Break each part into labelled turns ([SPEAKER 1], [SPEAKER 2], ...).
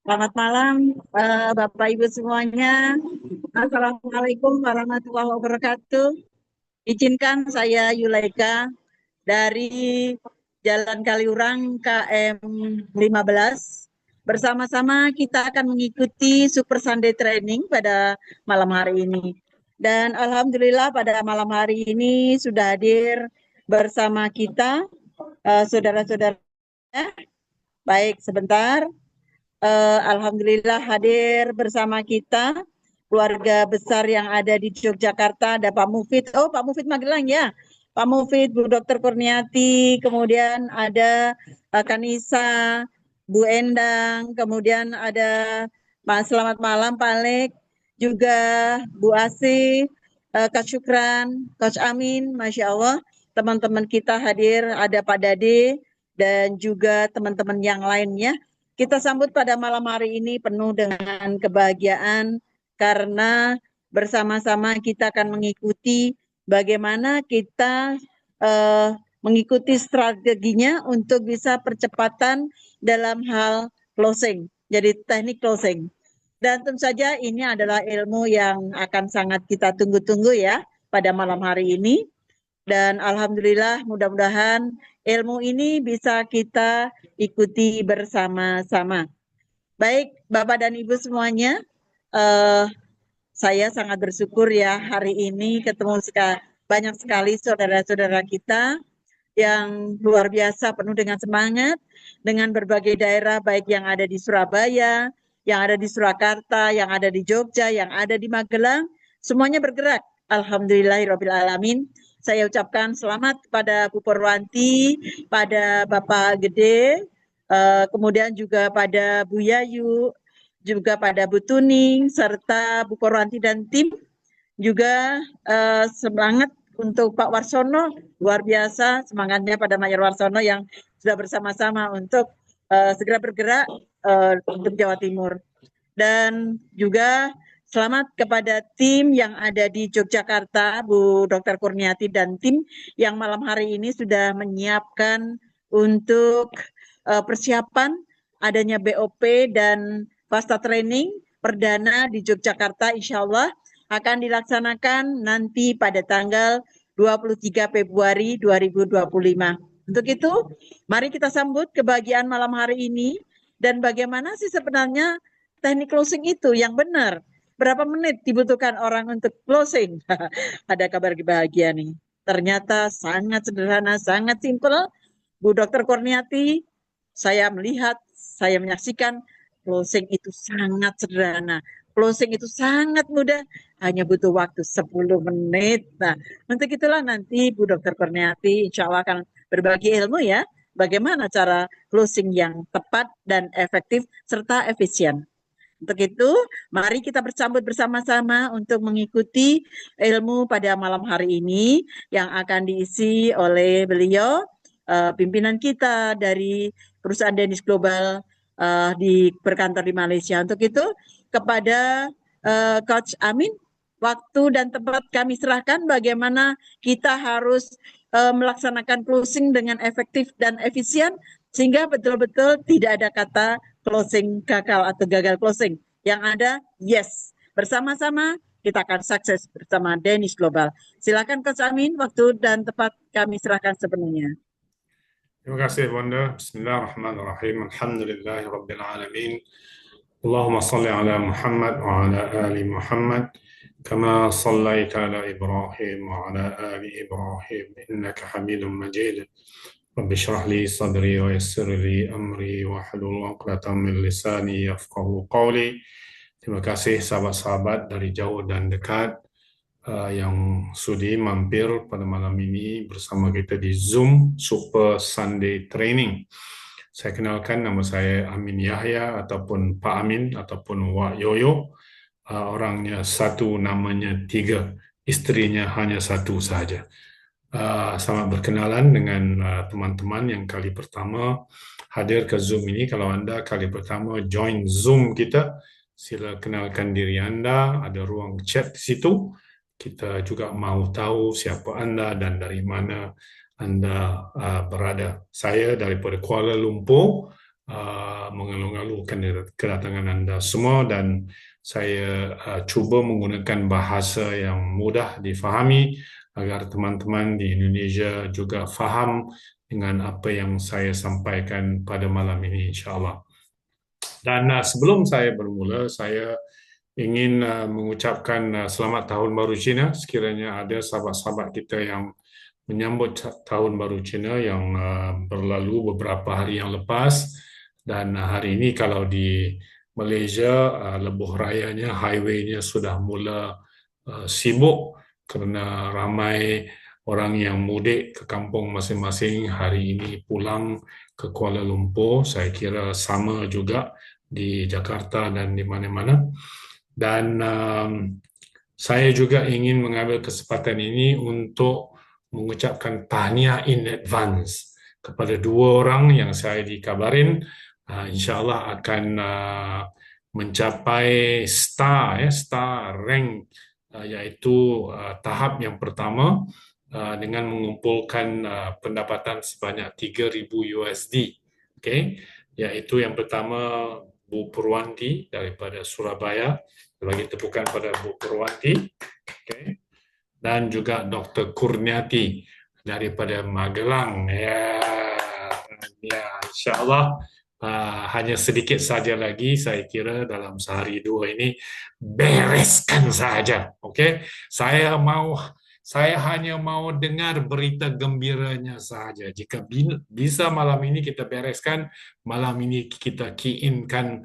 [SPEAKER 1] Selamat malam, Bapak Ibu semuanya. Assalamualaikum warahmatullahi wabarakatuh. Izinkan saya Yulaika dari Jalan Kaliurang KM 15. Bersama-sama kita akan mengikuti Super Sunday Training pada malam hari ini. Dan Alhamdulillah pada malam hari ini sudah hadir bersama kita saudara-saudara. Baik, sebentar. Alhamdulillah hadir bersama kita keluarga besar yang ada di Yogyakarta. Ada Pak Mufid. Oh, Pak Mufid Magelang ya. Pak Mufid, Bu Dokter Kurniati, kemudian ada Kanisa, Bu Endang, kemudian ada Pak Selamat Malam Pak Alek, juga Bu Asih, Kak Syukran, Coach Amin, Masya Allah. Teman-teman kita hadir, ada Pak Dade, dan juga teman-teman yang lainnya. Kita sambut pada malam hari ini penuh dengan kebahagiaan karena bersama-sama kita akan mengikuti bagaimana kita eh, mengikuti strateginya untuk bisa percepatan dalam hal closing. Jadi teknik closing. Dan tentu saja ini adalah ilmu yang akan sangat kita tunggu-tunggu ya pada malam hari ini. Dan Alhamdulillah mudah-mudahan ilmu ini bisa kita ikuti bersama-sama. Baik, Bapak dan Ibu semuanya, eh, saya sangat bersyukur ya hari ini ketemu banyak sekali saudara-saudara kita yang luar biasa penuh dengan semangat dengan berbagai daerah baik yang ada di Surabaya, yang ada di Surakarta, yang ada di Jogja, yang ada di Magelang, semuanya bergerak. Alhamdulillahirabbil alamin. Saya ucapkan selamat kepada Bu Purwanti, pada Bapak Gede, kemudian juga pada Bu Yayu, juga pada Bu Tuning, serta Bu Purwanti dan tim. Juga semangat untuk Pak Warsono, luar biasa semangatnya pada Mayor Warsono yang sudah bersama-sama untuk segera bergerak untuk Jawa Timur. Dan juga selamat kepada tim yang ada di Yogyakarta, Bu Dr. Kurniati dan tim yang malam hari ini sudah menyiapkan untuk persiapan adanya BOP dan Fasta Training perdana di Yogyakarta, insya Allah akan dilaksanakan nanti pada tanggal 23 Februari 2025. Untuk itu, mari kita sambut kebahagiaan malam hari ini dan bagaimana sih sebenarnya teknik closing itu yang benar. Berapa menit dibutuhkan orang untuk closing? Ada kabar bahagia nih. Ternyata sangat sederhana, sangat simpel. Bu Dokter Kurniati, saya melihat, saya menyaksikan closing itu sangat sederhana. Closing itu sangat mudah, hanya butuh waktu 10 menit. Nah, untuk itulah nanti Bu Dokter Kurniati insya Allah akan berbagi ilmu ya, bagaimana cara closing yang tepat dan efektif serta efisien. Untuk itu, mari kita bersambut bersama-sama untuk mengikuti ilmu pada malam hari ini yang akan diisi oleh beliau, pimpinan kita dari perusahaan Danish Global di berkantor di Malaysia. Untuk itu, kepada Coach Amin, waktu dan tempat kami serahkan bagaimana kita harus melaksanakan closing dengan efektif dan efisien sehingga betul-betul tidak ada kata closing gagal atau gagal closing. Yang ada, yes. Bersama-sama kita akan sukses bersama Danish Global. Silakan Coach Amin, waktu dan tempat kami serahkan sepenuhnya.
[SPEAKER 2] Terima kasih Bonda. Bismillahirrahmanirrahim. Alhamdulillahi Rabbil Alamin. Allahumma salli ala Muhammad wa ala ali Muhammad. كما صليت على إبراهيم وعلى آل إبراهيم إنك حميد مجيد رب اشرح لي صدري ويسر لي أمري واحلل عقدة من لساني يفقهوا قولي. Terima kasih sahabat-sahabat dari jauh dan dekat yang sudi mampir pada malam ini bersama kita di Zoom Super Sunday Training. Saya kenalkan, nama saya Amin Yahya ataupun Pak Amin ataupun Wak Yoyo. Orangnya satu, namanya tiga, istrinya hanya satu saja. Selamat berkenalan dengan teman-teman yang kali pertama hadir ke Zoom ini. Kalau Anda kali pertama join Zoom kita, sila kenalkan diri Anda, ada ruang chat di situ. Kita juga mau tahu siapa Anda dan dari mana Anda berada. Saya daripada Kuala Lumpur, mengeluh-elukan kedatangan anda semua, dan saya cuba menggunakan bahasa yang mudah difahami agar teman-teman di Indonesia juga faham dengan apa yang saya sampaikan pada malam ini, insya-Allah. Dan sebelum saya bermula, saya ingin mengucapkan selamat tahun baru Cina. Sekiranya ada sahabat-sahabat kita yang menyambut tahun baru Cina yang berlalu beberapa hari yang lepas, dan hari ini kalau di Malaysia lebuh rayanya, highway-nya sudah mula sibuk kerana ramai orang yang mudik ke kampung masing-masing hari ini pulang ke Kuala Lumpur. Saya kira sama juga di Jakarta dan di mana-mana. Dan saya juga ingin mengambil kesempatan ini untuk mengucapkan tahniah in advance kepada dua orang yang saya dikabarin insya-Allah akan mencapai star rank, iaitu tahap yang pertama dengan mengumpulkan pendapatan sebanyak 3,000 USD. Okey, iaitu yang pertama Bu Purwanti daripada Surabaya. Bagi tepukan pada Bu Purwanti. Okay. Dan juga Dr. Kurniati daripada Magelang. Ya, insya-Allah hanya sedikit saja lagi, saya kira dalam sehari dua ini bereskan saja. Okey, saya hanya mau dengar berita gembiranya saja. Jika bisa malam ini kita bereskan, malam ini kita key-in-kan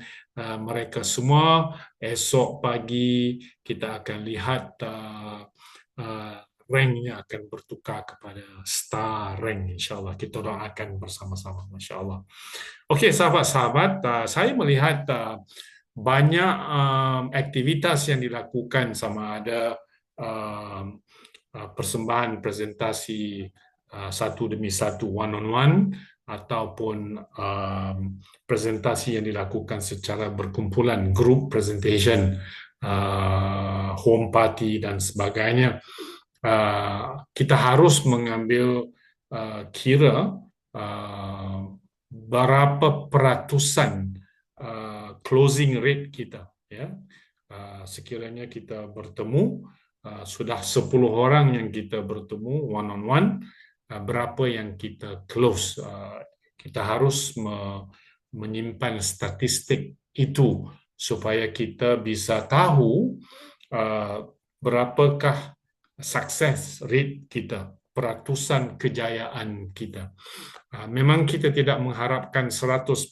[SPEAKER 2] mereka semua. Esok pagi kita akan lihat ranknya akan bertukar kepada star rank, insya-Allah. Kita doakan bersama-sama, masya-Allah. Okey, sahabat-sahabat, saya melihat banyak aktivitas yang dilakukan, sama ada persembahan presentasi satu demi satu one on one, ataupun presentasi yang dilakukan secara berkumpulan, group presentation, home party dan sebagainya. Kita harus mengambil kira berapa peratusan closing rate kita, ya. Sekiranya kita bertemu sudah 10 orang yang kita bertemu one on one, berapa yang kita close. Kita harus menyimpan statistik itu supaya kita bisa tahu berapakah success rate kita, peratusan kejayaan kita. Memang kita tidak mengharapkan 100%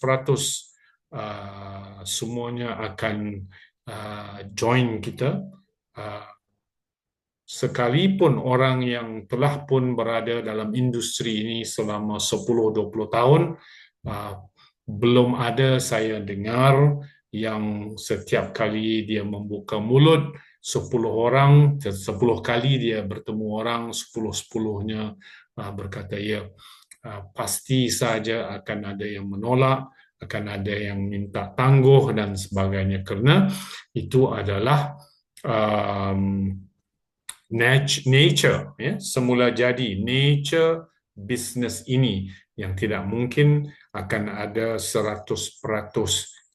[SPEAKER 2] semuanya akan join kita. Sekalipun orang yang telah pun berada dalam industri ini selama 10-20 tahun, belum ada saya dengar yang setiap kali dia membuka mulut 10 orang, 10 kali dia bertemu orang, 10-10-nya berkata ya. Pasti saja akan ada yang menolak, akan ada yang minta tangguh dan sebagainya, kerana itu adalah nature, ya, semula jadi nature bisnes ini yang tidak mungkin akan ada 100%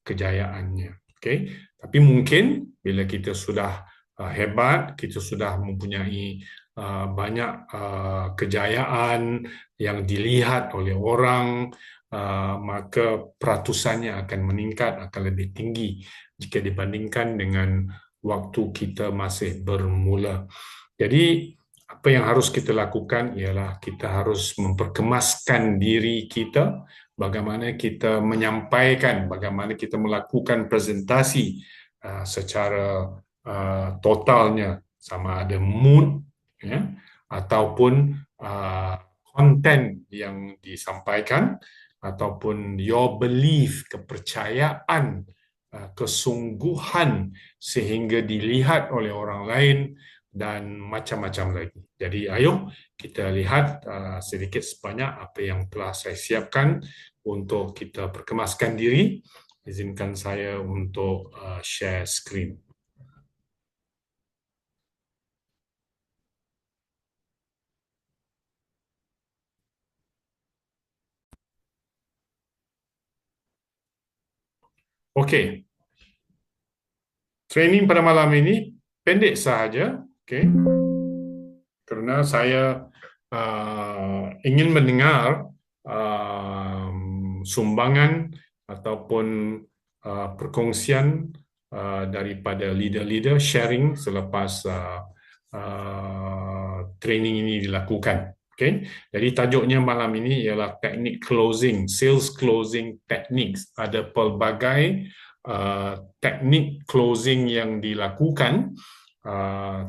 [SPEAKER 2] kejayaannya. Okay? Tapi mungkin bila kita sudah hebat, kita sudah mempunyai banyak kejayaan yang dilihat oleh orang, maka peratusannya akan meningkat, akan lebih tinggi jika dibandingkan dengan waktu kita masih bermula. Jadi apa yang harus kita lakukan ialah kita harus memperkemaskan diri kita, bagaimana kita menyampaikan, bagaimana kita melakukan presentasi secara totalnya, sama ada mood, ya, ataupun konten yang disampaikan, ataupun your belief, kepercayaan, kesungguhan sehingga dilihat oleh orang lain, dan macam-macam lagi. Jadi ayo kita lihat sedikit sebanyak apa yang telah saya siapkan untuk kita perkemaskan diri. Izinkan saya untuk share screen. Okey, training pada malam ini pendek sahaja, okey, kerana saya ingin mendengar sumbangan ataupun perkongsian daripada leader-leader sharing selepas training ini dilakukan. Okay. Jadi tajuknya malam ini ialah teknik closing, sales closing techniques. Ada pelbagai teknik closing yang dilakukan,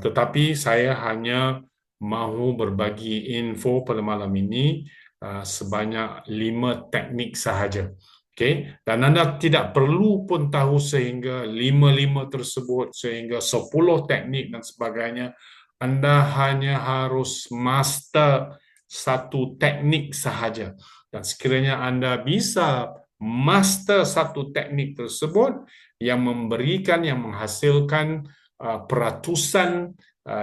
[SPEAKER 2] tetapi saya hanya mahu berbagi info pada malam ini sebanyak 5 teknik sahaja. Okay. Dan anda tidak perlu pun tahu sehingga 5 tersebut, sehingga 10 teknik dan sebagainya. Anda hanya harus master satu teknik sahaja. Dan sekiranya anda bisa master satu teknik tersebut yang memberikan, yang menghasilkan peratusan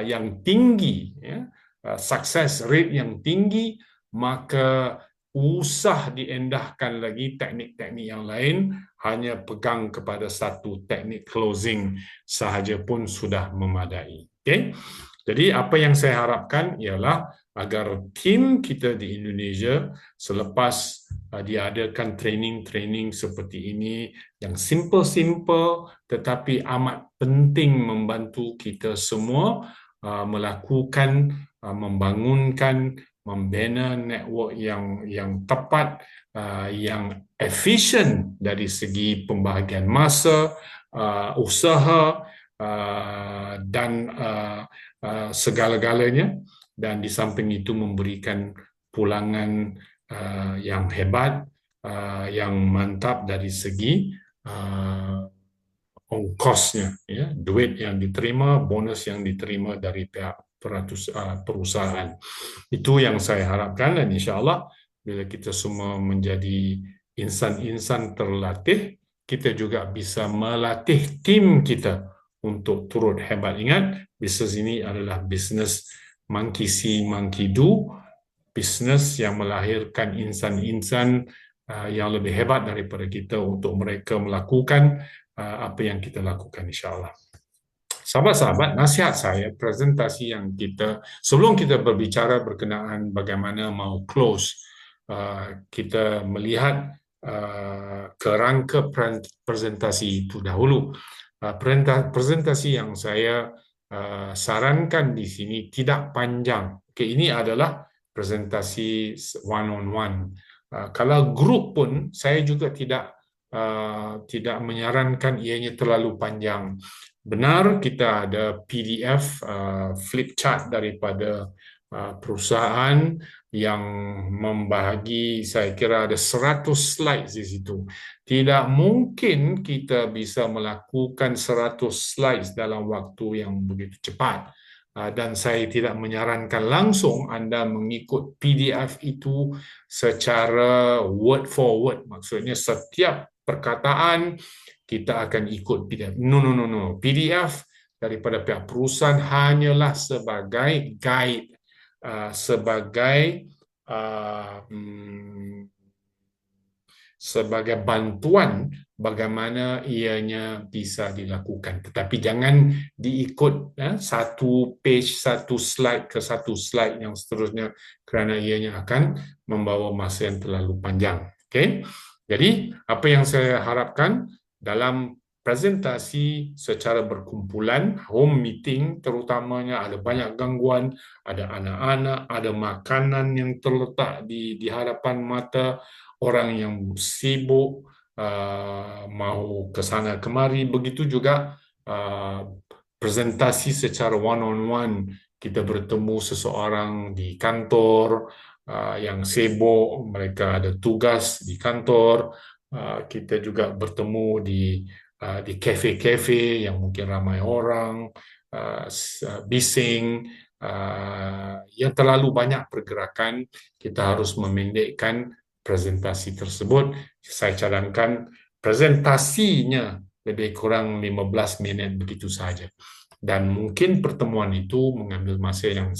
[SPEAKER 2] yang tinggi, ya, success rate yang tinggi, maka usah diendahkan lagi teknik-teknik yang lain, hanya pegang kepada satu teknik closing sahaja pun sudah memadai. Okay? Jadi apa yang saya harapkan ialah agar tim kita di Indonesia selepas diadakan training-training seperti ini yang simple-simple tetapi amat penting membantu kita semua melakukan, membangunkan, membina network yang tepat, yang efisien dari segi pembahagian masa, usaha dan segala-galanya, dan di samping itu memberikan pulangan yang hebat, yang mantap dari segi ongkosnya, ya, duit yang diterima, bonus yang diterima dari pihak perusahaan. Itu yang saya harapkan, dan insya-Allah bila kita semua menjadi insan-insan terlatih, kita juga bisa melatih tim kita untuk turut hebat. Ingat, bisnes ini adalah bisnes monkey see, monkey do, bisnes yang melahirkan insan-insan yang lebih hebat daripada kita untuk mereka melakukan apa yang kita lakukan, insya-Allah. Sahabat-sahabat, nasihat saya, presentasi yang kita, sebelum kita berbicara berkenaan bagaimana mau close, kita melihat kerangka presentasi itu dahulu. Presentasi yang saya sarankan di sini tidak panjang. Okay, ini adalah presentasi one-on-one. Kalau grup pun, saya juga tidak menyarankan ianya terlalu panjang. Benar, kita ada PDF flip chart daripada perusahaan yang membahagi, saya kira ada 100 slides di situ. Tidak mungkin kita bisa melakukan 100 slides dalam waktu yang begitu cepat. Dan saya tidak menyarankan langsung anda mengikut PDF itu secara word for word. Maksudnya setiap perkataan kita akan ikut PDF. No. PDF daripada pihak perusahaan hanyalah sebagai guide, sebagai bantuan bagaimana ianya bisa dilakukan. Tetapi jangan diikut satu page, satu slide ke satu slide yang seterusnya, kerana ianya akan membawa masa yang terlalu panjang. Okay? Jadi, apa yang saya harapkan dalam presentasi secara berkumpulan, home meeting terutamanya, ada banyak gangguan, ada anak-anak, ada makanan yang terletak di hadapan mata, orang yang sibuk, mau ke sana kemari. Begitu juga presentasi secara one-on-one, kita bertemu seseorang di kantor yang sibuk, mereka ada tugas di kantor, kita juga bertemu di kafe-kafe yang mungkin ramai orang, bising, yang terlalu banyak pergerakan. Kita harus memendekkan presentasi tersebut. Saya cadangkan presentasinya lebih kurang 15 minit begitu saja. Dan mungkin pertemuan itu mengambil masa yang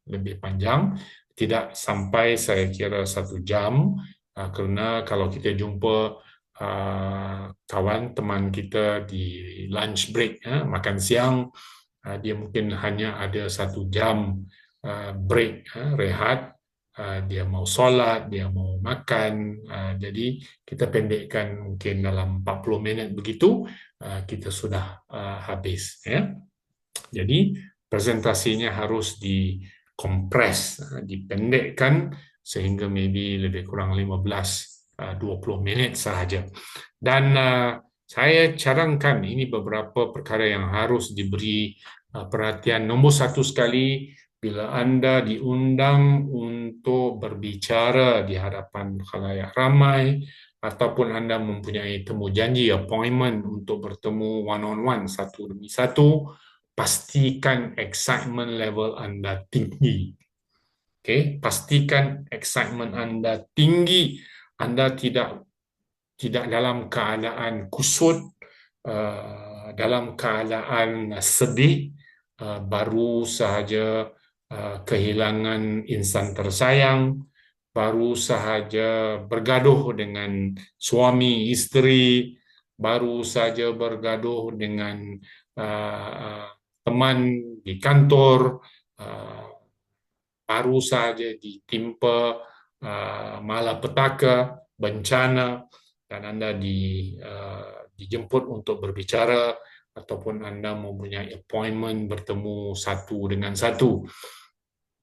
[SPEAKER 2] lebih panjang, tidak sampai saya kira 1 jam, kerana kalau kita jumpa kawan teman kita di lunch break, makan siang, dia mungkin hanya ada 1 jam break, rehat. Dia mau solat, dia mau makan, jadi kita pendekkan mungkin dalam 40 minit begitu, kita sudah habis, ya. Jadi presentasinya harus dikompres, dipendekkan sehingga maybe lebih kurang 15-20 menit sahaja. Dan saya cadangkan ini beberapa perkara yang harus diberi perhatian. Nombor satu sekali, bila Anda diundang untuk berbicara di hadapan khalayak ramai, ataupun Anda mempunyai temu janji, appointment untuk bertemu one-on-one, satu demi satu, pastikan excitement level Anda tinggi. Okay? Pastikan excitement Anda tinggi. Anda tidak dalam keadaan kusut, dalam keadaan sedih, baru sahaja kehilangan insan tersayang, baru sahaja bergaduh dengan suami isteri, baru saja bergaduh dengan teman di kantor, baru saja ditimpa malapetaka, bencana, dan Anda dijemput untuk berbicara, ataupun Anda mempunyai appointment bertemu satu dengan satu.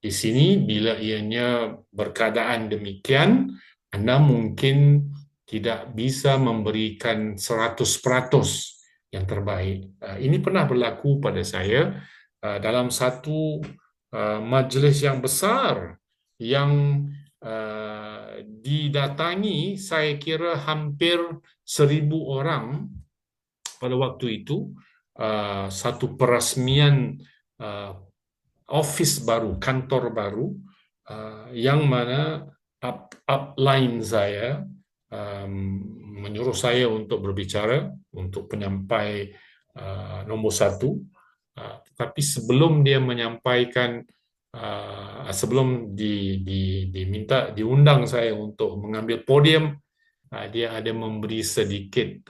[SPEAKER 2] Di sini, bila ianya berkeadaan demikian, Anda mungkin tidak bisa memberikan 100% yang terbaik. Ini pernah berlaku pada saya dalam satu majlis yang besar yang didatangi, saya kira hampir 1,000 orang pada waktu itu, satu perasmian office baru, kantor baru, yang mana upline saya menyuruh saya untuk berbicara, untuk penyampai nombor satu. Tapi sebelum dia menyampaikan, sebelum diundang saya untuk mengambil podium, dia ada memberi sedikit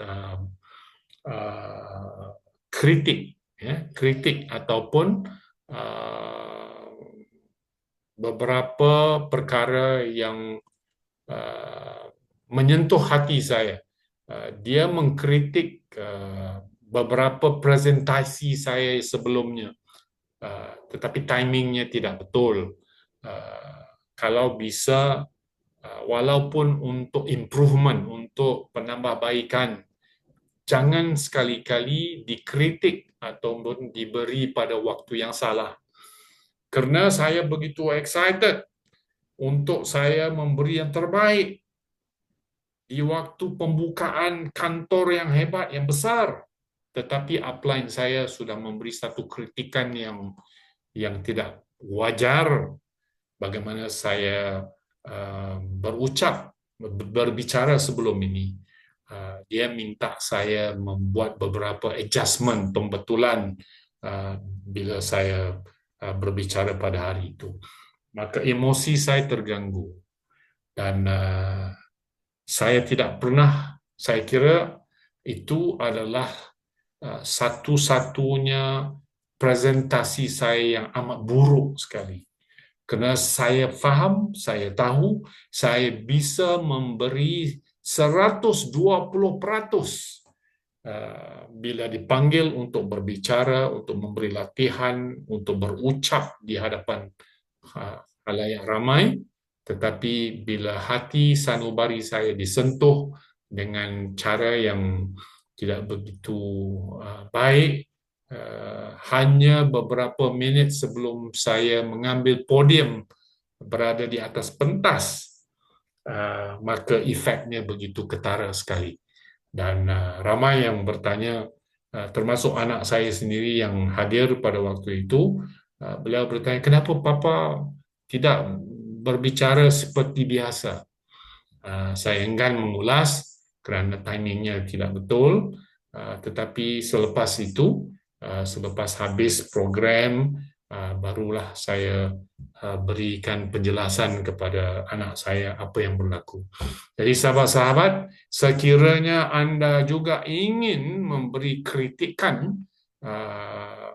[SPEAKER 2] kritik ataupun beberapa perkara yang menyentuh hati saya. Dia mengkritik beberapa presentasi saya sebelumnya, tetapi timingnya tidak betul. Kalau bisa, walaupun untuk improvement, untuk penambahbaikan, jangan sekali-kali dikritik ataupun diberi pada waktu yang salah. Kerana saya begitu excited untuk saya memberi yang terbaik di waktu pembukaan kantor yang hebat, yang besar. Tetapi upline saya sudah memberi satu kritikan yang tidak wajar bagaimana saya berbicara sebelum ini. Dia minta saya membuat beberapa adjustment, pembetulan bila saya berbicara pada hari itu. Maka emosi saya terganggu. Dan saya tidak pernah, saya kira itu adalah satu-satunya presentasi saya yang amat buruk sekali. Kerana saya faham, saya tahu, saya bisa memberi 120% bila dipanggil untuk berbicara, untuk memberi latihan, untuk berucap di hadapan khalayak ramai. Tetapi bila hati sanubari saya disentuh dengan cara yang tidak begitu baik, hanya beberapa minit sebelum saya mengambil podium berada di atas pentas, maka efeknya begitu ketara sekali. Dan ramai yang bertanya, termasuk anak saya sendiri yang hadir pada waktu itu, beliau bertanya, kenapa Papa tidak berbicara seperti biasa? Saya enggan mengulas kerana timingnya tidak betul, tetapi selepas itu, selepas habis program, barulah saya berikan penjelasan kepada anak saya apa yang berlaku. Jadi sahabat-sahabat, Sekiranya Anda juga ingin memberi kritikan, uh,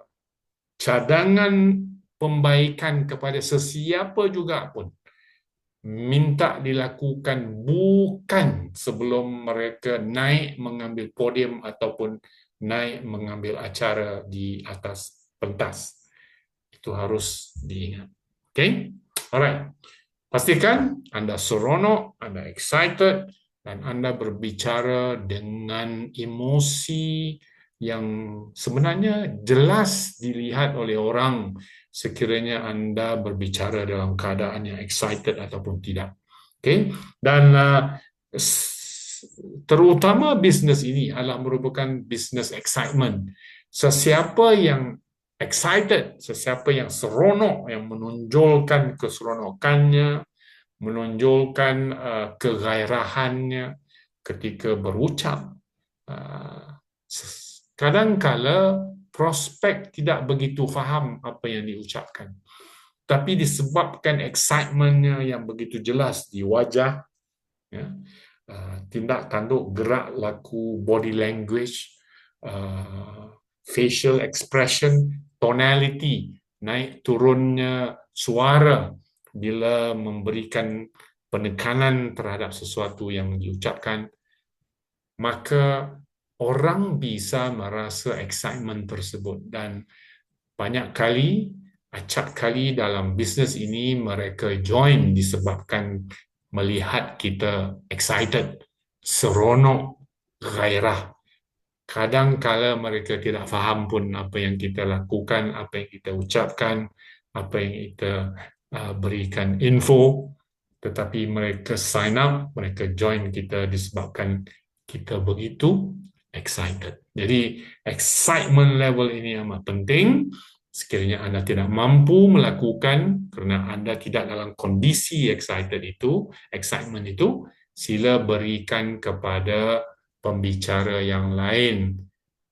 [SPEAKER 2] cadangan pembaikan kepada sesiapa juga pun, minta dilakukan bukan sebelum mereka naik mengambil podium ataupun naik mengambil acara di atas pentas. Itu harus diingat. Okay? Alright. Pastikan Anda seronok, Anda excited, dan Anda berbicara dengan emosi yang sebenarnya jelas dilihat oleh orang sekiranya Anda berbicara dalam keadaan yang excited ataupun tidak. Okay? Dan terutama bisnes ini adalah merupakan bisnes excitement. Sesiapa yang excited, sesiapa yang seronok, yang menonjolkan keseronokannya, menonjolkan kegairahannya ketika berucap. Kadang-kala prospek tidak begitu faham apa yang diucapkan. Tapi disebabkan excitementnya yang begitu jelas di wajah, ya, tindak tanduk, gerak laku, body language, facial expression, tonality, naik turunnya suara bila memberikan penekanan terhadap sesuatu yang diucapkan, maka orang bisa merasa excitement tersebut. Dan banyak kali, acap kali dalam bisnes ini mereka join disebabkan melihat kita excited, seronok, gairah. Kadang-kala mereka tidak faham pun apa yang kita lakukan, apa yang kita ucapkan, apa yang kita berikan info, tetapi mereka sign up, mereka join kita disebabkan kita begitu excited. Jadi excitement level ini amat penting. Sekiranya Anda tidak mampu melakukan kerana Anda tidak dalam kondisi excitement itu, sila berikan kepada pembicara yang lain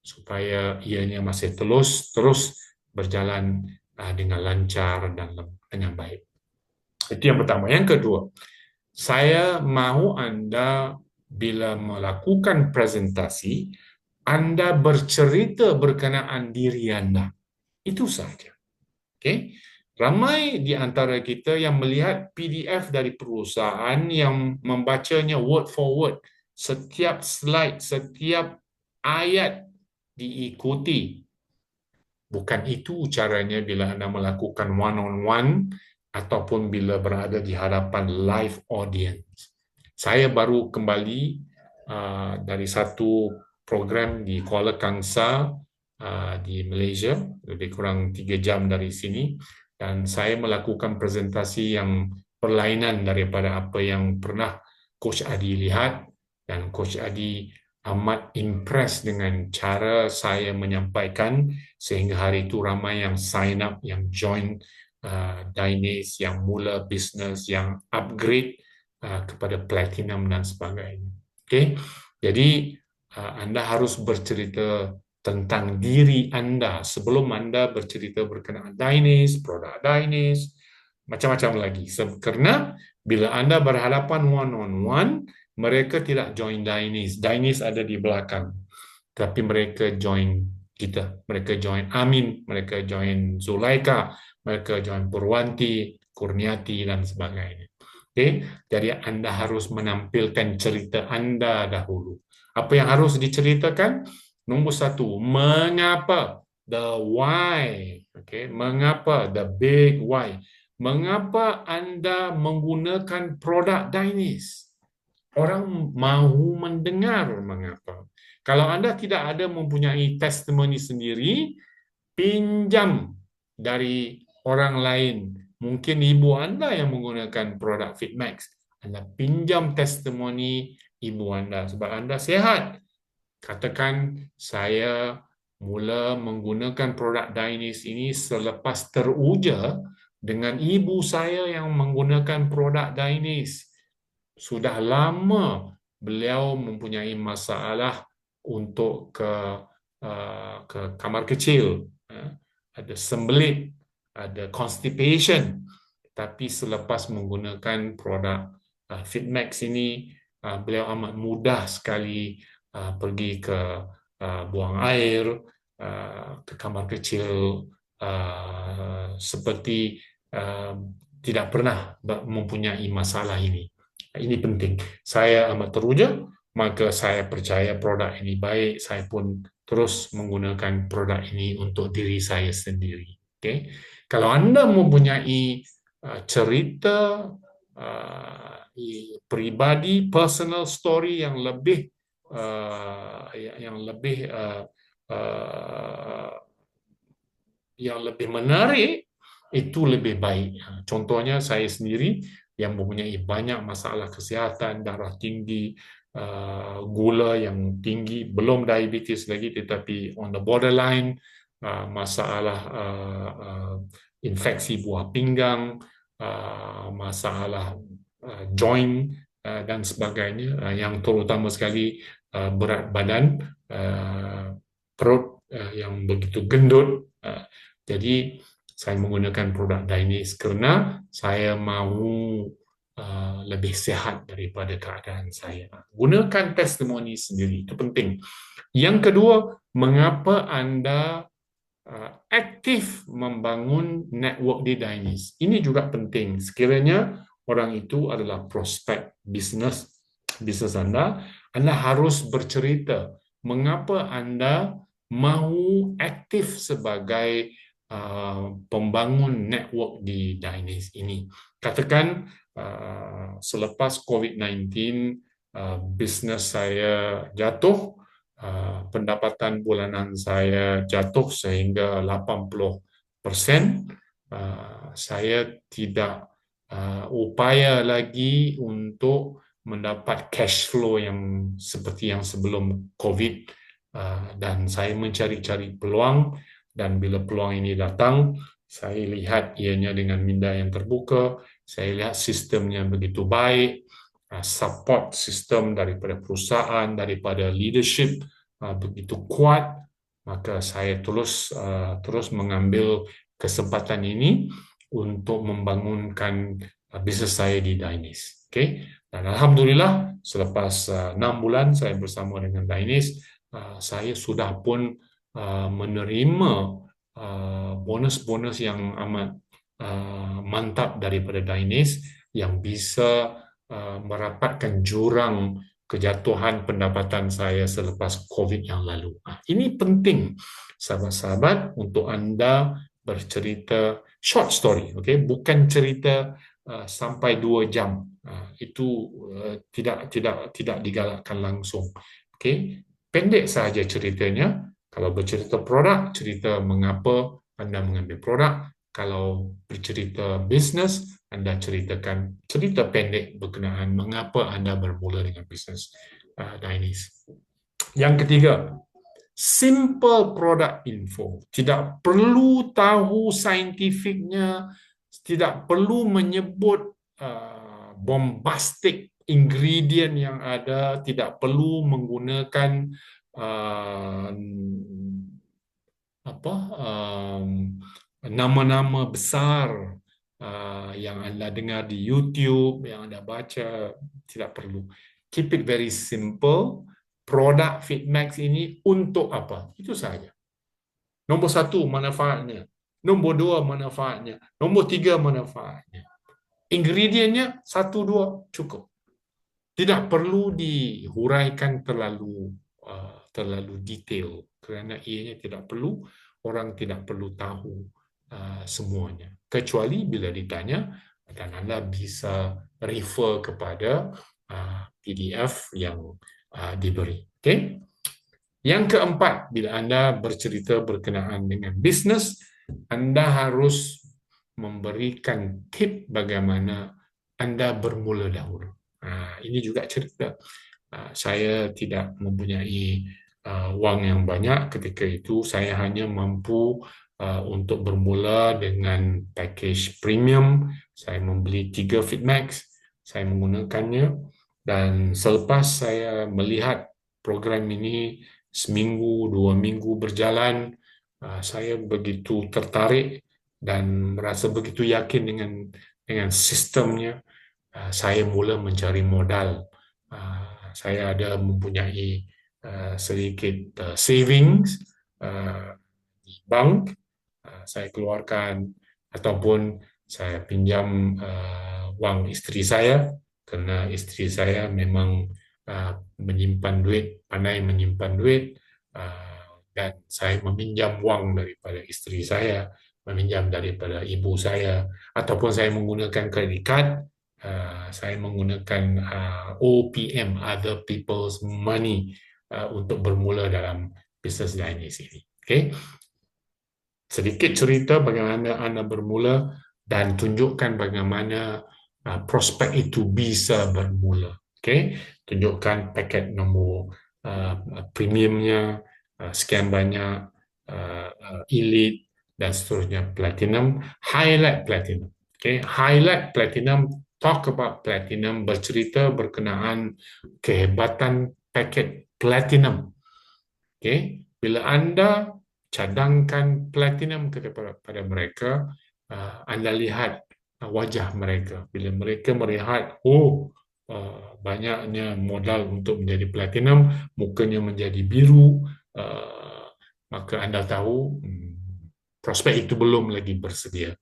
[SPEAKER 2] supaya ianya masih terus berjalan dengan lancar dan dengan baik. Itu yang pertama. Yang kedua, saya mahu Anda bila melakukan presentasi, Anda bercerita berkenaan diri Anda. Itu saja. Okay? Ramai di antara kita yang melihat PDF dari perusahaan yang membacanya word for word. Setiap slide, setiap ayat diikuti. Bukan itu caranya bila Anda melakukan one-on-one ataupun bila berada di hadapan live audience. Saya baru kembali dari satu program di Kuala Kangsar di Malaysia, lebih kurang 3 jam dari sini, dan saya melakukan presentasi yang perlainan daripada apa yang pernah Coach Adi lihat, dan Coach Adi amat impress dengan cara saya menyampaikan sehingga hari itu ramai yang sign up, yang join Dynase, yang mula bisnes, yang upgrade kepada platinum dan sebagainya. Okay? Jadi Anda harus bercerita tentang diri Anda sebelum Anda bercerita berkenaan Dynase, produk Dynase, macam-macam lagi. Kerana bila Anda berhadapan one-on-one, mereka tidak join Dynase. Dynase ada di belakang. Tapi mereka join kita. Mereka join Amin, mereka join Zulaika, mereka join Purwanti, Kurniati dan sebagainya. Okay? Jadi Anda harus menampilkan cerita Anda dahulu. Apa yang harus diceritakan? Nombor 1, mengapa? The why. Okay? Mengapa? The big why. Mengapa Anda menggunakan produk Dynase? Orang mahu mendengar mengapa. Kalau Anda tidak ada mempunyai testimoni sendiri, pinjam dari orang lain. Mungkin ibu Anda yang menggunakan produk Fitmax. Anda pinjam testimoni ibu Anda sebab Anda sihat. Katakan saya mula menggunakan produk Dynase ini selepas teruja dengan ibu saya yang menggunakan produk Dynase. Sudah lama beliau mempunyai masalah untuk ke kamar kecil, ada sembelit, ada constipation. Tapi selepas menggunakan produk Fitmax ini, beliau amat mudah sekali pergi ke buang air, ke kamar kecil, seperti tidak pernah mempunyai masalah ini. Ini penting. Saya amat teruja, maka saya percaya produk ini baik. Saya pun terus menggunakan produk ini untuk diri saya sendiri. Okay? Kalau Anda mempunyai cerita pribadi, personal story yang lebih yang lebih menarik, itu lebih baik. Contohnya saya sendiri yang mempunyai banyak masalah kesihatan, darah tinggi, gula yang tinggi, belum diabetes lagi, tetapi on the borderline, masalah infeksi buah pinggang, masalah joint dan sebagainya, yang terutama sekali berat badan, perut yang begitu gendut. Jadi saya menggunakan produk Dainis kerana saya mahu lebih sihat daripada keadaan saya. Gunakan testimoni sendiri, itu penting. Yang kedua, mengapa Anda aktif membangun network di Dainis? Ini juga penting. Sekiranya orang itu adalah prospek bisnes Anda harus bercerita mengapa Anda mahu aktif sebagai pembangun network di Dainis ini. Katakan selepas COVID-19 bisnes saya jatuh, pendapatan bulanan saya jatuh sehingga 80%, saya tidak upaya lagi untuk mendapat cash flow yang seperti yang sebelum COVID, dan saya mencari-cari peluang, dan bila peluang ini datang, saya lihat ianya dengan minda yang terbuka, saya lihat sistemnya begitu baik, support sistem daripada perusahaan, daripada leadership begitu kuat, maka saya terus mengambil kesempatan ini untuk membangunkan bisnes saya di Dainis. Okay? Dan Alhamdulillah, selepas 6 bulan saya bersama dengan Dainis, saya sudah pun menerima bonus-bonus yang amat mantap daripada Dainis yang bisa merapatkan jurang kejatuhan pendapatan saya selepas COVID yang lalu. Ini penting, sahabat-sahabat, untuk Anda bercerita short story, okay? Bukan cerita sampai 2 jam. Itu tidak digalakkan langsung. Okay? Pendek sahaja ceritanya. Kalau bercerita produk, cerita mengapa Anda mengambil produk. Kalau bercerita bisnes, Anda ceritakan cerita pendek berkenaan mengapa Anda bermula dengan bisnes Dainis. Yang ketiga, simple product info. Tidak perlu tahu saintifiknya, tidak perlu menyebut bombastic ingredient yang ada, tidak perlu menggunakan nama-nama besar yang Anda dengar di YouTube, yang Anda baca. Tidak perlu. Keep it very simple. Produk Fitmax ini untuk apa? Itu saja. Nombor 1, manfaatnya. Nombor 2, manfaatnya. Nombor 3, manfaatnya. Ingredientnya 1, 2 cukup. Tidak perlu dihuraikan terlalu detail, kerana ianya tidak perlu, orang tidak perlu tahu semuanya. Kecuali bila ditanya, dan Anda bisa refer kepada PDF yang diberi. Okay? Yang keempat, bila Anda bercerita berkenaan dengan bisnes, Anda harus memberikan tip bagaimana Anda bermula dahulu. Ini juga cerita. Saya tidak mempunyai wang yang banyak ketika itu. Saya hanya mampu untuk bermula dengan package premium. Saya membeli 3 Fitmax. Saya menggunakannya. Dan selepas saya melihat program ini seminggu, 2 minggu berjalan, saya begitu tertarik dan merasa begitu yakin dengan sistemnya. Saya mula mencari modal saya ada mempunyai sedikit savings di bank, saya keluarkan ataupun saya pinjam wang isteri saya, kerana isteri saya memang menyimpan duit, pandai menyimpan duit, dan saya meminjam wang daripada isteri saya, meminjam daripada ibu saya, ataupun saya menggunakan kredit card, saya menggunakan OPM, Other People's Money, untuk bermula dalam bisnes Chinese ini. Okay? Sedikit cerita bagaimana anda bermula dan tunjukkan bagaimana prospek itu bisa bermula. Okay? Tunjukkan paket nombor premiumnya, sekian banyak, elite dan seterusnya, platinum, highlight platinum. Okay? Highlight platinum, talk about platinum, bercerita berkenaan kehebatan paket platinum. Okay? Bila anda cadangkan platinum kepada mereka, anda lihat wajah mereka. Bila mereka melihat, banyaknya modal untuk menjadi platinum, mukanya menjadi biru, maka anda tahu prospek itu belum lagi bersedia.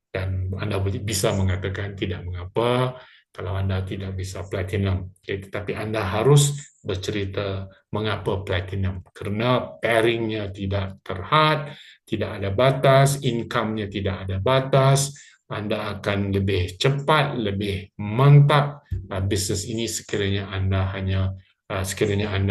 [SPEAKER 2] Dan anda bisa mengatakan tidak mengapa kalau anda tidak bisa platinum. Okay, tetapi anda harus bercerita mengapa platinum. Kerana pairingnya tidak terhad, tidak ada batas, income-nya tidak ada batas, anda akan lebih cepat, lebih mantap bisnes ini sekiranya anda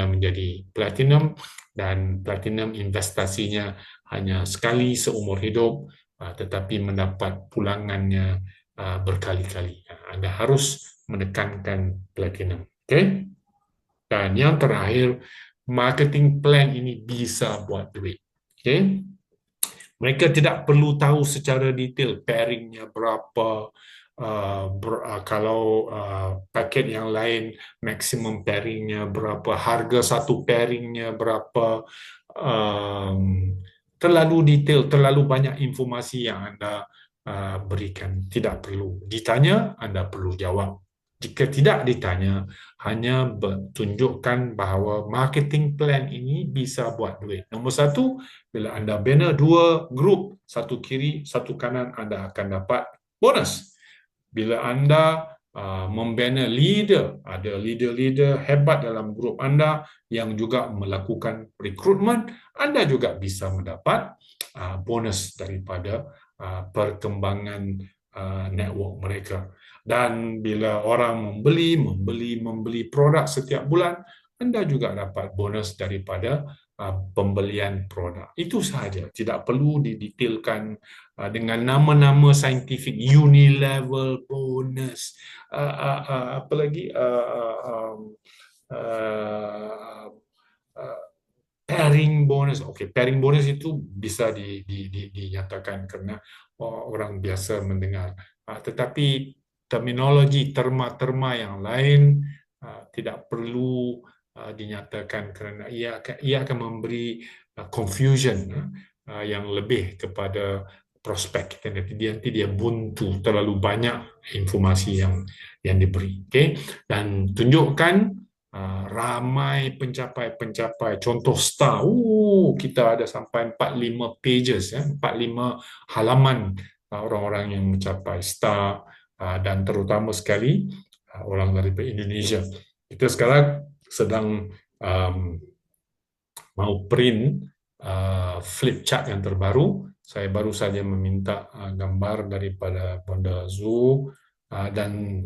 [SPEAKER 2] menjadi platinum, dan platinum investasinya hanya sekali seumur hidup, tetapi mendapat pulangannya berkali-kali. Anda harus menekankan platinum. Okay? Dan yang terakhir, marketing plan ini bisa buat duit. Okay? Mereka tidak perlu tahu secara detail pairingnya berapa, kalau paket yang lain maksimum pairingnya berapa, harga satu pairingnya berapa, terlalu detail, terlalu banyak informasi yang anda berikan. Tidak perlu ditanya, anda perlu jawab. Jika tidak ditanya, hanya tunjukkan bahawa marketing plan ini bisa buat duit. Nombor satu, bila anda bina dua grup, satu kiri, satu kanan, anda akan dapat bonus. Bila anda membina leader, ada leader-leader hebat dalam grup anda yang juga melakukan rekrutmen, anda juga bisa mendapat bonus daripada perkembangan network mereka. Dan bila orang membeli produk setiap bulan, anda juga dapat bonus daripada pembelian produk. Itu sahaja, tidak perlu didetailkan dengan nama-nama saintifik, unilevel bonus, apa lagi, pairing bonus. Okey, pairing bonus itu bisa dinyatakan kerana orang biasa mendengar. Tetapi terminologi terma-terma yang lain tidak perlu dinyatakan kerana ia akan memberi confusion yang lebih kepada prospek kita. Nanti dia buntu, terlalu banyak informasi yang diberi. Okay? Dan tunjukkan ramai pencapai. Contoh star, kita ada sampai 45 pages, 45 halaman orang-orang yang mencapai star, dan terutama sekali orang daripada Indonesia. Kita sekarang sedang mau print flip chart yang terbaru. Saya baru saja meminta gambar daripada Bonda Zul, dan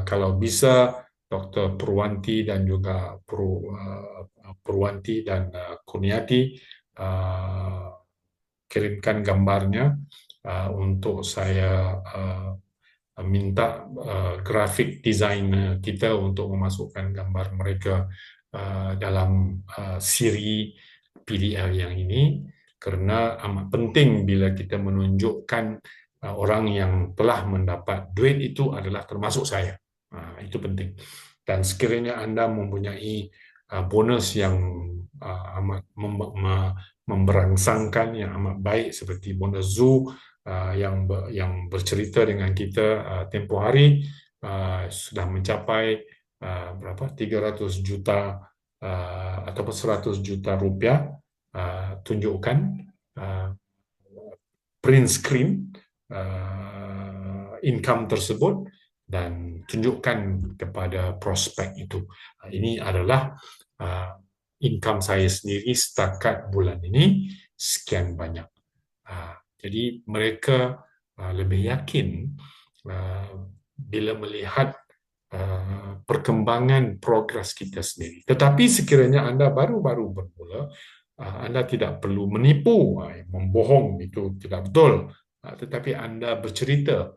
[SPEAKER 2] kalau bisa Dr. Purwanti dan juga Purwanti dan Kurniati kirimkan gambarnya untuk saya minta grafik designer kita untuk memasukkan gambar mereka dalam siri PDL yang ini, kerana amat penting bila kita menunjukkan orang yang telah mendapat duit itu adalah termasuk saya. Itu penting. Dan sekiranya anda mempunyai bonus yang amat memberangsangkan, yang amat baik seperti bonus Zoo yang bercerita dengan kita tempoh hari, sudah mencapai berapa 300 juta ataupun 100 juta rupiah, tunjukkan uh, print screen income tersebut dan tunjukkan kepada prospek itu. Ini adalah income saya sendiri setakat bulan ini sekian banyak. Jadi mereka lebih yakin bila melihat perkembangan progres kita sendiri. Tetapi sekiranya anda baru-baru bermula, anda tidak perlu menipu, membohong itu tidak betul. Tetapi anda bercerita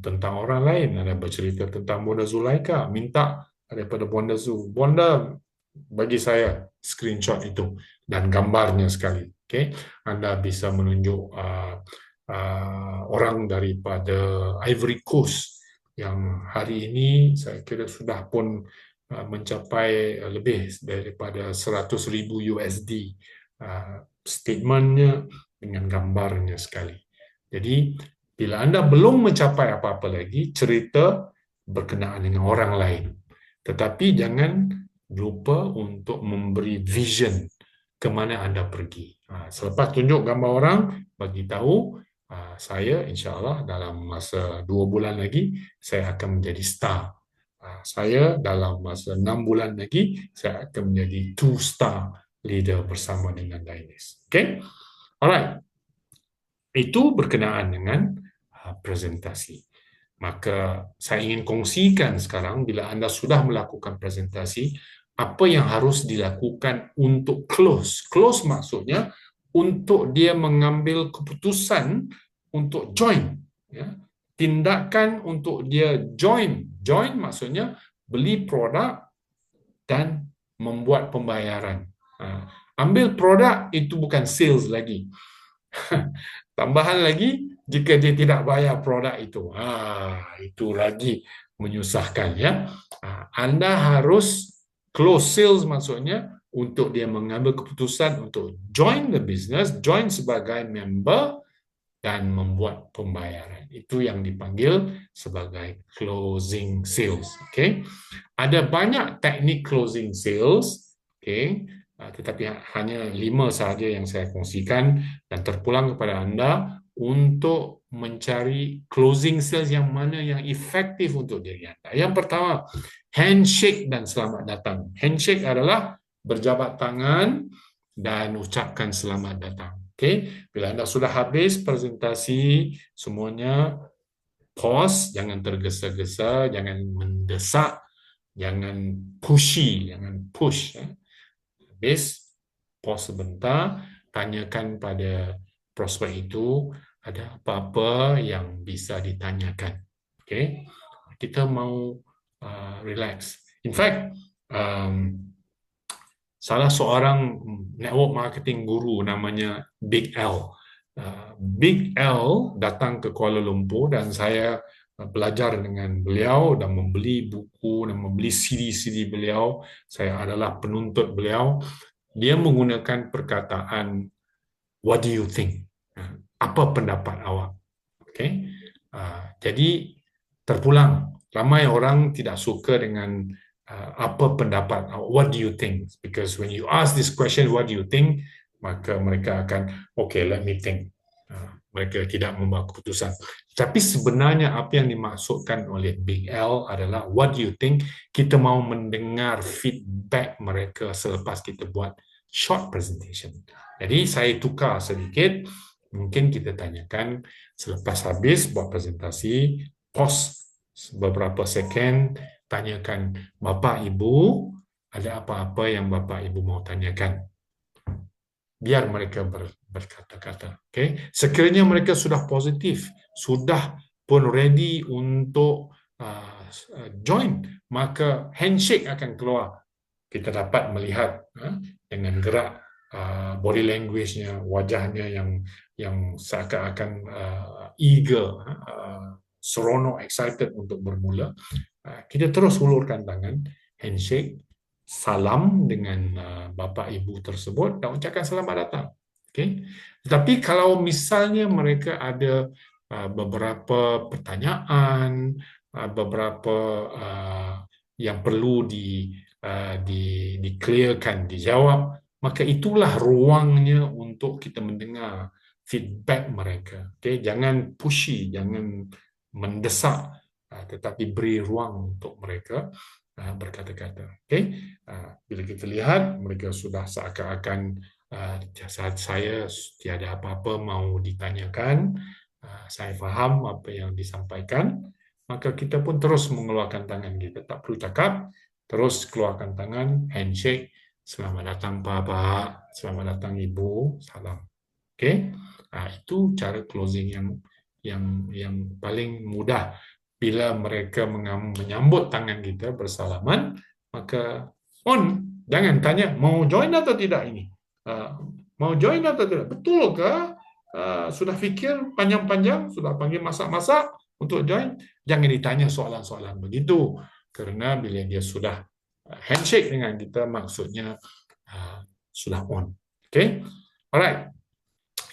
[SPEAKER 2] tentang orang lain, anda bercerita tentang Bonda Zulaika, minta daripada Bonda Zu, Bonda bagi saya screenshot itu dan gambarnya sekali. Okay? Anda bisa menunjuk orang daripada Ivory Coast yang hari ini saya kira sudah pun mencapai lebih daripada 100,000 USD statementnya dengan gambarnya sekali. Jadi bila anda belum mencapai apa-apa lagi, cerita berkenaan dengan orang lain. Tetapi jangan lupa untuk memberi vision ke mana anda pergi. Selepas tunjuk gambar orang, bagi tahu saya insya-Allah dalam masa 2 bulan lagi saya akan menjadi star. Saya dalam masa 6 bulan lagi saya akan menjadi 2-star leader bersama dengan Dainis. Okay? Alright. Itu berkenaan dengan presentasi. Maka saya ingin kongsikan sekarang bila anda sudah melakukan presentasi, apa yang harus dilakukan untuk close. Close maksudnya untuk dia mengambil keputusan untuk join. Ya. Tindakan untuk dia join. Join maksudnya beli produk dan membuat pembayaran. Ambil produk itu bukan sales lagi. Tambahan lagi, jika dia tidak bayar produk itu, itu lagi menyusahkan ya. Anda harus close sales maksudnya untuk dia mengambil keputusan untuk join the business, join sebagai member dan membuat pembayaran. Itu yang dipanggil sebagai closing sales. Okay? Ada banyak teknik closing sales. Okay? Tetapi hanya 5 sahaja yang saya kongsikan dan terpulang kepada anda untuk mencari closing sales yang mana yang efektif untuk diri anda. Yang pertama, handshake dan selamat datang. Handshake adalah berjabat tangan dan ucapkan selamat datang. Okay? Bila anda sudah habis presentasi semuanya, pause, jangan tergesa-gesa, jangan mendesak, jangan pushy, jangan push. Habis, pause sebentar, tanyakan pada prospek itu ada apa-apa yang bisa ditanyakan. Okay? Kita mau relax. In fact, salah seorang network marketing guru namanya Big L. Big L datang ke Kuala Lumpur dan saya belajar dengan beliau dan membeli buku dan membeli CD-CD beliau. Saya adalah penuntut beliau. Dia menggunakan perkataan, what do you think? Apa pendapat awak? Okay? Jadi terpulang. Ramai orang tidak suka dengan apa pendapat, what do you think? Because when you ask this question, what do you think? Maka mereka akan, okay, let me think. Mereka tidak membuat keputusan. Tapi sebenarnya apa yang dimaksudkan oleh Big L adalah, what do you think? Kita mau mendengar feedback mereka selepas kita buat short presentation. Jadi saya tukar sedikit, mungkin kita tanyakan selepas habis buat presentasi, pause beberapa second, tanyakan Bapak Ibu, ada apa-apa yang Bapak Ibu mau tanyakan. Biar mereka berkata-kata. Okay? Sekiranya mereka sudah positif, sudah pun ready untuk join, maka handshake akan keluar. Kita dapat melihat dengan gerak body language-nya, wajahnya yang seakan-akan eager, seronok, excited untuk bermula. Kita terus hulurkan tangan, handshake, salam dengan bapa ibu tersebut dan ucapkan selamat datang. Okay? Tetapi kalau misalnya mereka ada beberapa pertanyaan, beberapa yang perlu di clearkan, dijawab, maka itulah ruangnya untuk kita mendengar feedback mereka. Okay? Jangan pushy, jangan mendesak, tetapi beri ruang untuk mereka berkata-kata. Okay? Bila kita lihat mereka sudah seakan-akan saat saya tiada apa-apa mau ditanyakan, saya faham apa yang disampaikan, maka kita pun terus mengeluarkan tangan kita. Tak perlu cakap, terus keluarkan tangan, handshake, selamat datang Pak, selamat datang Ibu, salam. Okey? Itu cara closing yang paling mudah. Bila mereka menyambut tangan kita bersalaman, maka on, jangan tanya mau join atau tidak ini. Mau join atau tidak? Betul ke? Sudah fikir panjang-panjang, sudah panggil masak-masak untuk join? Jangan ditanya soalan-soalan begitu. Kerana bila dia sudah handshake dengan kita, maksudnya sudah on. Okay? Alright.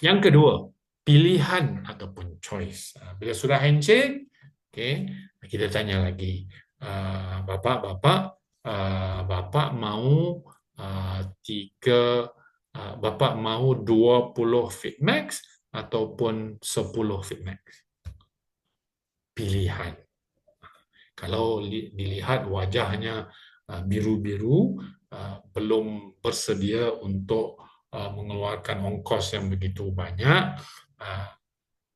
[SPEAKER 2] Yang kedua, pilihan ataupun choice. Bila sudah handshake, okay, kita tanya lagi, Bapak mau Bapak mau 20 Fit Max ataupun 10 Fit Max? Pilihan. Kalau dilihat wajahnya biru-biru, belum bersedia untuk mengeluarkan ongkos yang begitu banyak,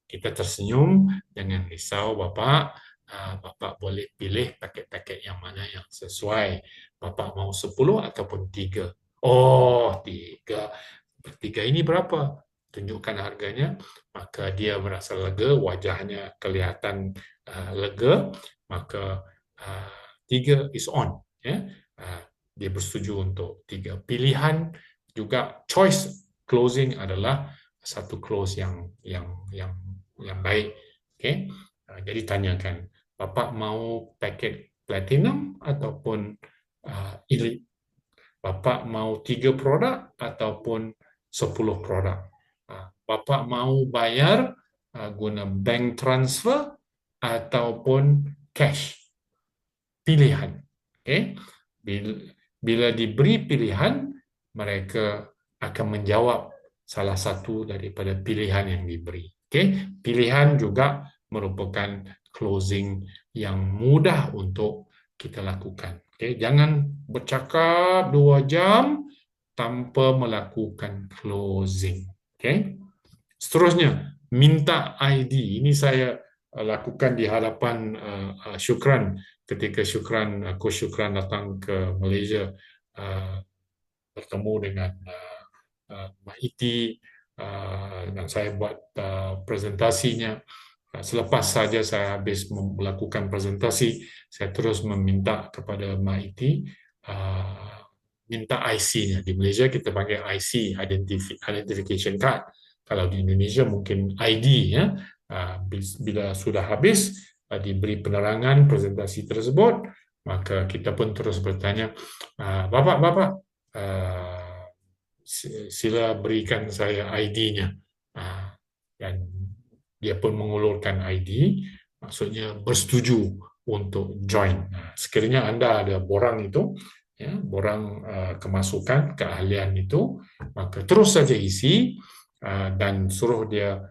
[SPEAKER 2] kita tersenyum, jangan risau Bapak, Bapak boleh pilih paket-paket yang mana yang sesuai. Bapak mau 10 ataupun 3? Oh, 3. 3 ini berapa? Tunjukkan harganya, maka dia merasa lega, wajahnya kelihatan lega, maka 3 is on. Dia bersetuju untuk 3. Pilihan juga choice closing adalah satu close yang baik. Okay? Jadi tanyakan, Bapak mau paket platinum ataupun elite? Bapak mau 3 produk ataupun 10 produk? Bapak mau bayar guna bank transfer ataupun cash? Pilihan. Okay? Bila diberi pilihan, mereka akan menjawab salah satu daripada pilihan yang diberi. Okay? Pilihan juga merupakan closing yang mudah untuk kita lakukan. Okay? Jangan bercakap 2 jam tanpa melakukan closing. Okay? Seterusnya, minta ID. Ini saya lakukan di hadapan Syukran ketika Coach Syukran datang ke Malaysia, bertemu dengan Mak Iti, dan saya buat presentasinya. Selepas saja saya habis melakukan presentasi, saya terus meminta kepada Mak Iti minta IC-nya. Di Malaysia kita panggil IC, Identification Card. Kalau di Indonesia mungkin ID, ya. Bila sudah habis diberi penerangan presentasi tersebut, maka kita pun terus bertanya, Bapak, sila berikan saya ID-nya. Dan dia pun mengulurkan ID, maksudnya bersetuju untuk join. Sekiranya anda ada borang itu, ya, borang kemasukan, keahlian itu, maka terus saja isi dan suruh dia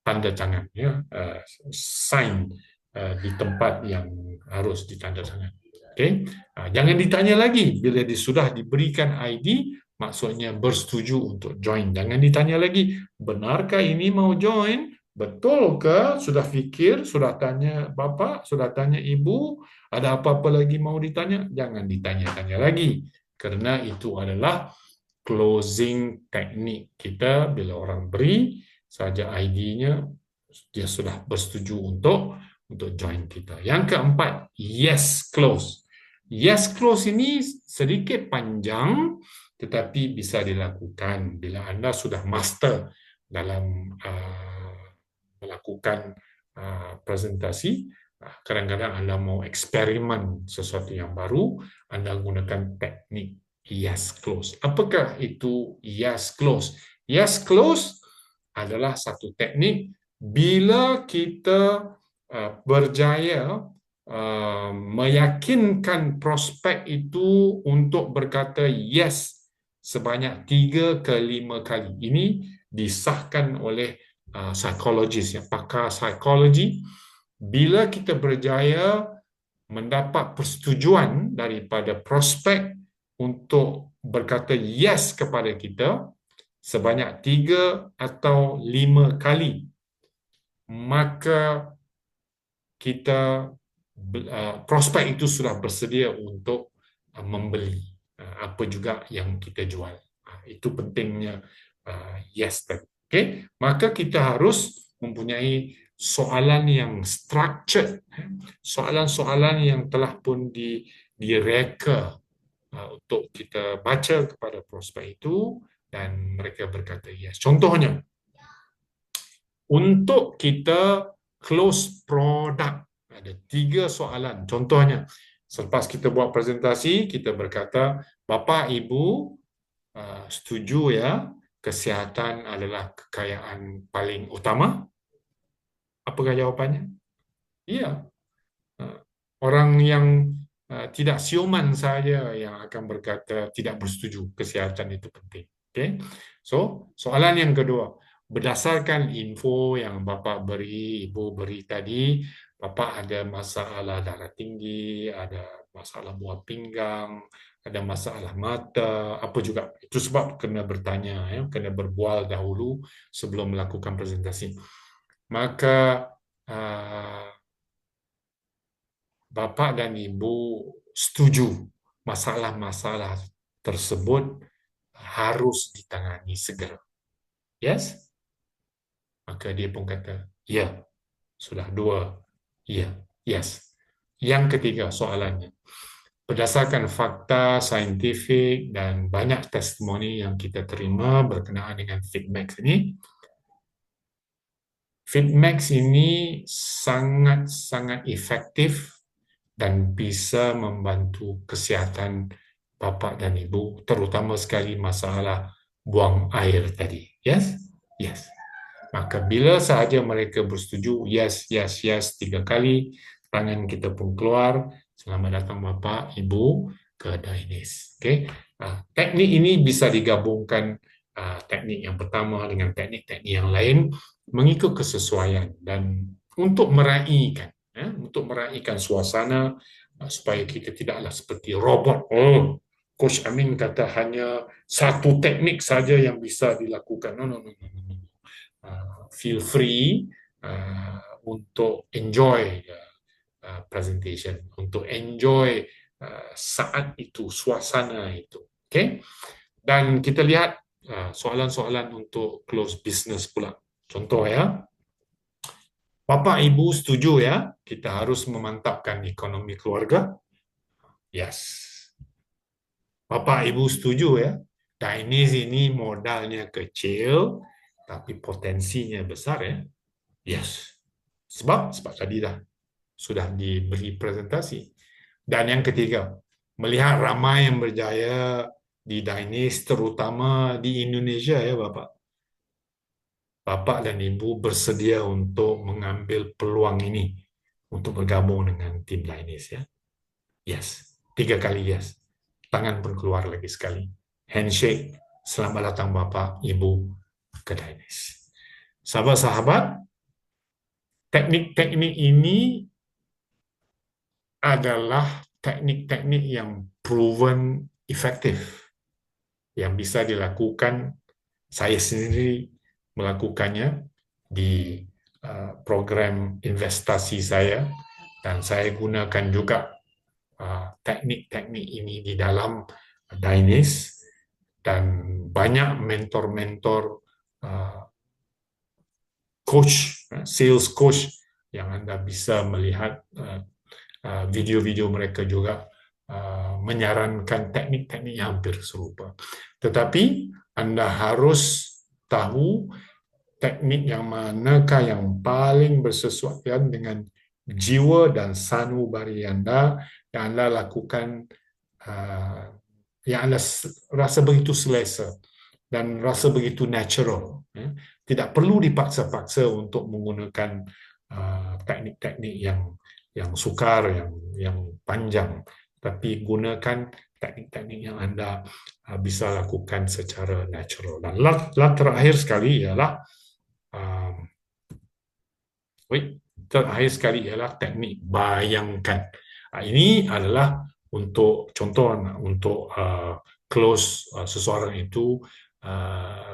[SPEAKER 2] tanda tangan, ya, sign di tempat yang harus ditanda tangan. Okay? Jangan ditanya lagi bila dia sudah diberikan ID, maksudnya bersetuju untuk join. Jangan ditanya lagi, benarkah ini mau join? Betul ke? Sudah fikir? Sudah tanya Bapak? Sudah tanya Ibu? Ada apa-apa lagi mau ditanya? Jangan ditanya-tanya lagi. Karena itu adalah closing teknik kita. Bila orang beri saja ID-nya, dia sudah bersetuju untuk join kita. Yang keempat, yes close. Yes close ini sedikit panjang, tetapi bisa dilakukan bila anda sudah master dalam melakukan presentasi. Kadang-kadang anda mau eksperimen sesuatu yang baru, anda gunakan teknik yes close. Apakah itu yes close? Yes close adalah satu teknik bila kita berjaya meyakinkan prospek itu untuk berkata yes sebanyak 3 ke 5 kali. Ini disahkan oleh psikologis, pakar psikologi. Bila kita berjaya mendapat persetujuan daripada prospek untuk berkata yes kepada kita sebanyak 3 atau 5 kali, maka kita prospek itu sudah bersedia untuk membeli apa juga yang kita jual. Itu pentingnya yes tadi. Okay? Maka kita harus mempunyai soalan yang structured, soalan-soalan yang telah pun direka untuk kita baca kepada prospek itu dan mereka berkata yes. Contohnya, untuk kita close product, ada 3 soalan. Contohnya, selepas kita buat presentasi, kita berkata, Bapa, Ibu, setuju ya, kesihatan adalah kekayaan paling utama? Apakah jawapannya? Ya. Orang yang tidak siuman saja yang akan berkata tidak bersetuju, kesihatan itu penting. Okay? So, soalan yang kedua, berdasarkan info yang Bapa beri, Ibu beri tadi, Bapa ada masalah darah tinggi, ada masalah buah pinggang, ada masalah mata, apa juga. Itu sebab kena bertanya, ya, kena berbual dahulu sebelum melakukan presentasi. Maka Bapa dan Ibu setuju masalah-masalah tersebut harus ditangani segera. Yes? Maka dia pun kata, ya. Sudah 2. Ya. Yes. Yang ketiga soalannya. Berdasarkan fakta saintifik dan banyak testimoni yang kita terima berkenaan dengan Fitmax ini, Fitmax ini sangat-sangat efektif dan bisa membantu kesihatan bapa dan ibu, terutama sekali masalah buang air tadi. Yes? Yes. Maka bila sahaja mereka bersetuju, yes, yes, yes, 3 kali, tangan kita pun keluar, selamat datang bapa, ibu ke Dainis. Okay? Teknik ini bisa digabungkan teknik yang pertama dengan teknik-teknik yang lain mengikut kesesuaian dan untuk meraihkan suasana supaya kita tidaklah seperti robot. Oh, Coach Amin kata hanya satu teknik saja yang bisa dilakukan. No. Feel free untuk enjoy presentation, untuk enjoy saat itu, suasana itu. Okay? Dan kita lihat soalan-soalan untuk close business pula. Contoh ya, Bapak Ibu setuju ya, kita harus memantapkan ekonomi keluarga? Yes. Bapak Ibu setuju ya, Dainis ini modalnya kecil, tapi potensinya besar ya? Yes. Sebab tadi sudah diberi presentasi. Dan yang ketiga, melihat ramai yang berjaya di Dainis, terutama di Indonesia ya Bapak. Bapak dan Ibu bersedia untuk mengambil peluang ini untuk bergabung dengan tim Dainis ya. Yes. 3 kali yes. Tangan pun keluar lagi sekali. Handshake. Selamat datang Bapak, Ibu ke Dainis. Sahabat-sahabat, teknik-teknik ini adalah teknik-teknik yang proven efektif yang bisa dilakukan. Saya sendiri melakukannya di program investasi saya dan saya gunakan juga teknik-teknik ini di dalam Dainis dan banyak mentor-mentor coach, sales coach yang Anda bisa melihat video-video mereka juga menyarankan teknik-teknik yang hampir serupa. Tetapi Anda harus tahu teknik yang manakah yang paling bersesuaian dengan jiwa dan sanubari Anda yang Anda lakukan, yang Anda rasa begitu selesa dan rasa begitu natural. Tidak perlu dipaksa-paksa untuk menggunakan teknik-teknik yang yang sukar, yang panjang, tapi gunakan teknik-teknik yang Anda bisa lakukan secara natural. Dan terakhir sekali ialah um, terakhir sekali ialah teknik bayangkan. Ini adalah untuk contoh untuk close seseorang itu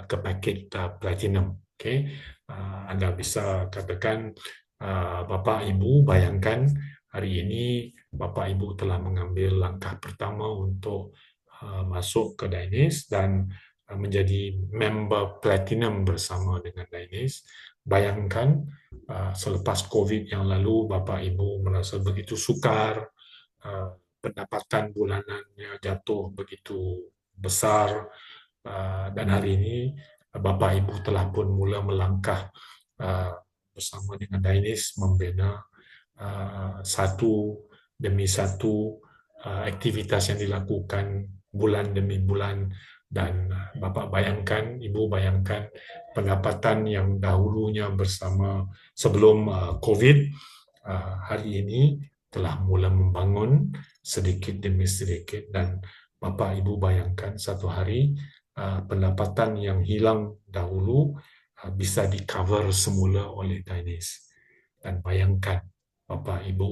[SPEAKER 2] ke paket platinum. Okay? Anda bisa katakan, Bapak Ibu bayangkan hari ini Bapak Ibu telah mengambil langkah pertama untuk masuk ke Dainis dan menjadi member platinum bersama dengan Dainis. Bayangkan selepas COVID yang lalu Bapak Ibu merasa begitu sukar, pendapatan bulanannya jatuh begitu besar, dan hari ini Bapak Ibu telah pun mula melangkah bersama dengan Dainis membina satu demi satu aktivitas yang dilakukan bulan demi bulan, dan Bapak bayangkan, Ibu bayangkan pendapatan yang dahulunya bersama sebelum COVID, hari ini telah mula membangun sedikit demi sedikit, dan Bapak Ibu bayangkan satu hari pendapatan yang hilang dahulu bisa di cover semula oleh Dainis. Dan bayangkan Bapak Ibu,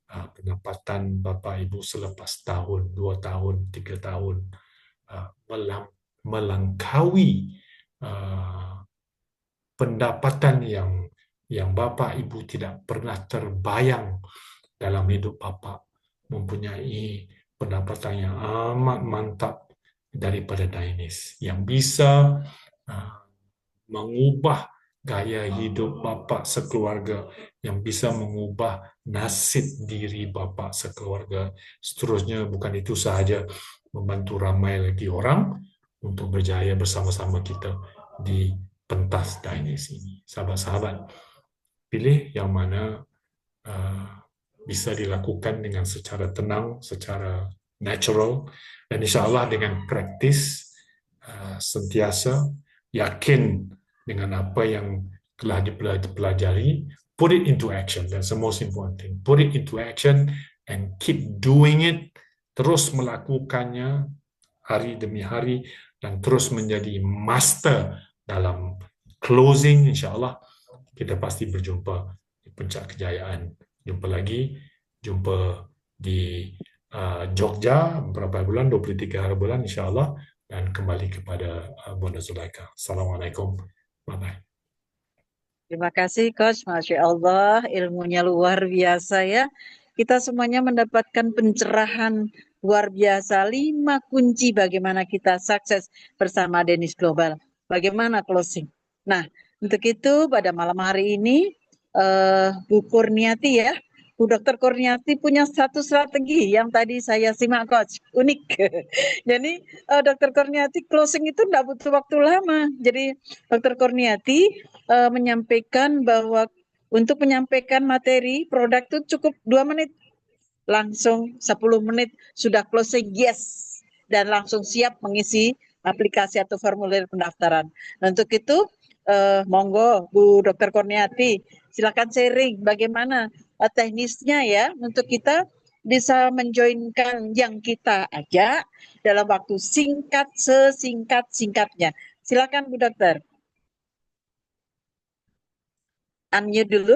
[SPEAKER 2] pendapatan Bapak Ibu selepas tahun, 2 tahun, 3 tahun melangkaui pendapatan yang Bapak Ibu tidak pernah terbayang dalam hidup Bapak, mempunyai pendapatan yang amat mantap daripada Dainis yang bisa mengubah gaya hidup Bapak sekeluarga, yang bisa mengubah nasib diri Bapak sekeluarga. Seterusnya bukan itu sahaja, membantu ramai lagi orang untuk berjaya bersama-sama kita di pentas Dainis ini. Sahabat-sahabat, pilih yang mana bisa dilakukan dengan secara tenang, secara natural, dan insya Allah dengan praktis sentiasa yakin dengan apa yang telah dipelajari, put it into action. That's the most important thing. Put it into action and keep doing it. Terus melakukannya hari demi hari dan terus menjadi master dalam closing. Insya Allah kita pasti berjumpa di puncak kejayaan. Jumpa lagi, jumpa di Jogja beberapa bulan, 23 bulan insya Allah, dan kembali kepada Bunda Zulaika. Assalamualaikum. Bye-bye.
[SPEAKER 1] Terima kasih Coach, Masya Allah, ilmunya luar biasa ya. Kita semuanya mendapatkan pencerahan luar biasa, 5 kunci bagaimana kita sukses bersama Dainis Global. Bagaimana closing? Nah, untuk itu pada malam hari ini, Bu Kurniati ya, Bu Dr. Kurniati punya satu strategi yang tadi saya simak Coach, unik. Jadi Dr. Kurniati closing itu tidak butuh waktu lama. Jadi Dr. Kurniati menyampaikan bahwa untuk menyampaikan materi produk itu cukup 2 menit, langsung 10 menit sudah closing yes, dan langsung siap mengisi aplikasi atau formulir pendaftaran. Dan untuk itu monggo Bu Dr. Kurniati silakan sharing bagaimana teknisnya ya untuk kita bisa menjoinkan yang kita ajak dalam waktu singkat, sesingkat-singkatnya. Silakan Bu Dokter. Unmute dulu.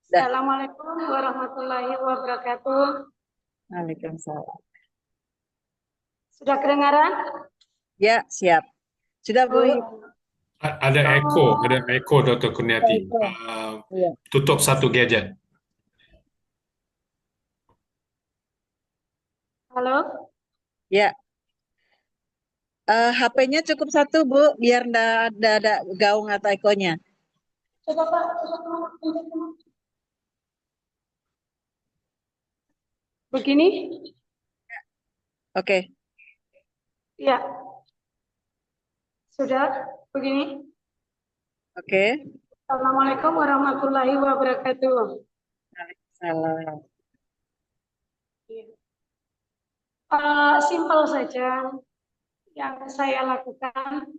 [SPEAKER 3] Assalamualaikum warahmatullahi wabarakatuh.
[SPEAKER 1] Waalaikumsalam.
[SPEAKER 3] Sudah kedengaran?
[SPEAKER 1] Ya, siap. Sudah, Bu.
[SPEAKER 2] Ada echo Dr. Kurniati. Tutup satu gadget.
[SPEAKER 3] Halo?
[SPEAKER 1] Ya. HP-nya cukup satu, Bu, biar enggak ada gaung atau ekonya.
[SPEAKER 3] Coba Pak. Begini?
[SPEAKER 1] Oke.
[SPEAKER 3] Ya. Sudah? Begini?
[SPEAKER 1] Oke.
[SPEAKER 3] Assalamualaikum warahmatullahi wabarakatuh.
[SPEAKER 1] Waalaikumsalam.
[SPEAKER 3] Simpel saja. yang saya lakukan,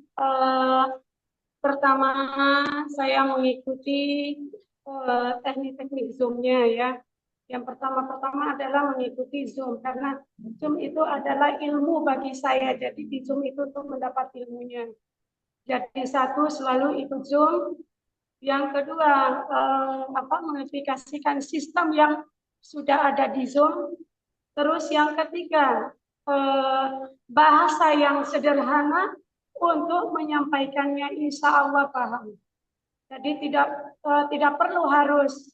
[SPEAKER 3] pertama saya mengikuti teknik-teknik Zoom-nya ya. Yang pertama adalah mengikuti Zoom, karena Zoom itu adalah ilmu bagi saya. Jadi di Zoom itu untuk mendapat ilmunya. Jadi satu, selalu ikut Zoom. Yang kedua, mengaplikasikan sistem yang sudah ada di Zoom. Terus yang ketiga, bahasa yang sederhana untuk menyampaikannya, insya Allah paham. Jadi tidak perlu harus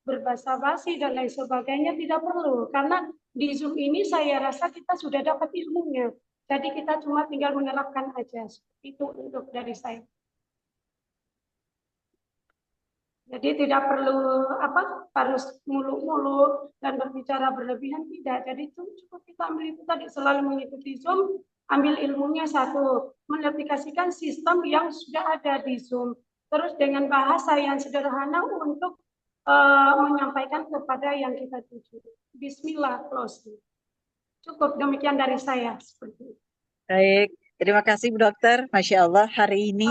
[SPEAKER 3] berbahasa basi dan lain sebagainya, tidak perlu. Karena di Zoom ini saya rasa kita sudah dapat ilmunya. Jadi kita cuma tinggal menerapkan aja. Itu untuk dari saya. Jadi tidak perlu harus muluk-muluk dan berbicara berlebihan, tidak. Jadi cukup kita ambil itu tadi, selalu mengikuti Zoom, ambil ilmunya satu, mengaplikasikan sistem yang sudah ada di Zoom. Terus dengan bahasa yang sederhana untuk menyampaikan kepada yang kita tuju. Bismillah, closing. Cukup demikian dari saya. Seperti itu.
[SPEAKER 1] Baik, terima kasih Bu Dokter. Masya Allah, hari ini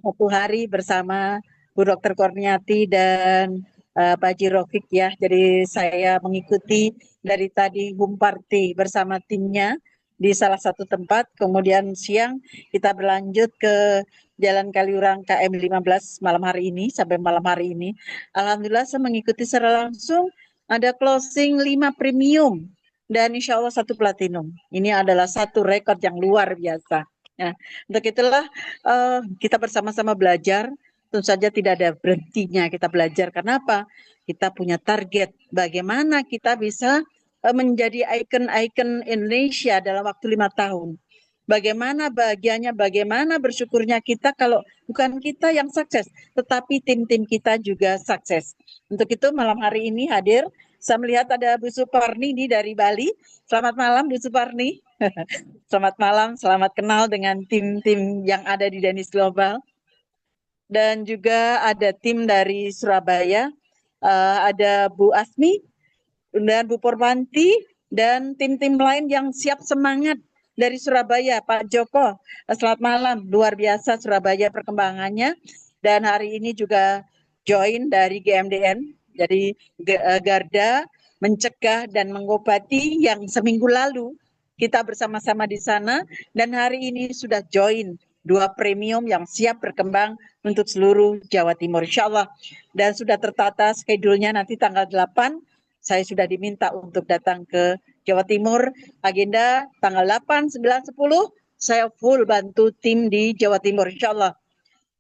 [SPEAKER 1] satu hari bersama Bu Dokter Kurniati dan Pak Haji Rofik ya. Jadi saya mengikuti dari tadi home party bersama timnya di salah satu tempat. Kemudian siang kita berlanjut ke Jalan Kaliurang KM 15 malam hari ini sampai malam hari ini. Alhamdulillah saya mengikuti secara langsung, ada closing 5 premium dan insya Allah 1 platinum. Ini adalah satu rekor yang luar biasa. Nah, untuk itulah kita bersama-sama belajar. Tentu saja tidak ada berhentinya kita belajar. Kenapa? Kita punya target. Bagaimana kita bisa menjadi ikon-ikon Indonesia dalam waktu 5 tahun. Bagaimana bahagianya, bagaimana bersyukurnya kita kalau bukan kita yang sukses, tetapi tim-tim kita juga sukses. Untuk itu malam hari ini hadir, saya melihat ada Bu Suparni ini dari Bali. Selamat malam Bu Suparni. Selamat malam, selamat kenal dengan tim-tim yang ada di Dennis Global. Dan juga ada tim dari Surabaya, ada Bu Asmi dan Bu Purwanti dan tim-tim lain yang siap semangat dari Surabaya. Pak Joko, selamat malam, luar biasa Surabaya perkembangannya. Dan hari ini juga join dari GMDN, jadi Garda Mencegah dan Mengobati yang seminggu lalu kita bersama-sama di sana, dan hari ini sudah join 2 premium yang siap berkembang untuk seluruh Jawa Timur insya Allah. Dan sudah tertata schedule-nya nanti tanggal 8, saya sudah diminta untuk datang ke Jawa Timur. Agenda tanggal 8, 9, 10, saya full bantu tim di Jawa Timur insya Allah.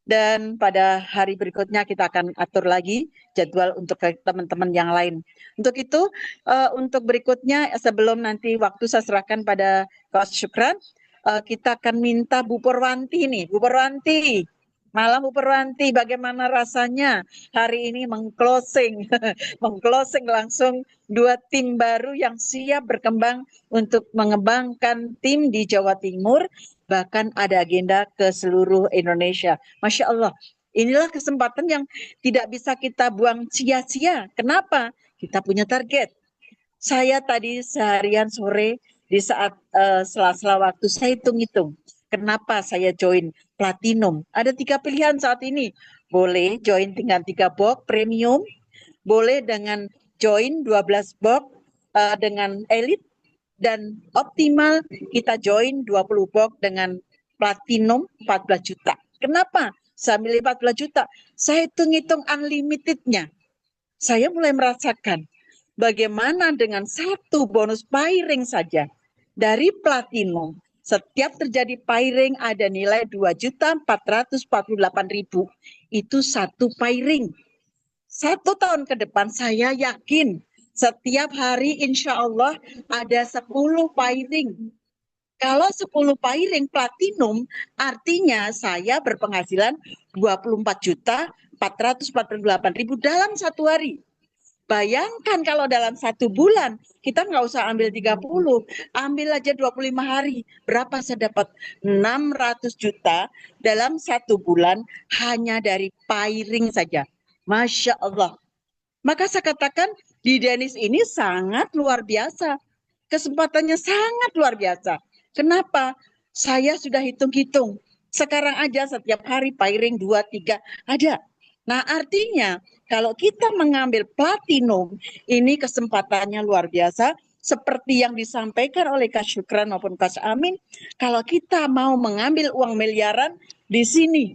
[SPEAKER 1] Dan pada hari berikutnya kita akan atur lagi jadwal untuk teman-teman yang lain. Untuk itu, untuk berikutnya sebelum nanti waktu saya serahkan pada Coach Syukran, kita akan minta Bu Purwanti nih. Bu Purwanti, malam Bu Purwanti, bagaimana rasanya hari ini mengclosing langsung 2 tim baru yang siap berkembang untuk mengembangkan tim di Jawa Timur, bahkan ada agenda ke seluruh Indonesia. Masya Allah, inilah kesempatan yang tidak bisa kita buang sia-sia. Kenapa? Kita punya target. Saya tadi seharian sore di saat sela-sela waktu saya hitung-hitung. Kenapa saya join platinum? Ada 3 pilihan saat ini. Boleh join dengan 3 box premium, boleh dengan join 12 box dengan elite, dan optimal kita join 20 box dengan platinum 14 juta. Kenapa saya milih 14 juta? Saya hitung-hitung unlimitednya. Saya mulai merasakan bagaimana dengan 1 bonus pairing saja dari platinum. Setiap terjadi pairing ada nilai 2.448.000. Itu 1 pairing. 1 tahun ke depan saya yakin setiap hari insya Allah ada 10 pairing. Kalau 10 pairing platinum, artinya saya berpenghasilan 24.448.000 dalam 1 hari. Bayangkan kalau dalam 1 bulan, kita nggak usah ambil 30, ambil aja 25 hari. Berapa saya dapat? 600 juta dalam 1 bulan hanya dari pairing saja. Masya Allah. Maka saya katakan di Dennis ini sangat luar biasa. Kesempatannya sangat luar biasa. Kenapa? Saya sudah hitung-hitung. Sekarang aja setiap hari piring 2, 3 ada. Nah, artinya kalau kita mengambil platinum, ini kesempatannya luar biasa. Seperti yang disampaikan oleh Kak Syukran maupun Kak Amin, kalau kita mau mengambil uang miliaran di sini.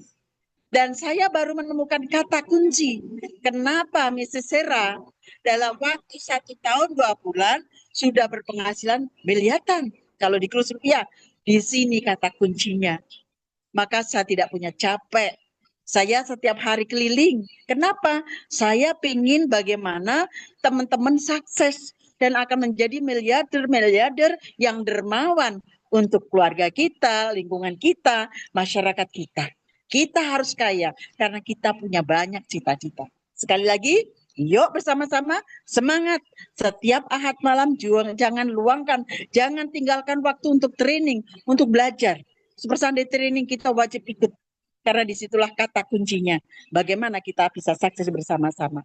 [SPEAKER 1] Dan saya baru menemukan kata kunci. Kenapa Mrs. Sera dalam waktu 1 tahun 2 bulan sudah berpenghasilan miliaran. Kalau di Krus rupiah, di sini kata kuncinya. Maka saya tidak punya capek. Saya setiap hari keliling. Kenapa? Saya ingin bagaimana teman-teman sukses dan akan menjadi miliarder-miliarder yang dermawan untuk keluarga kita, lingkungan kita, masyarakat kita. Kita harus kaya karena kita punya banyak cita-cita. Sekali lagi, yuk bersama-sama semangat. Setiap Ahad malam jangan luangkan, jangan tinggalkan waktu untuk training, untuk belajar. Super Sunday training kita wajib ikut. Karena disitulah kata kuncinya. Bagaimana kita bisa sukses bersama-sama.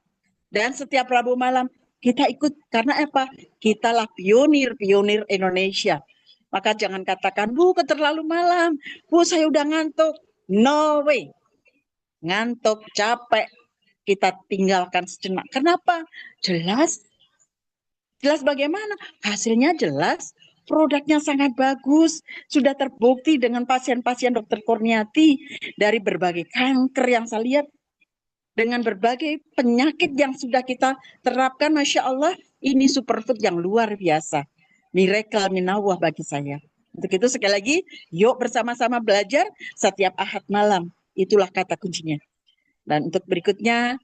[SPEAKER 1] Dan setiap Rabu malam kita ikut. Karena apa? Kitalah pionir-pionir Indonesia. Maka jangan katakan, Bu, terlalu malam. Bu, saya udah ngantuk. No way. Ngantuk, capek. Kita tinggalkan sejenak. Kenapa? Jelas. Jelas bagaimana? Hasilnya jelas. Produknya sangat bagus, sudah terbukti dengan pasien-pasien Dokter Kurniati dari berbagai kanker yang saya lihat, dengan berbagai penyakit yang sudah kita terapkan, Masya Allah, ini superfood yang luar biasa. Miracle minallah bagi saya. Untuk itu sekali lagi, yuk bersama-sama belajar setiap Ahad malam. Itulah kata kuncinya. Dan untuk berikutnya,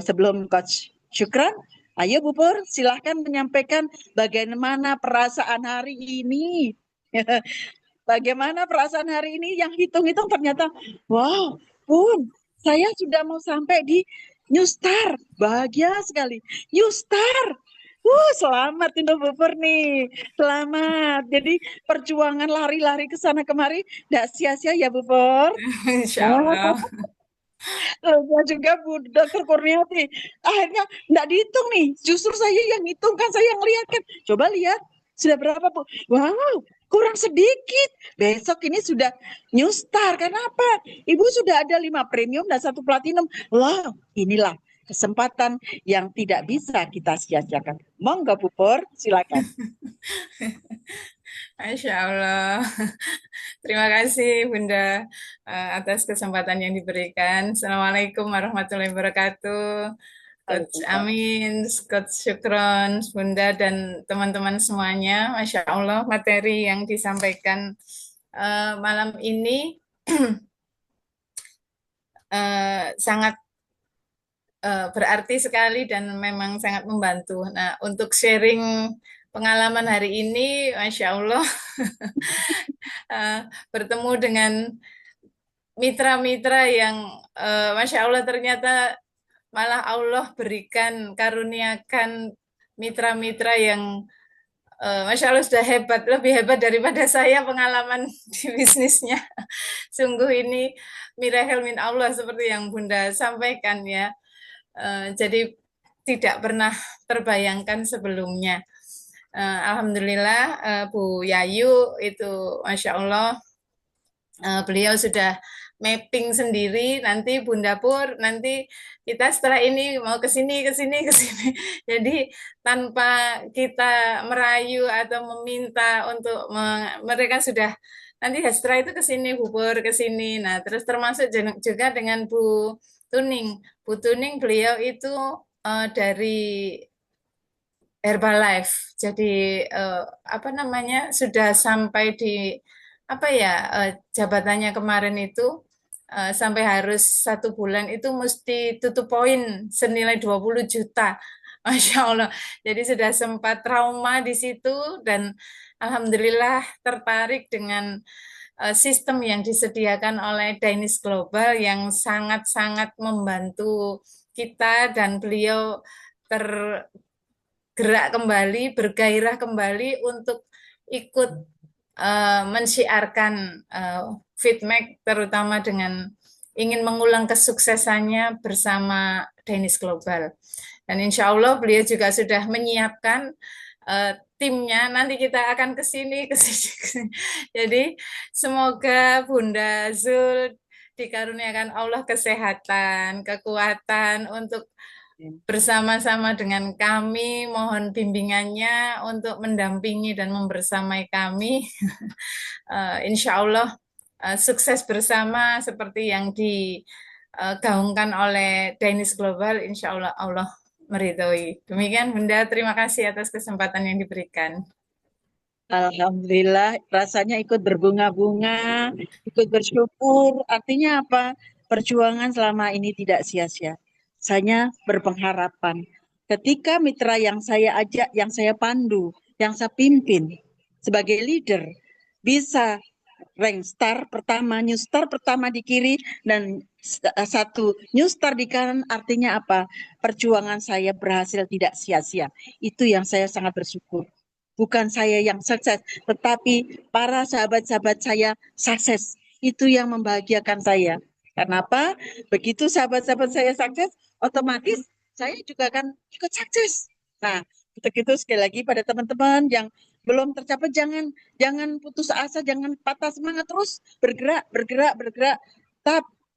[SPEAKER 1] sebelum Coach Syukran, ayo Bu Pur, silahkan menyampaikan bagaimana perasaan hari ini. Bagaimana perasaan hari ini yang hitung-hitung ternyata, wow, Pun, saya sudah mau sampai di New Star. Bahagia sekali. New Star. Selamat untuk Bu Pur nih. Selamat. Jadi perjuangan lari-lari ke sana kemari tidak sia-sia ya Bu Pur.
[SPEAKER 4] Insya Allah.
[SPEAKER 1] Juga Bu Dokter Kurniati. Akhirnya enggak dihitung nih. Justru saya yang hitung kan, saya yang lihat kan. Coba lihat, sudah berapa Bu? Wow, kurang sedikit. Besok ini sudah New Star. Kenapa? Ibu sudah ada 5 premium dan 1 platinum. Wow, inilah kesempatan yang tidak bisa kita sia-siakan. Monggo Bu Pur, silakan.
[SPEAKER 4] Masya Allah. Terima kasih Bunda atas kesempatan yang diberikan. Assalamualaikum warahmatullahi wabarakatuh. Coach Amin, Coach Syukron, Bunda dan teman-teman semuanya. Masya Allah, materi yang disampaikan malam ini sangat berarti sekali dan memang sangat membantu. Nah, untuk sharing pengalaman hari ini, Masya Allah, bertemu dengan mitra-mitra yang Masya Allah ternyata malah Allah berikan, karuniakan mitra-mitra yang Masya Allah sudah hebat, lebih hebat daripada saya pengalaman di bisnisnya. Sungguh ini miracle min Allah seperti yang Bunda sampaikan ya. Jadi tidak pernah terbayangkan sebelumnya. Alhamdulillah Bu Yayu itu Masya Allah beliau sudah mapping sendiri, nanti Bunda Pur, nanti kita setelah ini mau ke sini. Jadi tanpa kita merayu atau meminta untuk mereka sudah nanti setelah itu ke sini Bu Pur, ke sini. Nah, terus termasuk juga dengan Bu Tuning. Bu Tuning beliau itu dari Herbalife. Jadi sudah sampai di jabatannya kemarin itu sampai harus 1 bulan itu mesti tutup poin senilai 20 juta. Masya Allah. Jadi sudah sempat trauma di situ dan alhamdulillah tertarik dengan sistem yang disediakan oleh Dainis Global yang sangat-sangat membantu kita dan beliau tergerak kembali, bergairah kembali untuk ikut mensyiarkan feedback terutama dengan ingin mengulang kesuksesannya bersama Dainis Global. Dan insya Allah beliau juga sudah menyiapkan timnya, nanti kita akan ke sini, ke sini, ke sini. Jadi semoga Bunda Zul dikaruniakan Allah kesehatan, kekuatan untuk bersama-sama dengan kami. Mohon bimbingannya untuk mendampingi dan membersamai kami. Insya Allah sukses bersama seperti yang digaungkan oleh Dainis Global. Insya Allah Allah meridhoi. Demikian Bunda, terima kasih atas kesempatan yang diberikan.
[SPEAKER 1] Alhamdulillah, rasanya ikut berbunga-bunga, ikut bersyukur. Artinya apa? Perjuangan selama ini tidak sia-sia. Saya berpengharapan ketika mitra yang saya ajak, yang saya pandu, yang saya pimpin sebagai leader bisa rank star pertama, new star pertama di kiri dan satu new star di kanan, artinya apa? Perjuangan saya berhasil tidak sia-sia. Itu yang saya sangat bersyukur. Bukan saya yang sukses, tetapi para sahabat-sahabat saya sukses. Itu yang membahagiakan saya. Kenapa? Begitu sahabat-sahabat saya sukses, otomatis saya juga akan ikut sukses. Nah, begitu sekali lagi pada teman-teman yang belum tercapai, jangan putus asa, jangan patah semangat, terus bergerak, bergerak, bergerak.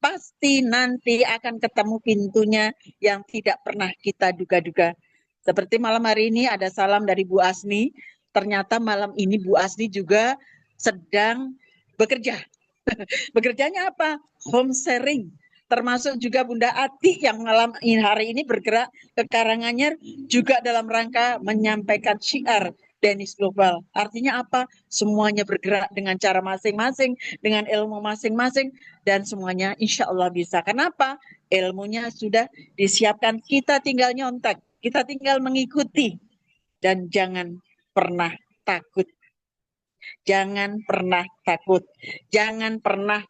[SPEAKER 1] Pasti nanti akan ketemu pintunya yang tidak pernah kita duga-duga. Seperti malam hari ini ada salam dari Bu Asni. Ternyata malam ini Bu Asni juga sedang bekerja. Bekerjanya apa? Home sharing. Termasuk juga Bunda Ati yang malam hari ini bergerak ke Karanganyar juga dalam rangka menyampaikan syiar Dainis Global. Artinya apa? Semuanya bergerak dengan cara masing-masing, dengan ilmu masing-masing, dan semuanya insya Allah bisa. Kenapa? Ilmunya sudah disiapkan, kita tinggal nyontek, kita tinggal mengikuti. Dan jangan pernah takut. Jangan pernah takut. Jangan pernah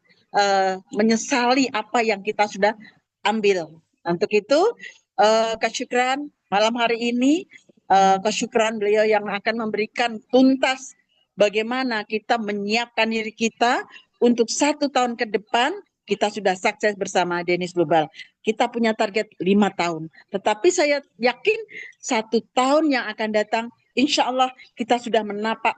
[SPEAKER 1] menyesali apa yang kita sudah ambil. Untuk itu, kesyukuran malam hari ini, kesyukuran beliau yang akan memberikan tuntas bagaimana kita menyiapkan diri kita untuk 1 tahun ke depan. Kita sudah sukses bersama Dainis Global. Kita punya target 5 tahun. Tetapi saya yakin 1 tahun yang akan datang, insya Allah kita sudah menapak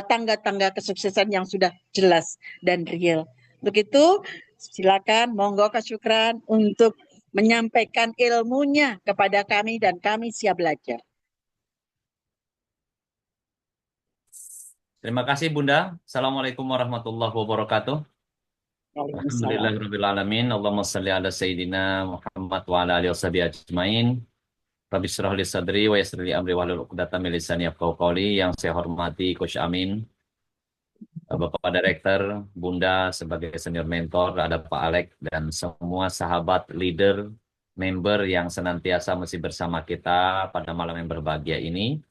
[SPEAKER 1] tangga-tangga kesuksesan yang sudah jelas dan real. Begitu, silakan monggo kesyukuran untuk menyampaikan ilmunya kepada kami dan kami siap belajar.
[SPEAKER 5] Terima kasih Bunda. Assalamualaikum warahmatullahi wabarakatuh. Alhamdulillahirrabbilalamin. Allahumma salli ala Sayyidina Muhammad wa ala alihi washabihi ajmain. Rabbi syrah li sadri wa yassir li amri wahlul 'uqdatam min lisani yafqahu qawli. Yang saya hormati Coach Amin, Bapak Direktur, Bunda sebagai senior mentor, ada Pak Alek dan semua sahabat leader, member yang senantiasa masih bersama kita pada malam yang berbahagia ini.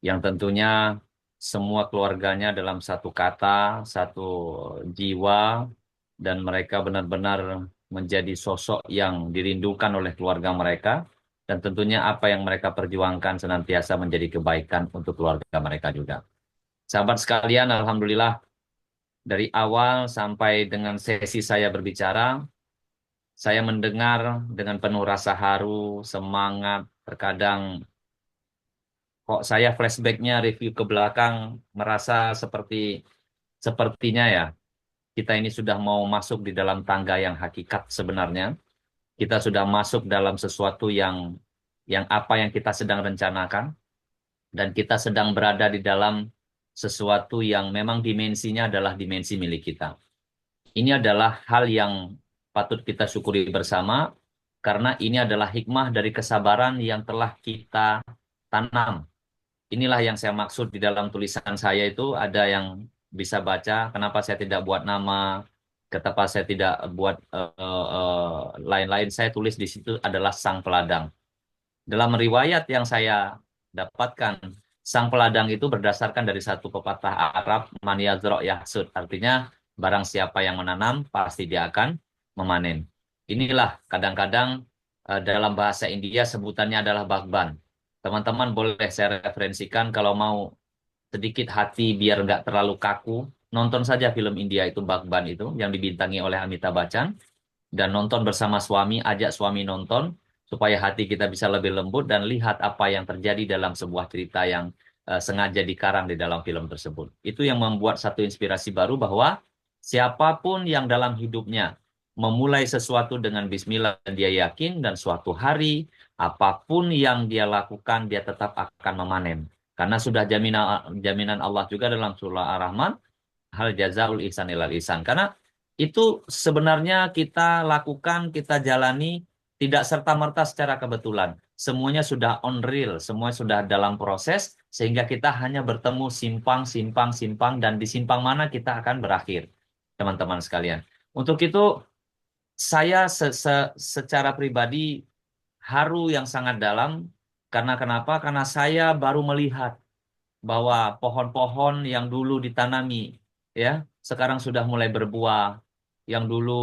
[SPEAKER 5] Yang tentunya semua keluarganya dalam satu kata, satu jiwa, dan mereka benar-benar menjadi sosok yang dirindukan oleh keluarga mereka, dan tentunya apa yang mereka perjuangkan senantiasa menjadi kebaikan untuk keluarga mereka juga. Sahabat sekalian, alhamdulillah dari awal sampai dengan sesi saya berbicara, saya mendengar dengan penuh rasa haru, semangat, terkadang kok saya flashbacknya review ke belakang merasa sepertinya ya kita ini sudah mau masuk di dalam tangga yang hakikat sebenarnya. Kita sudah masuk dalam sesuatu yang apa yang kita sedang rencanakan, dan kita sedang berada di dalam sesuatu yang memang dimensinya adalah dimensi milik kita. Ini adalah hal yang patut kita syukuri bersama, karena ini adalah hikmah dari kesabaran yang telah kita tanam. Inilah yang saya maksud di dalam tulisan saya itu, ada yang bisa baca kenapa saya tidak buat nama, kenapa saya tidak buat lain-lain. Saya tulis di situ adalah sang peladang. Dalam riwayat yang saya dapatkan, sang peladang itu berdasarkan dari satu pepatah Arab, man yazra' yahsud. Artinya, barang siapa yang menanam, pasti dia akan memanen. Inilah kadang-kadang dalam bahasa India sebutannya adalah bagban. Teman-teman boleh saya referensikan kalau mau sedikit hati biar nggak terlalu kaku, nonton saja film India itu Bagban itu yang dibintangi oleh Amitabh Bachchan, dan nonton bersama suami, ajak suami nonton supaya hati kita bisa lebih lembut dan lihat apa yang terjadi dalam sebuah cerita yang sengaja dikarang di dalam film tersebut. Itu yang membuat satu inspirasi baru bahwa siapapun yang dalam hidupnya memulai sesuatu dengan bismillah dan dia yakin dan suatu hari apapun yang dia lakukan dia tetap akan memanen. Karena sudah jaminan Allah juga dalam surah Ar-Rahman, hal jazaul ihsan ilal ihsan. Karena itu sebenarnya kita lakukan, kita jalani tidak serta-merta secara kebetulan. Semuanya sudah on real, semua sudah dalam proses, sehingga kita hanya bertemu simpang, simpang, simpang, dan di simpang mana kita akan berakhir, teman-teman sekalian. Untuk itu, saya secara pribadi haru yang sangat dalam, karena kenapa? Karena saya baru melihat bahwa pohon-pohon yang dulu ditanami, ya, sekarang sudah mulai berbuah. Yang dulu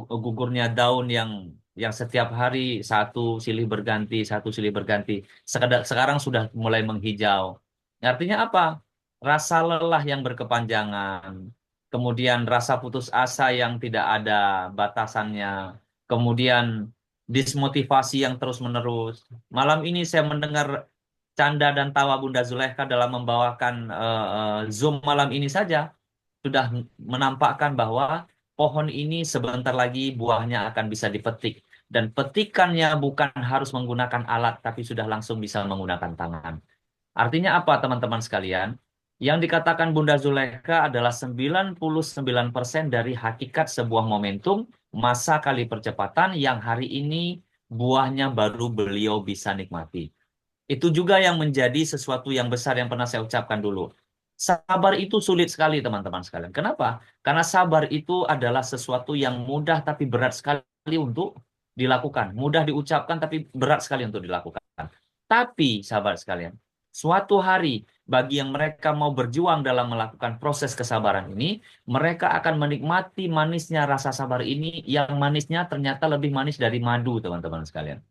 [SPEAKER 5] gugurnya daun yang setiap hari satu silih berganti, satu silih berganti, sekarang sudah mulai menghijau. Artinya apa? Rasa lelah yang berkepanjangan, kemudian rasa putus asa yang tidak ada batasannya, kemudian dismotivasi yang terus-menerus. Malam ini saya mendengar canda dan tawa Bunda Zulaikha dalam membawakan Zoom malam ini saja sudah menampakkan bahwa pohon ini sebentar lagi buahnya akan bisa dipetik. Dan petikannya bukan harus menggunakan alat, tapi sudah langsung bisa menggunakan tangan. Artinya apa teman-teman sekalian? Yang dikatakan Bunda Zulaikha adalah 99% dari hakikat sebuah momentum, masa kali percepatan yang hari ini buahnya baru beliau bisa nikmati. Itu juga yang menjadi sesuatu yang besar yang pernah saya ucapkan dulu. Sabar itu sulit sekali teman-teman sekalian. Kenapa? Karena sabar itu adalah sesuatu yang mudah tapi berat sekali untuk dilakukan. Mudah diucapkan tapi berat sekali untuk dilakukan. Tapi sahabat sekalian, suatu hari bagi yang mereka mau berjuang dalam melakukan proses kesabaran ini, mereka akan menikmati manisnya rasa sabar ini, yang manisnya ternyata lebih manis dari madu teman-teman sekalian.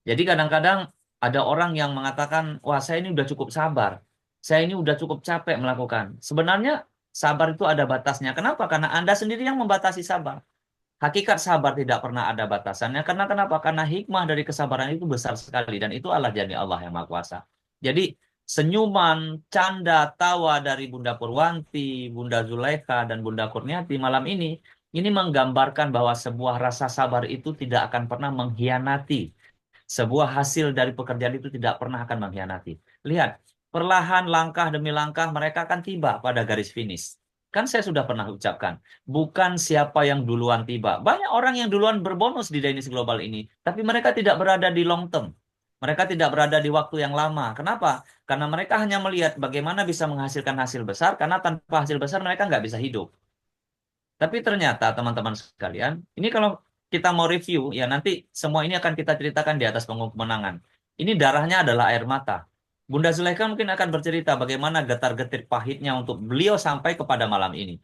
[SPEAKER 5] Jadi kadang-kadang ada orang yang mengatakan, wah saya ini udah cukup sabar. Saya ini udah cukup capek melakukan. Sebenarnya sabar itu ada batasnya. Kenapa? Karena Anda sendiri yang membatasi sabar. Hakikat sabar tidak pernah ada batasannya. Karena kenapa? Karena hikmah dari kesabaran itu besar sekali. Dan itu Allah jadi Allah yang Maha Kuasa. Jadi senyuman, canda, tawa dari Bunda Purwanti, Bunda Zulaikha, dan Bunda Kurniati malam ini menggambarkan bahwa sebuah rasa sabar itu tidak akan pernah mengkhianati. Sebuah hasil dari pekerjaan itu tidak pernah akan mengkhianati. Lihat, perlahan langkah demi langkah mereka akan tiba pada garis finish. Kan saya sudah pernah ucapkan, bukan siapa yang duluan tiba. Banyak orang yang duluan berbonus di Dainis Global ini, tapi mereka tidak berada di long term. Mereka tidak berada di waktu yang lama. Kenapa? Karena mereka hanya melihat bagaimana bisa menghasilkan hasil besar, karena tanpa hasil besar mereka nggak bisa hidup. Tapi ternyata teman-teman sekalian, ini kalau kita mau review, ya nanti semua ini akan kita ceritakan di atas panggung kemenangan. Ini darahnya adalah air mata. Bunda Zulaikha mungkin akan bercerita bagaimana getar-getir pahitnya untuk beliau sampai kepada malam ini.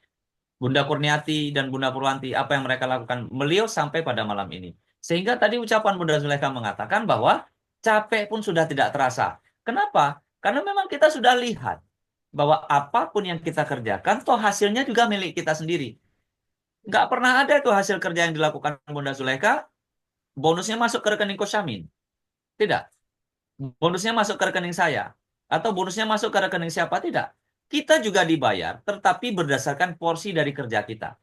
[SPEAKER 5] Bunda Kurniati dan Bunda Purwanti, apa yang mereka lakukan? Beliau sampai pada malam ini. Sehingga tadi ucapan Bunda Zulaikha mengatakan bahwa capek pun sudah tidak terasa. Kenapa? Karena memang kita sudah lihat bahwa apapun yang kita kerjakan, toh hasilnya juga milik kita sendiri. Nggak pernah ada itu hasil kerja yang dilakukan Bunda Zulaikha, bonusnya masuk ke rekening Coach Amin. Tidak. Bonusnya masuk ke rekening saya. Atau bonusnya masuk ke rekening siapa? Tidak. Kita juga dibayar, tetapi berdasarkan porsi dari kerja kita.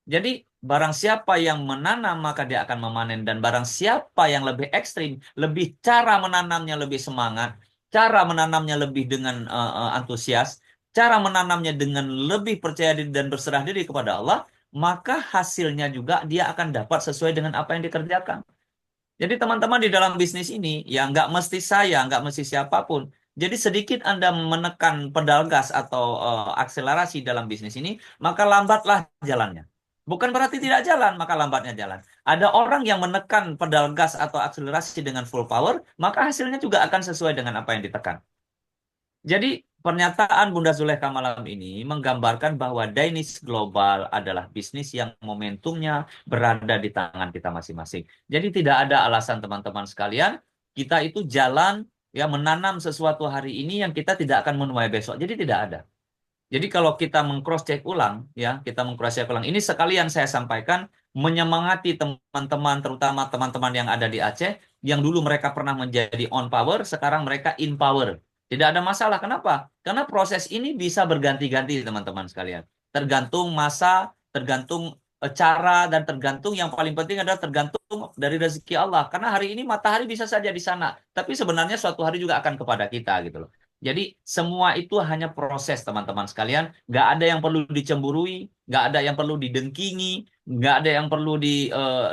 [SPEAKER 5] Jadi, barang siapa yang menanam, maka dia akan memanen. Dan barang siapa yang lebih ekstrim, lebih cara menanamnya lebih semangat, cara menanamnya lebih dengan antusias, cara menanamnya dengan lebih percaya diri dan berserah diri kepada Allah, maka hasilnya juga dia akan dapat sesuai dengan apa yang dikerjakan. Jadi teman-teman di dalam bisnis ini, ya nggak mesti saya, nggak mesti siapapun. Jadi sedikit Anda menekan pedal gas atau akselerasi dalam bisnis ini, maka lambatlah jalannya. Bukan berarti tidak jalan, maka lambatnya jalan. Ada orang yang menekan pedal gas atau akselerasi dengan full power, maka hasilnya juga akan sesuai dengan apa yang ditekan. Jadi pernyataan Bunda Zulaikha malam ini menggambarkan bahwa Dainis Global adalah bisnis yang momentumnya berada di tangan kita masing-masing. Jadi tidak ada alasan teman-teman sekalian, kita itu jalan ya menanam sesuatu hari ini yang kita tidak akan menuai besok. Jadi tidak ada. Jadi kalau kita meng-cross check ulang, ya kita meng-cross check ulang. Ini sekalian saya sampaikan menyemangati teman-teman, terutama teman-teman yang ada di Aceh, yang dulu mereka pernah menjadi on power, sekarang mereka in power. Tidak ada masalah. Kenapa? Karena proses ini bisa berganti-ganti, teman-teman sekalian. Tergantung masa, tergantung cara, dan tergantung yang paling penting adalah tergantung dari rezeki Allah. Karena hari ini matahari bisa saja di sana, tapi sebenarnya suatu hari juga akan kepada kita gitu loh. Jadi semua itu hanya proses, teman-teman sekalian. Nggak ada yang perlu dicemburui, nggak ada yang perlu didengkingi, nggak ada yang perlu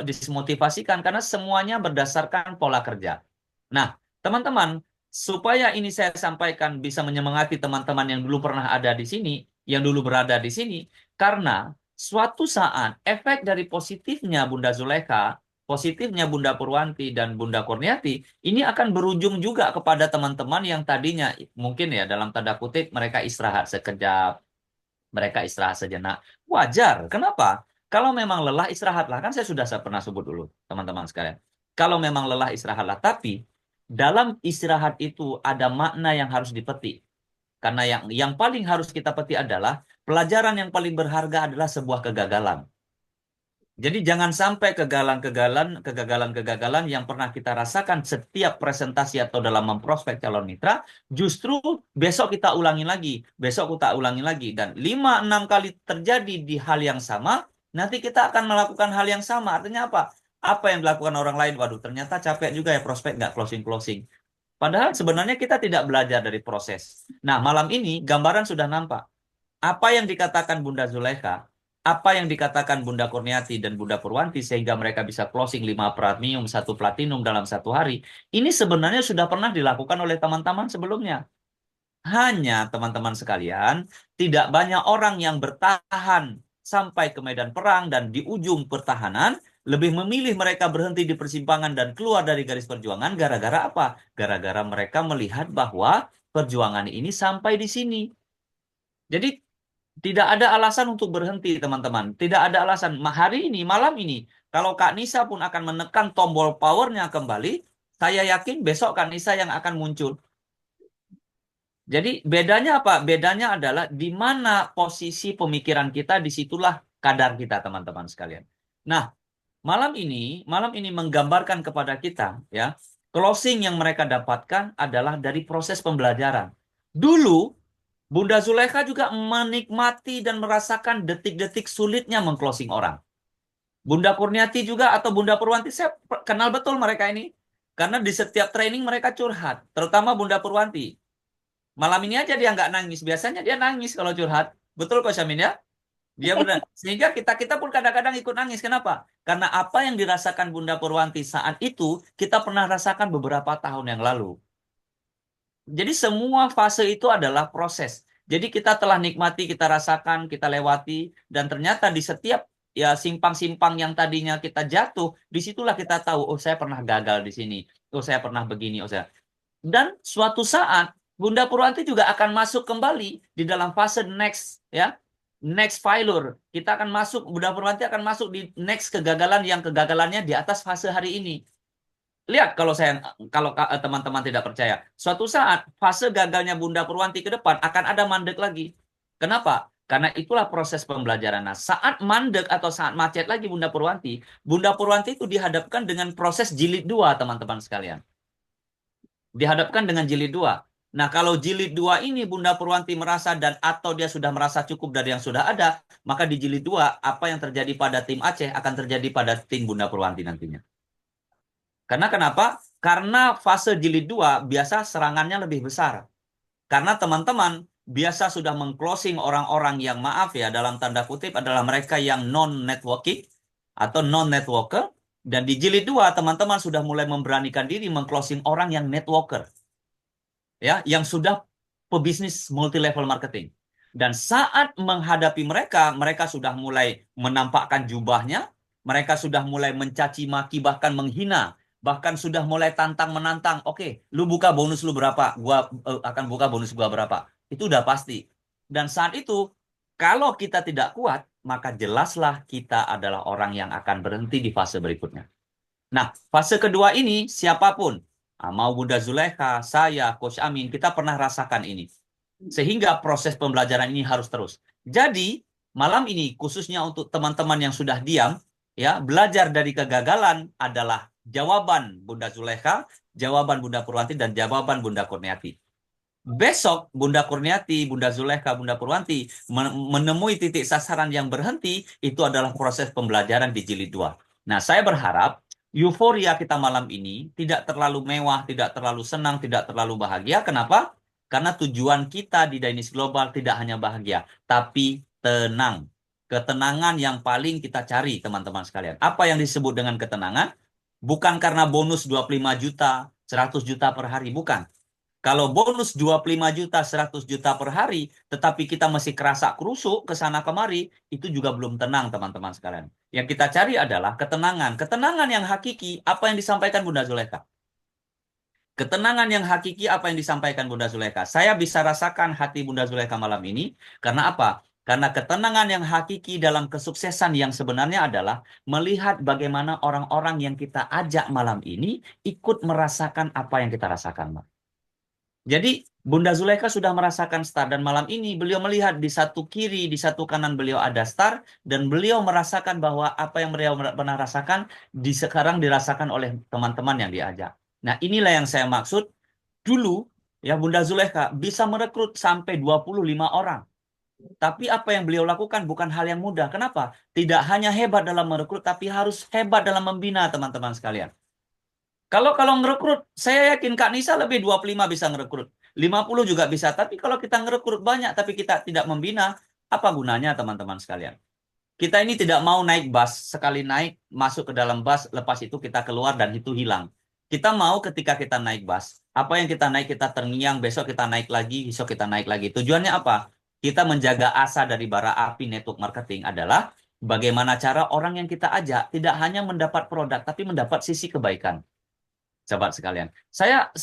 [SPEAKER 5] dismotivasikan, karena semuanya berdasarkan pola kerja. Nah, teman-teman, supaya ini saya sampaikan bisa menyemangati teman-teman yang dulu pernah ada di sini, yang dulu berada di sini, karena suatu saat efek dari positifnya Bunda Zulekha, positifnya Bunda Purwanti dan Bunda Kurniati, ini akan berujung juga kepada teman-teman yang tadinya mungkin ya dalam tanda kutip mereka istirahat sekejap, mereka istirahat sejenak. Wajar. Kenapa? Kalau memang lelah istirahatlah. Kan saya sudah pernah sebut dulu, teman-teman sekalian. Kalau memang lelah istirahatlah. Tapi dalam istirahat itu ada makna yang harus dipetik. Karena yang paling harus kita petik adalah pelajaran yang paling berharga adalah sebuah kegagalan. Jadi jangan sampai kegagalan yang pernah kita rasakan setiap presentasi atau dalam memprospek calon mitra, justru besok kita ulangi lagi, besok kita ulangi lagi. Dan 5-6 kali terjadi di hal yang sama, nanti kita akan melakukan hal yang sama. Artinya apa? Apa yang dilakukan orang lain? Waduh, ternyata capek juga ya prospek, nggak closing-closing. Padahal sebenarnya kita tidak belajar dari proses. Nah, malam ini gambaran sudah nampak. Apa yang dikatakan Bunda Zulekha, apa yang dikatakan Bunda Kurniati dan Bunda Purwanti sehingga mereka bisa closing 5 premium, 1 platinum dalam 1 hari, ini sebenarnya sudah pernah dilakukan oleh teman-teman sebelumnya. Hanya teman-teman sekalian, tidak banyak orang yang bertahan sampai ke medan perang dan di ujung pertahanan, lebih memilih mereka berhenti di persimpangan dan keluar dari garis perjuangan gara-gara apa? Gara-gara mereka melihat bahwa perjuangan ini sampai di sini. Jadi tidak ada alasan untuk berhenti, teman-teman. Tidak ada alasan. Hari ini, malam ini, kalau Kak Nisa pun akan menekan tombol powernya kembali, saya yakin besok Kak Nisa yang akan muncul. Jadi bedanya apa? Bedanya adalah di mana posisi pemikiran kita, disitulah kadar kita, teman-teman sekalian. Nah, malam ini menggambarkan kepada kita, ya, closing yang mereka dapatkan adalah dari proses pembelajaran. Dulu, Bunda Zulekha juga menikmati dan merasakan detik-detik sulitnya mengclosing orang. Bunda Kurniati juga atau Bunda Purwanti, saya kenal betul mereka ini. Karena di setiap training mereka curhat, terutama Bunda Purwanti. Malam ini aja dia nggak nangis. Biasanya dia nangis kalau curhat. Betul kok Syamin ya? Dia benar. Sehingga kita pun kadang-kadang ikut nangis. Kenapa? Karena apa yang dirasakan Bunda Purwanti saat itu, kita pernah rasakan beberapa tahun yang lalu. Jadi semua fase itu adalah proses. Jadi kita telah nikmati, kita rasakan, kita lewati, dan ternyata di setiap ya simpang-simpang yang tadinya kita jatuh, disitulah kita tahu, oh saya pernah gagal di sini, oh saya pernah begini, oh saya. Dan suatu saat Bunda Purwanti juga akan masuk kembali di dalam fase next, ya, next failure. Kita akan masuk, Bunda Purwanti akan masuk di next kegagalan yang kegagalannya di atas fase hari ini. Lihat kalau teman-teman tidak percaya, suatu saat fase gagalnya Bunda Purwanti ke depan akan ada mandek lagi. Kenapa? Karena itulah proses pembelajaran. Nah, saat mandek atau saat macet lagi Bunda Purwanti itu dihadapkan dengan proses jilid 2, teman-teman sekalian. Dihadapkan dengan jilid 2. Nah, kalau jilid 2 ini Bunda Purwanti merasa atau dia sudah merasa cukup dari yang sudah ada, maka di jilid 2 apa yang terjadi pada tim Aceh akan terjadi pada tim Bunda Purwanti nantinya. Karena kenapa? Karena fase jilid 2 biasa serangannya lebih besar. Karena teman-teman biasa sudah mengclosing orang-orang yang maaf ya dalam tanda kutip adalah mereka yang non-networking atau non-networker. Dan di jilid 2 teman-teman sudah mulai memberanikan diri mengclosing orang yang networker. Ya, yang sudah pebisnis multi-level marketing. Dan saat menghadapi mereka sudah mulai menampakkan jubahnya, mereka sudah mulai mencaci maki bahkan menghina, bahkan sudah mulai tantang-menantang. Oke, lu buka bonus lu berapa? Gua akan buka bonus gua berapa. Itu udah pasti. Dan saat itu, kalau kita tidak kuat, maka jelaslah kita adalah orang yang akan berhenti di fase berikutnya. Nah, fase kedua ini siapapun, mau Bunda Zulekha, saya, Coach Amin, kita pernah rasakan ini. Sehingga proses pembelajaran ini harus terus. Jadi, malam ini khususnya untuk teman-teman yang sudah diam, ya, belajar dari kegagalan adalah jawaban Bunda Zulekha, jawaban Bunda Purwanti, dan jawaban Bunda Kurniati. Besok Bunda Kurniati, Bunda Zulekha, Bunda Purwanti menemui titik sasaran yang berhenti, itu adalah proses pembelajaran di jilid 2. Nah, saya berharap euforia kita malam ini tidak terlalu mewah, tidak terlalu senang, tidak terlalu bahagia. Kenapa? Karena tujuan kita di Dainis Global tidak hanya bahagia, tapi tenang. Ketenangan yang paling kita cari, teman-teman sekalian. Apa yang disebut dengan ketenangan? Bukan karena bonus 25 juta, 100 juta per hari, bukan. Kalau bonus 25 juta, 100 juta per hari, tetapi kita masih kerasa kerusuk ke sana kemari, itu juga belum tenang, teman-teman sekalian. Yang kita cari adalah ketenangan. Ketenangan yang hakiki, apa yang disampaikan Bunda Zulekha? Ketenangan yang hakiki, apa yang disampaikan Bunda Zulekha? Saya bisa rasakan hati Bunda Zulekha malam ini. Karena apa? Karena ketenangan yang hakiki dalam kesuksesan yang sebenarnya adalah melihat bagaimana orang-orang yang kita ajak malam ini ikut merasakan apa yang kita rasakan, Mbak. Jadi Bunda Zulekha sudah merasakan star dan malam ini beliau melihat di satu kiri, di satu kanan beliau ada star dan beliau merasakan bahwa apa yang beliau pernah rasakan sekarang dirasakan oleh teman-teman yang diajak. Nah, inilah yang saya maksud. Dulu ya Bunda Zulekha bisa merekrut sampai 25 orang. Tapi apa yang beliau lakukan bukan hal yang mudah. Kenapa? Tidak hanya hebat dalam merekrut tapi harus hebat dalam membina, teman-teman sekalian. Kalau ngerekrut, saya yakin Kak Nisa lebih 25 bisa ngerekrut. 50 juga bisa. Tapi kalau kita ngerekrut banyak, tapi kita tidak membina, apa gunanya teman-teman sekalian? Kita ini tidak mau naik bus. Sekali naik, masuk ke dalam bus, lepas itu kita keluar dan itu hilang. Kita mau ketika kita naik bus, apa yang kita naik kita terngiang, besok kita naik lagi, besok kita naik lagi. Tujuannya apa? Kita menjaga asa dari bara api network marketing adalah bagaimana cara orang yang kita ajak tidak hanya mendapat produk, tapi mendapat sisi kebaikan. Sahabat sekalian, saya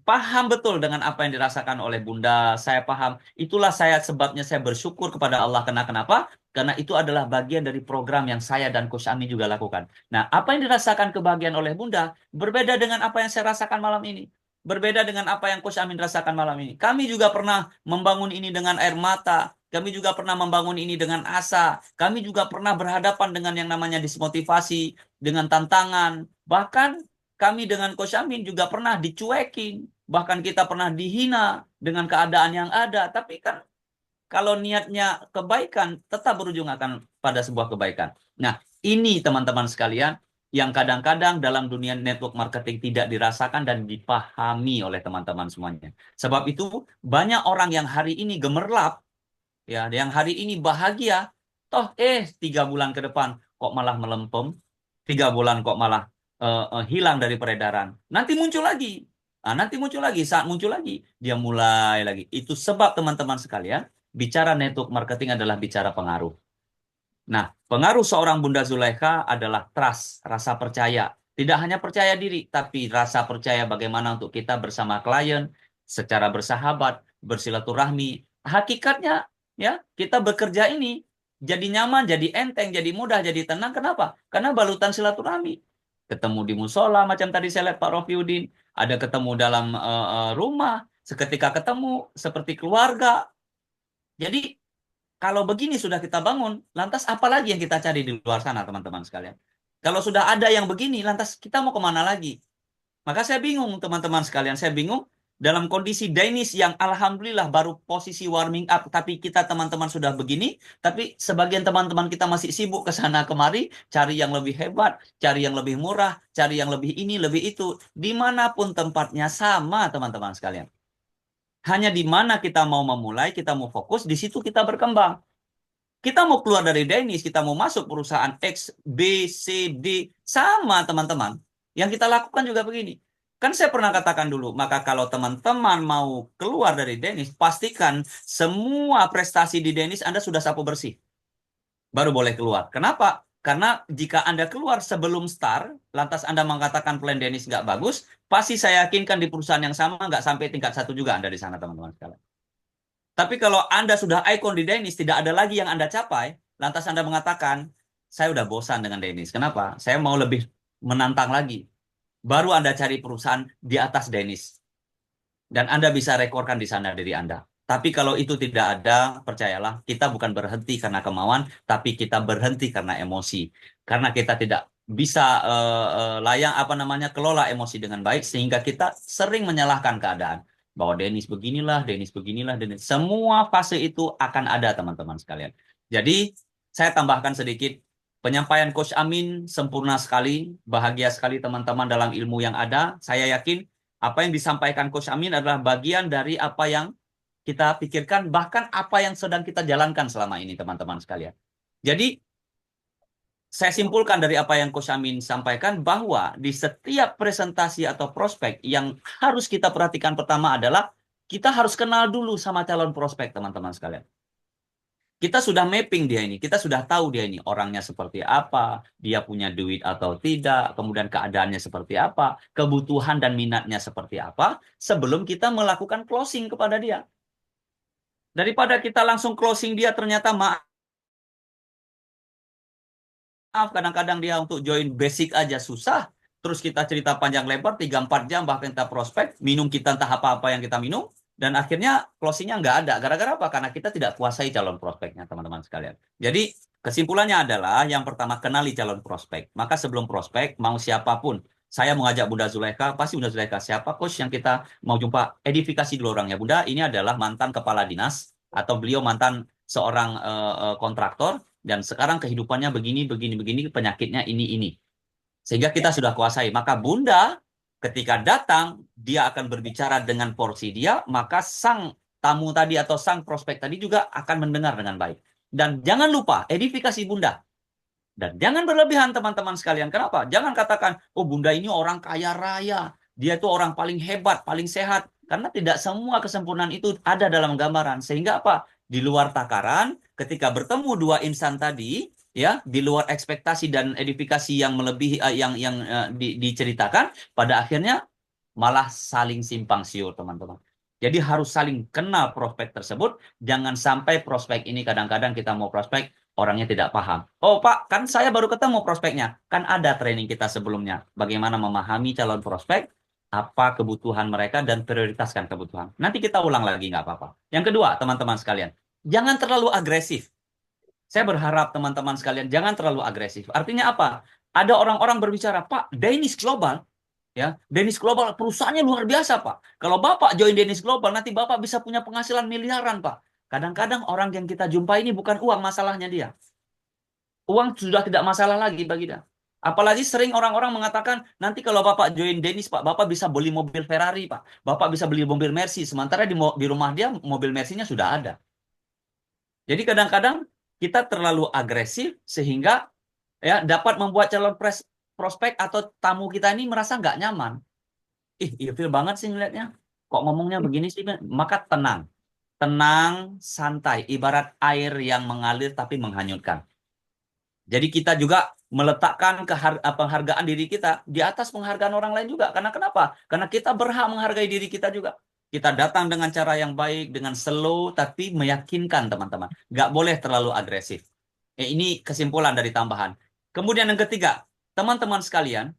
[SPEAKER 5] paham betul dengan apa yang dirasakan oleh Bunda. Saya paham. Itulah sebabnya saya bersyukur kepada Allah. Kenapa? Karena itu adalah bagian dari program yang saya dan Coach Amin juga lakukan. Nah, apa yang dirasakan kebahagiaan oleh Bunda berbeda dengan apa yang saya rasakan malam ini. Berbeda dengan apa yang Coach Amin rasakan malam ini. Kami juga pernah membangun ini dengan air mata. Kami juga pernah membangun ini dengan asa. Kami juga pernah berhadapan dengan yang namanya dismotivasi, dengan tantangan. Bahkan kami dengan Coach Amin juga pernah dicuekin, bahkan kita pernah dihina dengan keadaan yang ada. Tapi kan kalau niatnya kebaikan, tetap berujung akan pada sebuah kebaikan. Nah, ini teman-teman sekalian, yang kadang-kadang dalam dunia network marketing tidak dirasakan dan dipahami oleh teman-teman semuanya. Sebab itu, banyak orang yang hari ini gemerlap, ya, yang hari ini bahagia, toh 3 bulan ke depan kok malah melempem, 3 bulan kok malah hilang dari peredaran. Nanti muncul lagi. Nah, nanti muncul lagi. Saat muncul lagi, dia mulai lagi. Itu sebab teman-teman sekalian, bicara network marketing adalah bicara pengaruh. Nah, pengaruh seorang Bunda Zulekha adalah trust, rasa percaya. Tidak hanya percaya diri, tapi rasa percaya bagaimana untuk kita bersama klien, secara bersahabat, bersilaturahmi. Hakikatnya, ya, kita bekerja ini jadi nyaman, jadi enteng, jadi mudah, jadi tenang. Kenapa? Karena balutan silaturahmi. Ketemu di musola, macam tadi saya lihat Pak Rofiuddin. Ada ketemu dalam rumah, seketika ketemu, seperti keluarga. Jadi, kalau begini sudah kita bangun, lantas apa lagi yang kita cari di luar sana, teman-teman sekalian? Kalau sudah ada yang begini, lantas kita mau kemana lagi? Maka saya bingung, teman-teman sekalian. Saya bingung dalam kondisi Dainis yang alhamdulillah baru posisi warming up, tapi kita teman-teman sudah begini, tapi sebagian teman-teman kita masih sibuk ke sana kemari, cari yang lebih hebat, cari yang lebih murah, cari yang lebih ini, lebih itu. Dimanapun tempatnya sama, teman-teman sekalian. Hanya di mana kita mau memulai, kita mau fokus, di situ kita berkembang. Kita mau keluar dari Dainis, kita mau masuk perusahaan X, B, C, D, sama teman-teman. Yang kita lakukan juga begini. Kan saya pernah katakan dulu, maka kalau teman-teman mau keluar dari Dainis, pastikan semua prestasi di Dainis Anda sudah sapu bersih. Baru boleh keluar. Kenapa? Karena jika Anda keluar sebelum start, lantas Anda mengatakan plan Dainis nggak bagus, pasti saya yakinkan di perusahaan yang sama nggak sampai tingkat 1 juga Anda di sana, teman-teman sekalian. Tapi kalau Anda sudah ikon di Dainis, tidak ada lagi yang Anda capai, lantas Anda mengatakan, saya udah bosan dengan Dainis. Kenapa? Saya mau lebih menantang lagi. Baru Anda cari perusahaan di atas Dainis. Dan Anda bisa rekorkan di sana diri Anda. Tapi kalau itu tidak ada, percayalah, kita bukan berhenti karena kemauan, tapi kita berhenti karena emosi. Karena kita tidak bisa kelola emosi dengan baik, sehingga kita sering menyalahkan keadaan. Bahwa Dennis beginilah, Dennis beginilah, Dennis. Semua fase itu akan ada, teman-teman sekalian. Jadi, saya tambahkan sedikit. Penyampaian Coach Amin sempurna sekali. Bahagia sekali teman-teman dalam ilmu yang ada. Saya yakin apa yang disampaikan Coach Amin adalah bagian dari apa yang kita pikirkan, bahkan apa yang sedang kita jalankan selama ini, teman-teman sekalian. Jadi, saya simpulkan dari apa yang Coach Amin sampaikan bahwa di setiap presentasi atau prospek yang harus kita perhatikan pertama adalah kita harus kenal dulu sama calon prospek, teman-teman sekalian. Kita sudah mapping dia ini, kita sudah tahu dia ini orangnya seperti apa, dia punya duit atau tidak, kemudian keadaannya seperti apa, kebutuhan dan minatnya seperti apa, sebelum kita melakukan closing kepada dia. Daripada kita langsung closing dia ternyata maaf, kadang-kadang dia untuk join basic aja susah, terus kita cerita panjang lebar 3-4 jam bahkan kita prospek, minum kita entah apa-apa yang kita minum, dan akhirnya closingnya nggak ada. Gara-gara apa? Karena kita tidak kuasai calon prospeknya, teman-teman sekalian. Jadi kesimpulannya adalah yang pertama kenali calon prospek. Maka sebelum prospek, mau siapapun, saya mengajak Bunda Zulaikha, pasti Bunda Zulaikha siapa coach yang kita mau jumpa, edifikasi dulu orangnya. Bunda, ini adalah mantan kepala dinas atau beliau mantan seorang kontraktor dan sekarang kehidupannya begini, penyakitnya ini. Sehingga kita sudah kuasai. Maka Bunda ketika datang, dia akan berbicara dengan porsi dia, maka sang tamu tadi atau sang prospek tadi juga akan mendengar dengan baik. Dan jangan lupa, edifikasi Bunda. Dan jangan berlebihan teman-teman sekalian. Kenapa? Jangan katakan, oh Bunda ini orang kaya raya. Dia itu orang paling hebat, paling sehat. Karena tidak semua kesempurnaan itu ada dalam gambaran. Sehingga apa? Di luar takaran, ketika bertemu dua insan tadi, ya di luar ekspektasi dan edifikasi yang melebihi diceritakan, pada akhirnya malah saling simpang siur, teman-teman. Jadi harus saling kenal prospek tersebut. Jangan sampai prospek ini kadang-kadang kita mau prospek, orangnya tidak paham. Oh Pak, kan saya baru ketemu prospeknya. Kan ada training kita sebelumnya. Bagaimana memahami calon prospek, apa kebutuhan mereka, dan prioritaskan kebutuhan. Nanti kita ulang lagi, nggak apa-apa. Yang kedua, teman-teman sekalian, jangan terlalu agresif. Saya berharap teman-teman sekalian jangan terlalu agresif. Artinya apa? Ada orang-orang berbicara, Pak, Dennis Global, ya, Dennis Global perusahaannya luar biasa, Pak. Kalau Bapak join Dennis Global, nanti Bapak bisa punya penghasilan miliaran, Pak. Kadang-kadang orang yang kita jumpai ini bukan uang masalahnya dia. Uang sudah tidak masalah lagi bagi dia. Apalagi sering orang-orang mengatakan, nanti kalau Bapak join Dennis, Pak, Bapak bisa beli mobil Ferrari, Pak. Bapak bisa beli mobil Mercy. Sementara di rumah dia mobil Mercy-nya sudah ada. Jadi kadang-kadang kita terlalu agresif sehingga ya dapat membuat calon prospek atau tamu kita ini merasa nggak nyaman. Ilfil banget sih ngeliatnya. Kok ngomongnya begini sih? Maka tenang. Tenang, santai. Ibarat air yang mengalir tapi menghanyutkan. Jadi kita juga meletakkan penghargaan diri kita di atas penghargaan orang lain juga. Karena kenapa? Karena kita berhak menghargai diri kita juga. Kita datang dengan cara yang baik, dengan slow, tapi meyakinkan teman-teman. Nggak boleh terlalu agresif. Ini kesimpulan dari tambahan. Kemudian yang ketiga, teman-teman sekalian,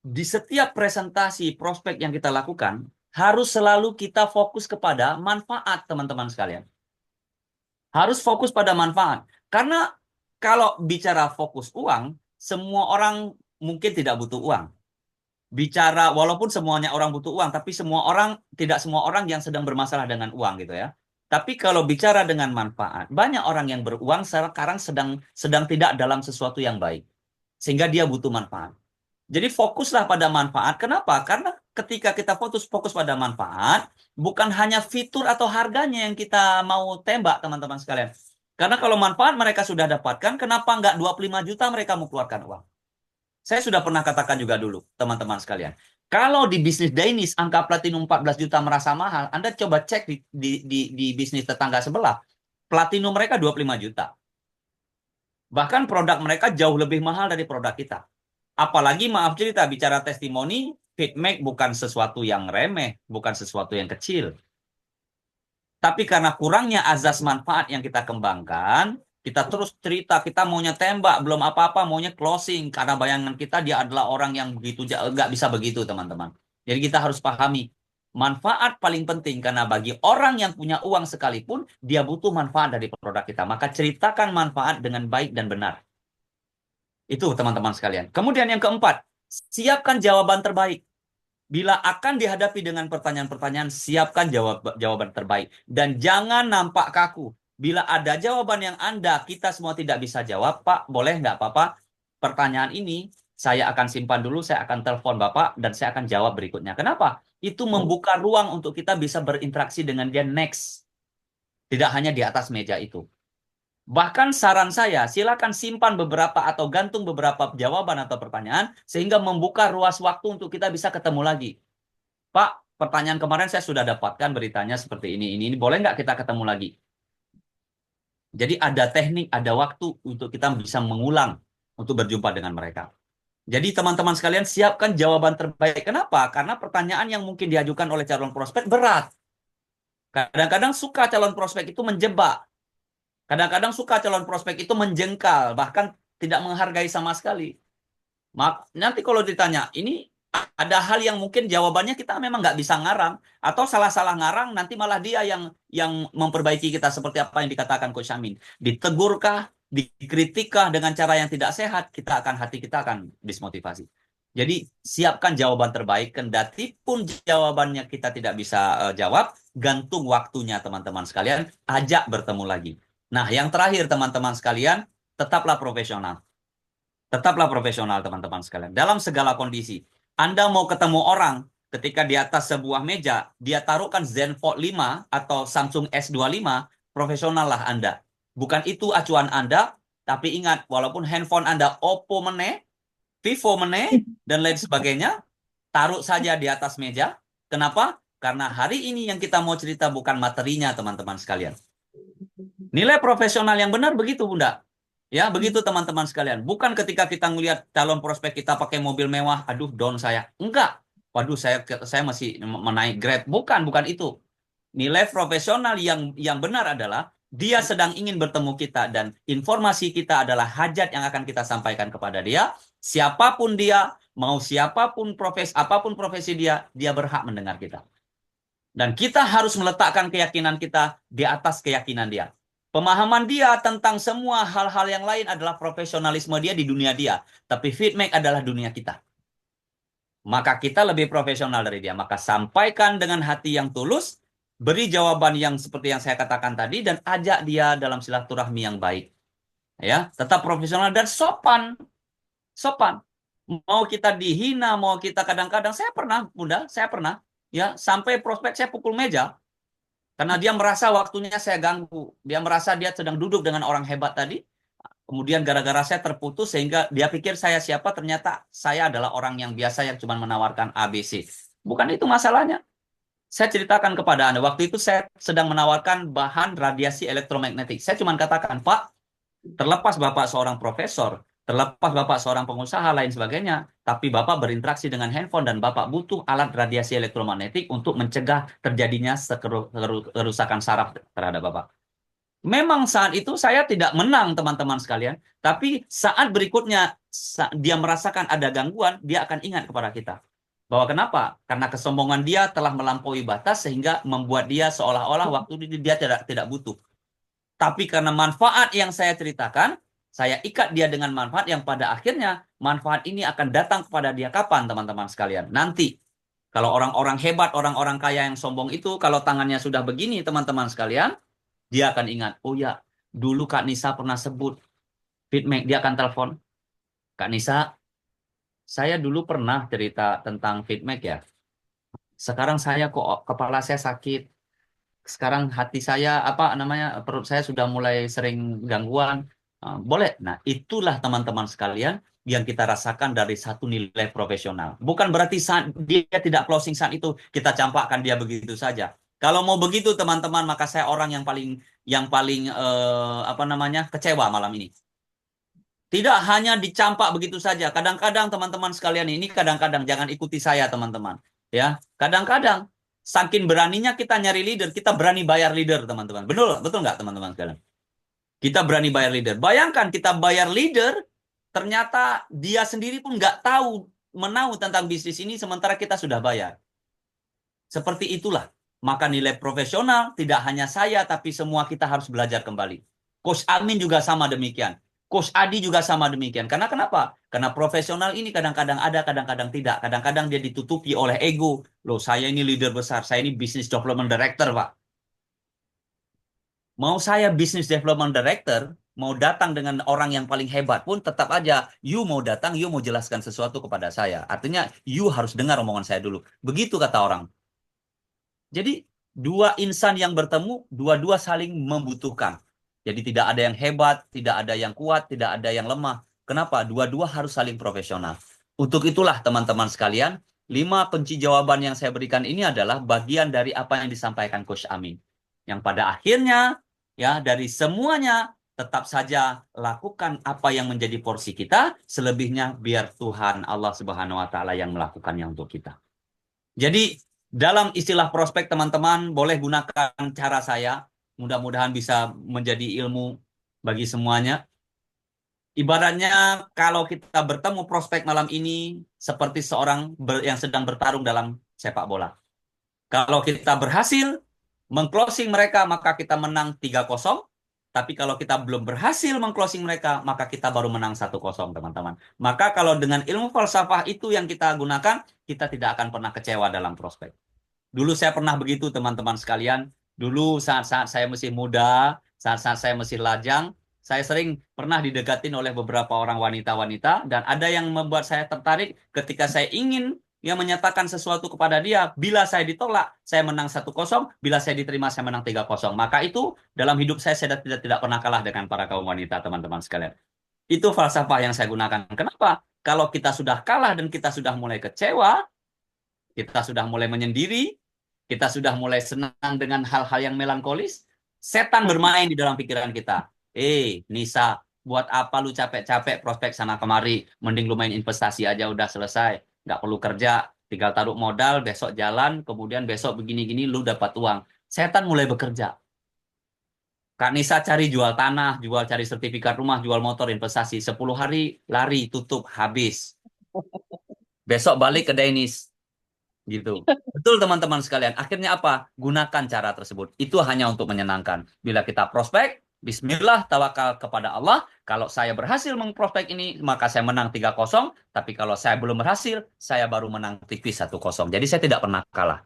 [SPEAKER 5] di setiap presentasi prospek yang kita lakukan, harus selalu kita fokus kepada manfaat, teman-teman sekalian. Harus fokus pada manfaat. Karena kalau bicara fokus uang, semua orang mungkin tidak butuh uang. Bicara walaupun semuanya orang butuh uang, tapi tidak semua orang yang sedang bermasalah dengan uang gitu ya. Tapi kalau bicara dengan manfaat, banyak orang yang beruang sekarang sedang tidak dalam sesuatu yang baik, sehingga dia butuh manfaat. Jadi fokuslah pada manfaat. Kenapa? Karena ketika kita fokus pada manfaat, bukan hanya fitur atau harganya yang kita mau tembak, teman-teman sekalian. Karena kalau manfaat mereka sudah dapatkan, kenapa nggak 25 juta mereka mau keluarkan uang? Saya sudah pernah katakan juga dulu, teman-teman sekalian. Kalau di bisnis Danish, angka platinum 14 juta merasa mahal, Anda coba cek di bisnis tetangga sebelah. Platinum mereka 25 juta. Bahkan produk mereka jauh lebih mahal dari produk kita. Apalagi, maaf cerita, bicara testimoni, feedback bukan sesuatu yang remeh, bukan sesuatu yang kecil. Tapi karena kurangnya azas manfaat yang kita kembangkan, kita terus cerita, kita maunya tembak, belum apa-apa, maunya closing. Karena bayangan kita dia adalah orang yang begitu, nggak bisa begitu, teman-teman. Jadi kita harus pahami, manfaat paling penting. Karena bagi orang yang punya uang sekalipun, dia butuh manfaat dari produk kita. Maka ceritakan manfaat dengan baik dan benar. Itu, teman-teman sekalian. Kemudian yang keempat, siapkan jawaban terbaik.
[SPEAKER 6] Bila akan dihadapi dengan pertanyaan-pertanyaan, siapkan jawaban terbaik. Dan jangan nampak kaku. Bila ada jawaban yang kita semua tidak bisa jawab, Pak, boleh nggak apa-apa? Pertanyaan ini saya akan simpan dulu, saya akan telepon Bapak, dan saya akan jawab berikutnya. Kenapa? Itu membuka ruang untuk kita bisa berinteraksi dengan dia next. Tidak hanya di atas meja itu. Bahkan saran saya, silakan simpan beberapa atau gantung beberapa jawaban atau pertanyaan, sehingga membuka ruas waktu untuk kita bisa ketemu lagi. Pak, pertanyaan kemarin saya sudah dapatkan beritanya seperti ini. Boleh nggak kita ketemu lagi? Jadi ada teknik, ada waktu untuk kita bisa mengulang untuk berjumpa dengan mereka. Jadi teman-teman sekalian siapkan jawaban terbaik. Kenapa? Karena pertanyaan yang mungkin diajukan oleh calon prospek berat. Kadang-kadang suka calon prospek itu menjebak. Kadang-kadang suka calon prospek itu menjengkal, bahkan tidak menghargai sama sekali. Nanti kalau ditanya, ini ada hal yang mungkin jawabannya kita memang nggak bisa ngarang, atau salah-salah ngarang, nanti malah dia yang memperbaiki kita, seperti apa yang dikatakan Coach Amin. Ditegurkah, dikritikkah dengan cara yang tidak sehat, hati kita akan dismotivasi. Jadi siapkan jawaban terbaik, kendati pun jawabannya kita tidak bisa jawab, gantung waktunya teman-teman sekalian, ajak bertemu lagi. Nah, yang terakhir teman-teman sekalian, tetaplah profesional. Tetaplah profesional teman-teman sekalian. Dalam segala kondisi, Anda mau ketemu orang ketika di atas sebuah meja, dia taruhkan Zenfone 5 atau Samsung S25, profesional lah Anda. Bukan itu acuan Anda, tapi ingat, walaupun handphone Anda Oppo meneh, Vivo meneh, dan lain sebagainya, taruh saja di atas meja. Kenapa? Karena hari ini yang kita mau cerita bukan materinya teman-teman sekalian. Nilai profesional yang benar begitu, Bunda. Ya, begitu teman-teman sekalian. Bukan ketika kita melihat calon prospek kita pakai mobil mewah, aduh down saya. Enggak. Waduh, saya masih menaik grade. Bukan itu. Nilai profesional yang benar adalah dia sedang ingin bertemu kita dan informasi kita adalah hajat yang akan kita sampaikan kepada dia. Siapapun dia, mau siapapun apapun profesi dia berhak mendengar kita. Dan kita harus meletakkan keyakinan kita di atas keyakinan dia. Pemahaman dia tentang semua hal-hal yang lain adalah profesionalisme dia di dunia dia. Tapi feedback adalah dunia kita. Maka kita lebih profesional dari dia. Maka sampaikan dengan hati yang tulus, beri jawaban yang seperti yang saya katakan tadi, dan ajak dia dalam silaturahmi yang baik. Ya, tetap profesional dan sopan. Sopan. Mau kita dihina, mau kita kadang-kadang, saya pernah, Bunda, ya, sampai prospek saya pukul meja. Karena dia merasa waktunya saya ganggu. Dia merasa dia sedang duduk dengan orang hebat tadi. Kemudian gara-gara saya terputus sehingga dia pikir saya siapa, ternyata saya adalah orang yang biasa yang cuma menawarkan ABC. Bukan itu masalahnya. Saya ceritakan kepada Anda, waktu itu saya sedang menawarkan bahan radiasi elektromagnetik. Saya cuma katakan, Pak, terlepas Bapak seorang profesor, terlepas Bapak seorang pengusaha lain sebagainya, tapi Bapak berinteraksi dengan handphone dan Bapak butuh alat radiasi elektromagnetik untuk mencegah terjadinya kerusakan saraf terhadap Bapak. Memang saat itu saya tidak menang teman-teman sekalian, tapi saat berikutnya dia merasakan ada gangguan, dia akan ingat kepada kita. Bahwa kenapa? Karena kesombongan dia telah melampaui batas sehingga membuat dia seolah-olah waktu dia tidak butuh. Tapi karena manfaat yang saya ceritakan, saya ikat dia dengan manfaat yang pada akhirnya manfaat ini akan datang kepada dia kapan teman-teman sekalian? Nanti. Kalau orang-orang hebat, orang-orang kaya yang sombong itu, kalau tangannya sudah begini teman-teman sekalian, dia akan ingat, oh ya, dulu Kak Nisa pernah sebut feedback, dia akan telepon. Kak Nisa, saya dulu pernah cerita tentang feedback ya. Sekarang saya kok kepala saya sakit. Sekarang hati saya perut saya sudah mulai sering gangguan. Boleh. Nah, itulah teman-teman sekalian yang kita rasakan dari satu nilai profesional. Bukan berarti saat dia tidak closing saat itu kita campakkan dia begitu saja. Kalau mau begitu teman-teman, maka saya orang yang paling kecewa malam ini. Tidak hanya dicampak begitu saja. Kadang-kadang teman-teman sekalian ini jangan ikuti saya teman-teman. Ya, kadang-kadang saking beraninya kita nyari leader, kita berani bayar leader, teman-teman. Betul nggak, teman-teman sekalian? Kita berani bayar leader. Bayangkan kita bayar leader, ternyata dia sendiri pun nggak menahu tentang bisnis ini, sementara kita sudah bayar. Seperti itulah. Maka nilai profesional, tidak hanya saya, tapi semua kita harus belajar kembali. Coach Amin juga sama demikian. Coach Adi juga sama demikian. Karena kenapa? Karena profesional ini kadang-kadang ada, kadang-kadang tidak. Kadang-kadang dia ditutupi oleh ego. Loh, saya ini leader besar, saya ini business development director, Pak. Mau saya business development director, mau datang dengan orang yang paling hebat pun tetap aja, you mau datang, you mau jelaskan sesuatu kepada saya. Artinya, you harus dengar omongan saya dulu. Begitu kata orang. Jadi, dua insan yang bertemu, dua-dua saling membutuhkan. Jadi tidak ada yang hebat, tidak ada yang kuat, tidak ada yang lemah. Kenapa? Dua-dua harus saling profesional. Untuk itulah teman-teman sekalian, 5 kunci jawaban yang saya berikan ini adalah bagian dari apa yang disampaikan Coach Amin. Yang pada akhirnya, ya dari semuanya, tetap saja lakukan apa yang menjadi porsi kita, selebihnya biar Tuhan Allah Subhanahu wa Ta'ala yang melakukannya untuk kita. Jadi, dalam istilah prospek teman-teman, boleh gunakan cara saya. Mudah-mudahan bisa menjadi ilmu bagi semuanya. Ibaratnya kalau kita bertemu prospek malam ini seperti seorang yang sedang bertarung dalam sepak bola. Kalau kita berhasil mengclosing mereka, maka kita menang 3-0. Tapi kalau kita belum berhasil mengclosing mereka, maka kita baru menang 1-0, teman-teman. Maka kalau dengan ilmu falsafah itu yang kita gunakan, kita tidak akan pernah kecewa dalam prospek. Dulu saya pernah begitu, teman-teman sekalian. Dulu saat-saat saya masih muda, saat-saat saya masih lajang, saya sering pernah didekatin oleh beberapa orang wanita-wanita, dan ada yang membuat saya tertarik ketika saya ingin menyatakan sesuatu kepada dia. Bila saya ditolak, saya menang 1-0. Bila saya diterima, saya menang 3-0. Maka itu dalam hidup saya tidak pernah kalah dengan para kaum wanita, teman-teman sekalian. Itu falsafah yang saya gunakan. Kenapa? Kalau kita sudah kalah dan kita sudah mulai kecewa, kita sudah mulai menyendiri, kita sudah mulai senang dengan hal-hal yang melankolis, setan bermain di dalam pikiran kita. Nisa, buat apa lu capek-capek prospek sana kemari? Mending lu main investasi aja udah selesai. Nggak perlu kerja, tinggal taruh modal, besok jalan, kemudian besok begini-gini lu dapat uang. Setan mulai bekerja. Kak Nisa cari jual tanah, cari sertifikat rumah, jual motor, investasi. 10 hari lari, tutup, habis. Besok balik ke Denis. Gitu. Betul teman-teman sekalian. Akhirnya apa? Gunakan cara tersebut. Itu hanya untuk menyenangkan. Bila kita prospek, bismillah, tawakal kepada Allah. Kalau saya berhasil mengprospek ini, maka saya menang 3-0. Tapi kalau saya belum berhasil, saya baru menang tipis 1-0. Jadi saya tidak pernah kalah.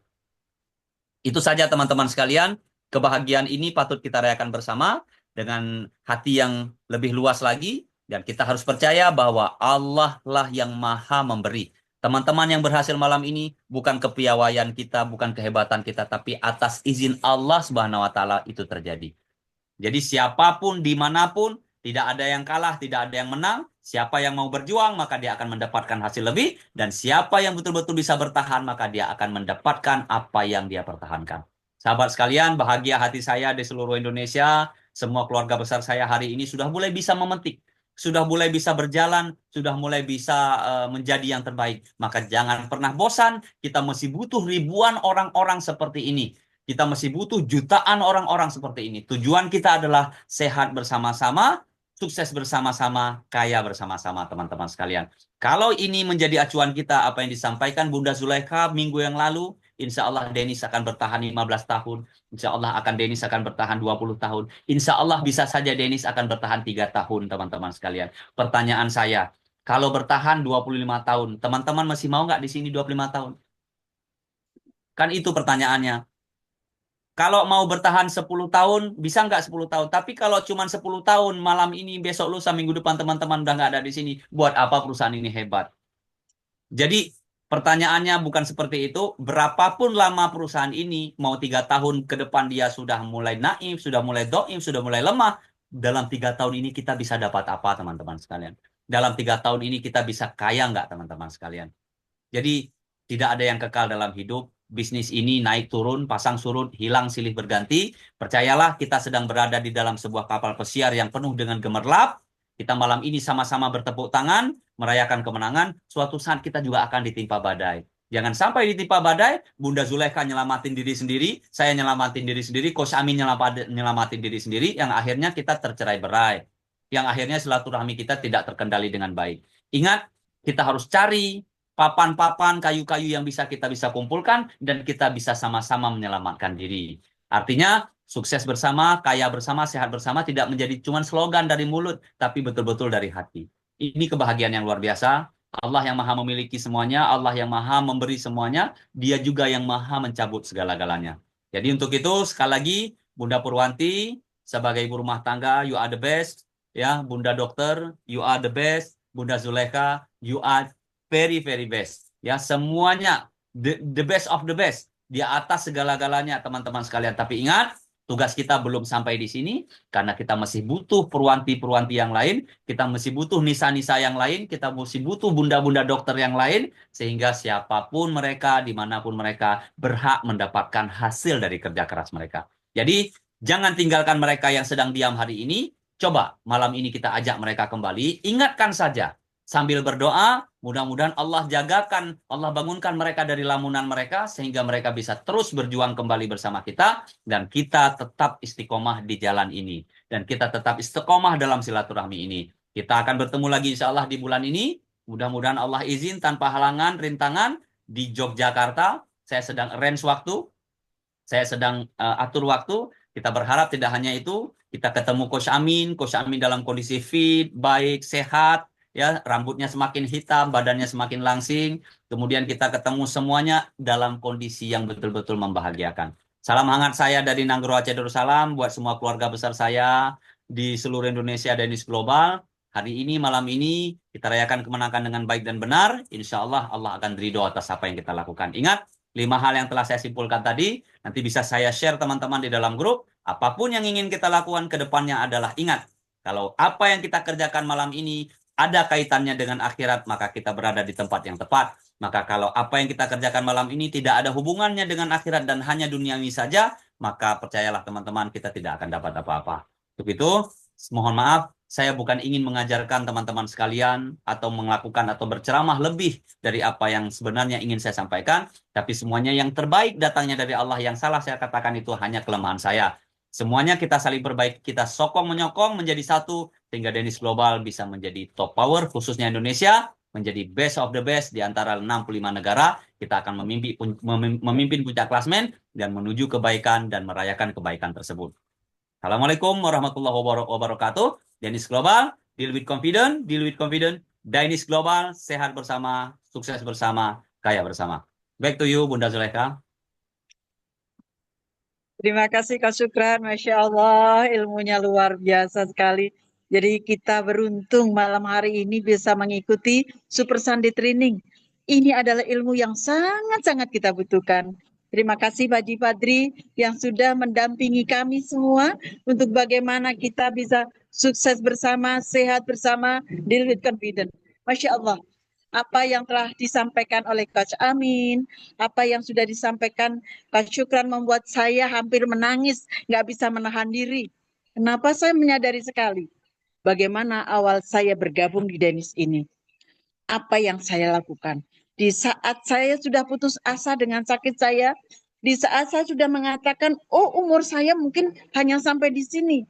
[SPEAKER 6] Itu saja teman-teman sekalian. Kebahagiaan ini patut kita rayakan bersama dengan hati yang lebih luas lagi. Dan kita harus percaya bahwa Allah lah yang maha memberi. Teman-teman yang berhasil malam ini bukan kepiawaian kita, bukan kehebatan kita, tapi atas izin Allah Subhanahu wa Ta'ala itu terjadi. Jadi siapapun, dimanapun, tidak ada yang kalah, tidak ada yang menang. Siapa yang mau berjuang, maka dia akan mendapatkan hasil lebih. Dan siapa yang betul-betul bisa bertahan, maka dia akan mendapatkan apa yang dia pertahankan. Sahabat sekalian, bahagia hati saya di seluruh Indonesia. Semua keluarga besar saya hari ini sudah mulai bisa memetik. Sudah mulai bisa berjalan, sudah mulai bisa menjadi yang terbaik. Maka jangan pernah bosan, kita masih butuh ribuan orang-orang seperti ini. Kita masih butuh jutaan orang-orang seperti ini. Tujuan kita adalah sehat bersama-sama, sukses bersama-sama, kaya bersama-sama, teman-teman sekalian. Kalau ini menjadi acuan kita, apa yang disampaikan Bunda Zulaikha minggu yang lalu, insya Allah Denis akan bertahan 15 tahun. Insya Allah Denis akan bertahan 20 tahun. Insya Allah bisa saja Denis akan bertahan 3 tahun, teman-teman sekalian. Pertanyaan saya, kalau bertahan 25 tahun, teman-teman masih mau nggak di sini 25 tahun? Kan itu pertanyaannya. Kalau mau bertahan 10 tahun, bisa nggak 10 tahun? Tapi kalau cuma 10 tahun, malam ini, besok, lusa, minggu depan, teman-teman udah nggak ada di sini. Buat apa perusahaan ini hebat? Jadi, pertanyaannya bukan seperti itu. Berapapun lama perusahaan ini, mau 3 tahun ke depan dia sudah mulai naif, sudah mulai doif, sudah mulai lemah. Dalam 3 tahun ini kita bisa dapat apa, teman-teman sekalian? Dalam 3 tahun ini kita bisa kaya nggak, teman-teman sekalian? Jadi, tidak ada yang kekal dalam hidup. Bisnis ini naik turun, pasang surut, hilang silih berganti. Percayalah, kita sedang berada di dalam sebuah kapal pesiar yang penuh dengan gemerlap. Kita malam ini sama-sama bertepuk tangan, merayakan kemenangan. Suatu saat kita juga akan ditimpa badai. Jangan sampai ditimpa badai, Bunda Zulaikha nyelamatin diri sendiri, saya nyelamatin diri sendiri, Coach Amin nyelamatin diri sendiri, yang akhirnya kita tercerai-berai. Yang akhirnya silaturahmi kita tidak terkendali dengan baik. Ingat, kita harus cari papan-papan, kayu-kayu yang kita bisa kumpulkan, dan kita bisa sama-sama menyelamatkan diri. Artinya, Sukses bersama, kaya bersama, sehat bersama tidak menjadi cuma slogan dari mulut, tapi betul-betul dari hati. Ini kebahagiaan yang luar biasa. Allah yang maha memiliki semuanya, Allah yang maha memberi semuanya, Dia juga yang maha mencabut segala-galanya. Jadi untuk itu, sekali lagi, Bunda Purwanti, sebagai ibu rumah tangga, you are the best. Ya, Bunda Dokter, you are the best. Bunda Zulekha, you are very, very best. Ya, semuanya, the best of the best. Di atas segala-galanya, teman-teman sekalian. Tapi ingat, tugas kita belum sampai di sini, karena kita masih butuh perwanti-perwanti yang lain, kita masih butuh nisa-nisa yang lain, kita masih butuh bunda-bunda dokter yang lain, sehingga siapapun mereka, dimanapun mereka, berhak mendapatkan hasil dari kerja keras mereka. Jadi, jangan tinggalkan mereka yang sedang diam hari ini, coba malam ini kita ajak mereka kembali, ingatkan saja, sambil berdoa, mudah-mudahan Allah jagakan, Allah bangunkan mereka dari lamunan mereka, sehingga mereka bisa terus berjuang kembali bersama kita, dan kita tetap istiqomah di jalan ini. Dan kita tetap istiqomah dalam silaturahmi ini. Kita akan bertemu lagi insya Allah di bulan ini. Mudah-mudahan Allah izin tanpa halangan, rintangan di Yogyakarta. Saya sedang arrange waktu. Saya sedang atur waktu. Kita berharap tidak hanya itu. Kita ketemu Coach Amin dalam kondisi fit, baik, sehat. Ya, rambutnya semakin hitam, badannya semakin langsing. Kemudian kita ketemu semuanya dalam kondisi yang betul-betul membahagiakan. Salam hangat saya dari Nanggro Aceh Darussalam buat semua keluarga besar saya di seluruh Indonesia dan di global. Hari ini, malam ini, kita rayakan kemenangan dengan baik dan benar. Insya Allah, Allah akan ridho atas apa yang kita lakukan. Ingat, 5 hal yang telah saya simpulkan tadi, nanti bisa saya share teman-teman di dalam grup. Apapun yang ingin kita lakukan ke depannya adalah ingat, kalau apa yang kita kerjakan malam ini ada kaitannya dengan akhirat, maka kita berada di tempat yang tepat. Maka kalau apa yang kita kerjakan malam ini tidak ada hubungannya dengan akhirat dan hanya duniawi saja, maka percayalah teman-teman, kita tidak akan dapat apa-apa. Untuk itu, mohon maaf, saya bukan ingin mengajarkan teman-teman sekalian atau melakukan atau berceramah lebih dari apa yang sebenarnya ingin saya sampaikan, tapi semuanya yang terbaik datangnya dari Allah. Yang salah saya katakan itu hanya kelemahan saya. Semuanya kita saling perbaiki, kita sokong menyokong menjadi satu, sehingga Dennis Global bisa menjadi top power, khususnya Indonesia, menjadi best of the best di antara 65 negara. Kita akan memimpin puncak klasmen dan menuju kebaikan dan merayakan kebaikan tersebut. Assalamualaikum warahmatullahi wabarakatuh. Dennis Global, deal with confidence, Dennis Global, sehat bersama, sukses bersama, kaya bersama. Back to you, Bunda Zulekha.
[SPEAKER 1] Terima kasih Kak Syukran, Masya Allah, ilmunya luar biasa sekali. Jadi kita beruntung malam hari ini bisa mengikuti Super Sunday Training. Ini adalah ilmu yang sangat-sangat kita butuhkan. Terima kasih Pak Haji Fadri yang sudah mendampingi kami semua untuk bagaimana kita bisa sukses bersama, sehat bersama, deal with confidence. Masya Allah. Apa yang telah disampaikan oleh Coach Amin, apa yang sudah disampaikan Coach Syukran membuat saya hampir menangis, nggak bisa menahan diri. Kenapa saya menyadari sekali bagaimana awal saya bergabung di Dennis ini. Apa yang saya lakukan. Di saat saya sudah putus asa dengan sakit saya, di saat saya sudah mengatakan, oh umur saya mungkin hanya sampai di sini.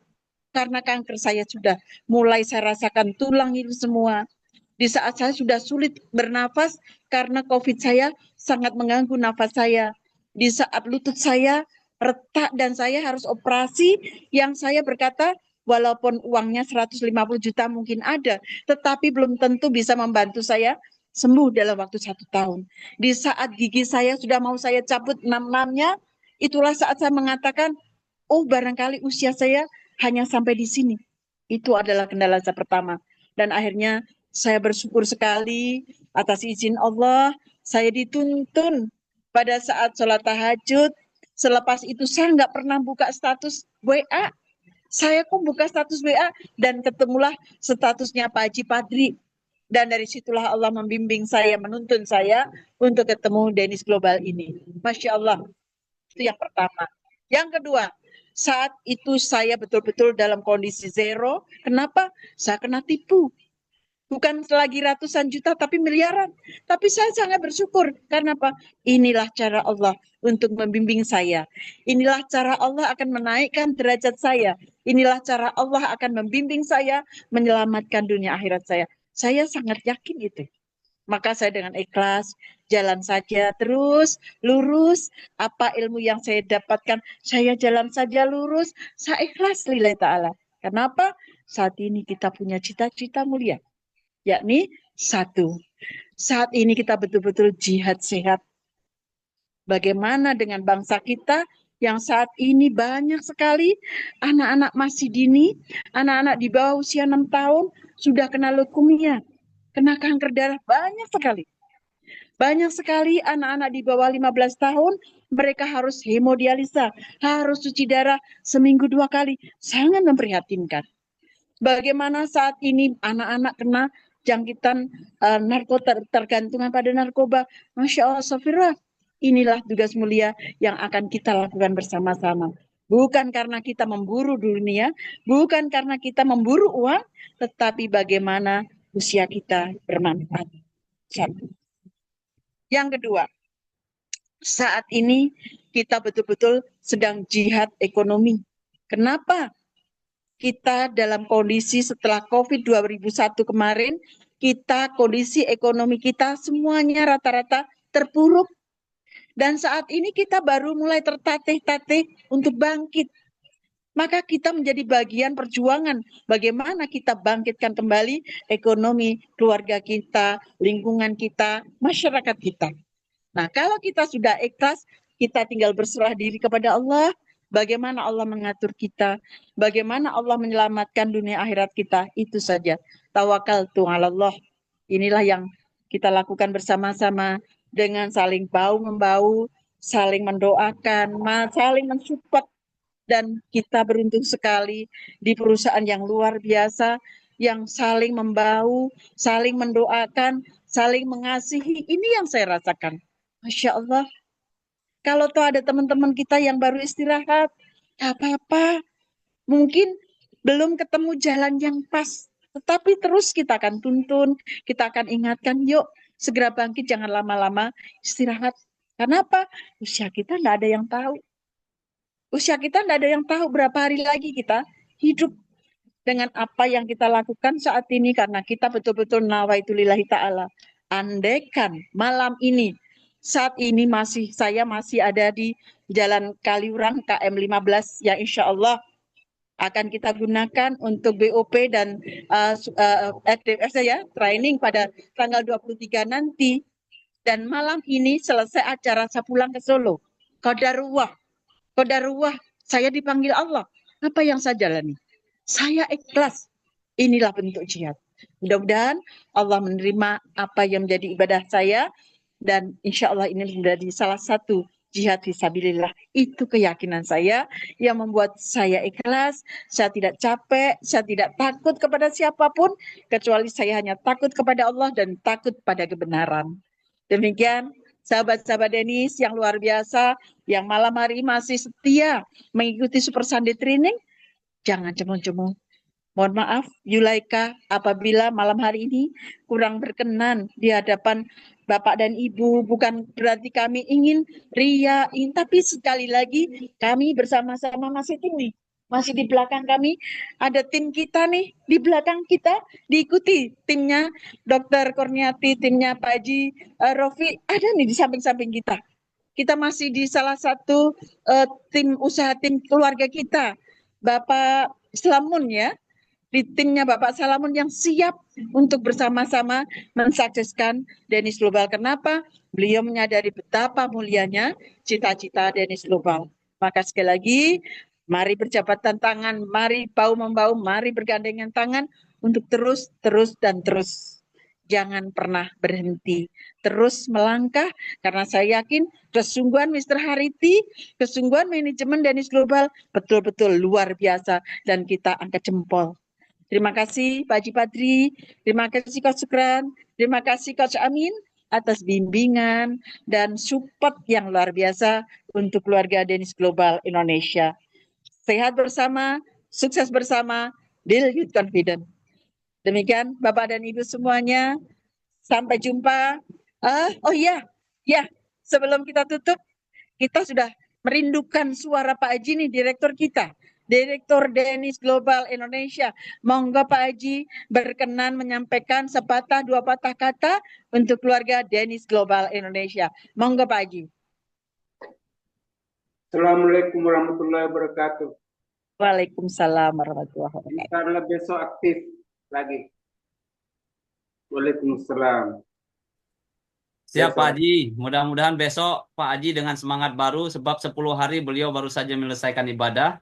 [SPEAKER 1] Karena kanker saya sudah mulai saya rasakan tulang itu semua. Di saat saya sudah sulit bernafas karena COVID saya sangat mengganggu nafas saya. Di saat lutut saya retak dan saya harus operasi, yang saya berkata, walaupun uangnya 150 juta mungkin ada, tetapi belum tentu bisa membantu saya sembuh dalam waktu 1 tahun. Di saat gigi saya sudah mau saya cabut 6-6-nya, itulah saat saya mengatakan, oh barangkali usia saya hanya sampai di sini. Itu adalah kendala saya pertama. Dan akhirnya saya bersyukur sekali atas izin Allah, saya dituntun pada saat sholat tahajud. Selepas itu saya nggak pernah buka status WA. Saya kok buka status WA dan ketemulah statusnya Pak Haji Fadri. Dan dari situlah Allah membimbing saya, menuntun saya untuk ketemu Dennis Global ini. Masya Allah, itu yang pertama. Yang kedua, saat itu saya betul-betul dalam kondisi zero. Kenapa? Saya kena tipu. Bukan lagi ratusan juta, tapi miliaran. Tapi saya sangat bersyukur. Karena apa? Inilah cara Allah untuk membimbing saya. Inilah cara Allah akan menaikkan derajat saya. Inilah cara Allah akan membimbing saya, menyelamatkan dunia akhirat saya. Saya sangat yakin itu. Maka saya dengan ikhlas jalan saja terus lurus. Apa ilmu yang saya dapatkan, saya jalan saja lurus, saya ikhlas lillahi ta'ala. Kenapa? Saat ini kita punya cita-cita mulia, yakni satu, saat ini kita betul-betul jihad sehat. Bagaimana dengan bangsa kita yang saat ini banyak sekali anak-anak masih dini, anak-anak di bawah usia 6 tahun sudah kena leukemia, kena kanker darah, banyak sekali. Banyak sekali anak-anak di bawah 15 tahun, mereka harus hemodialisa, harus cuci darah seminggu 2 kali. Sangat memprihatinkan. Bagaimana saat ini anak-anak kena jangkitan tergantungan pada narkoba. Masya Allah, astagfirullah. Inilah tugas mulia yang akan kita lakukan bersama-sama. Bukan karena kita memburu dunia, bukan karena kita memburu uang, tetapi bagaimana usia kita bermanfaat. Satu. Yang kedua, saat ini kita betul-betul sedang jihad ekonomi. Kenapa? Kita dalam kondisi setelah COVID 2001 kemarin, kondisi ekonomi kita semuanya rata-rata terpuruk. Dan saat ini kita baru mulai tertatih-tatih untuk bangkit. Maka kita menjadi bagian perjuangan bagaimana kita bangkitkan kembali ekonomi keluarga kita, lingkungan kita, masyarakat kita. Nah, kalau kita sudah ikhlas, kita tinggal berserah diri kepada Allah. Bagaimana Allah mengatur kita, bagaimana Allah menyelamatkan dunia akhirat kita, itu saja. Tawakkaltu 'alallah. Inilah yang kita lakukan bersama-sama dengan saling bahu-membahu, saling mendoakan, saling mensupport. Dan kita beruntung sekali di perusahaan yang luar biasa, yang saling membahu, saling mendoakan, saling mengasihi. Ini yang saya rasakan. Masya Allah. Kalau tuh ada teman-teman kita yang baru istirahat, gak apa-apa. Mungkin belum ketemu jalan yang pas. Tetapi terus kita akan tuntun, kita akan ingatkan, yuk segera bangkit, jangan lama-lama istirahat. Kenapa? Usia kita tidak ada yang tahu. Usia kita tidak ada yang tahu berapa hari lagi kita hidup. Dengan apa yang kita lakukan saat ini, karena kita betul-betul nawaitu lillahi ta'ala. Andaikan malam ini, saat ini saya masih ada di Jalan Kaliurang KM 15 yang insya Allah akan kita gunakan untuk BOP dan training pada tanggal 23 nanti. Dan malam ini selesai acara, saya pulang ke Solo. Qadarullah, saya dipanggil Allah. Apa yang saya jalani? Saya ikhlas. Inilah bentuk jihad. Mudah-mudahan Allah menerima apa yang menjadi ibadah saya. Dan insya Allah ini menjadi salah satu jihad fisabilillah. Itu keyakinan saya yang membuat saya ikhlas. Saya tidak capek, saya tidak takut kepada siapapun, kecuali saya hanya takut kepada Allah dan takut pada kebenaran. Demikian sahabat-sahabat Denis yang luar biasa, yang malam hari masih setia mengikuti Super Sunday Training. Jangan cemu-cemu. Mohon maaf, Yulaika, apabila malam hari ini kurang berkenan di hadapan Bapak dan Ibu, bukan berarti kami ingin ria, tapi sekali lagi kami bersama-sama masih tim nih. Masih di belakang kami, ada tim kita nih, di belakang kita, diikuti timnya Dr. Kurniati, timnya Pak Haji Rofi, ada nih di samping-samping kita. Kita masih di salah satu tim usaha tim keluarga kita, Bapak Slamun ya, di timnya Bapak Salamun yang siap untuk bersama-sama mensukseskan Denis Global. Kenapa? Beliau menyadari betapa mulianya cita-cita Denis Global. Maka sekali lagi, mari berjabatan tangan, mari bahu-membahu, mari bergandengan tangan untuk terus. Jangan pernah berhenti, terus melangkah, karena saya yakin kesungguhan Mr. Hariti, kesungguhan manajemen Denis Global betul-betul luar biasa dan kita angkat jempol. Terima kasih Pak Haji Padri, terima kasih Coach Sukran, terima kasih Coach Amin atas bimbingan dan support yang luar biasa untuk keluarga Denis Global Indonesia. Sehat bersama, sukses bersama, deal with confidence. Demikian Bapak dan Ibu semuanya, sampai jumpa. Sebelum kita tutup, kita sudah merindukan suara Pak Haji nih, direktur kita. Direktur Denis Global Indonesia. Monggo Pak Haji berkenan menyampaikan sepatah dua patah kata untuk keluarga Denis Global Indonesia. Monggo Pak Haji.
[SPEAKER 7] Assalamualaikum warahmatullahi wabarakatuh.
[SPEAKER 1] Waalaikumsalam warahmatullahi wabarakatuh.
[SPEAKER 7] Karena besok aktif lagi. Waalaikumsalam.
[SPEAKER 6] Siap Pak
[SPEAKER 7] Besok.
[SPEAKER 6] Haji, mudah-mudahan besok Pak Haji dengan semangat baru sebab 10 hari beliau baru saja menyelesaikan ibadah.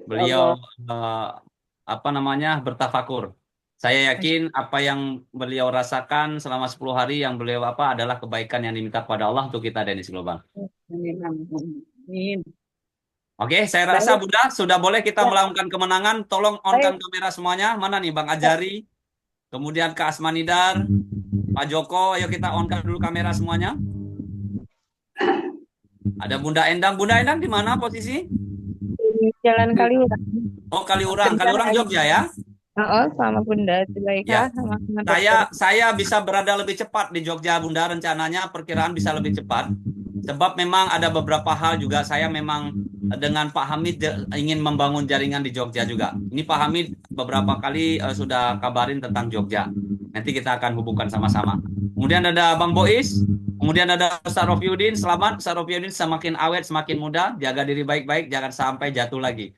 [SPEAKER 6] Beliau bertafakur. Saya yakin apa yang beliau rasakan selama 10 hari yang beliau adalah kebaikan yang diminta kepada Allah untuk kita Denis Global.
[SPEAKER 1] Amin.
[SPEAKER 6] Oke, saya rasa Bunda sudah boleh kita melakukan kemenangan. Tolong on-kan kamera semuanya. Mana nih Bang Ajari? Kemudian Kak Asmanidar, Pak Joko, ayo kita on-kan dulu kamera semuanya. Ada Bunda Endang. Bunda Endang di mana posisi?
[SPEAKER 8] Jalan Kaliurang.
[SPEAKER 6] Oh, Kaliurang. Kaliurang Jogja ya?
[SPEAKER 8] Oh, sama Bunda Zulaika,
[SPEAKER 6] Ya.
[SPEAKER 8] sama
[SPEAKER 6] Saya bisa berada lebih cepat di Jogja, Bunda. Rencananya perkiraan bisa lebih cepat. Sebab memang ada beberapa hal juga saya memang dengan Pak Hamid ingin membangun jaringan di Jogja juga. Ini Pak Hamid beberapa kali sudah kabarin tentang Jogja. Nanti kita akan hubungkan sama-sama. Kemudian ada Bang Bois, kemudian ada Ustaz Rofiuddin. Selamat Ustaz Rofiuddin, semakin awet, semakin muda, jaga diri baik-baik, jangan sampai jatuh lagi.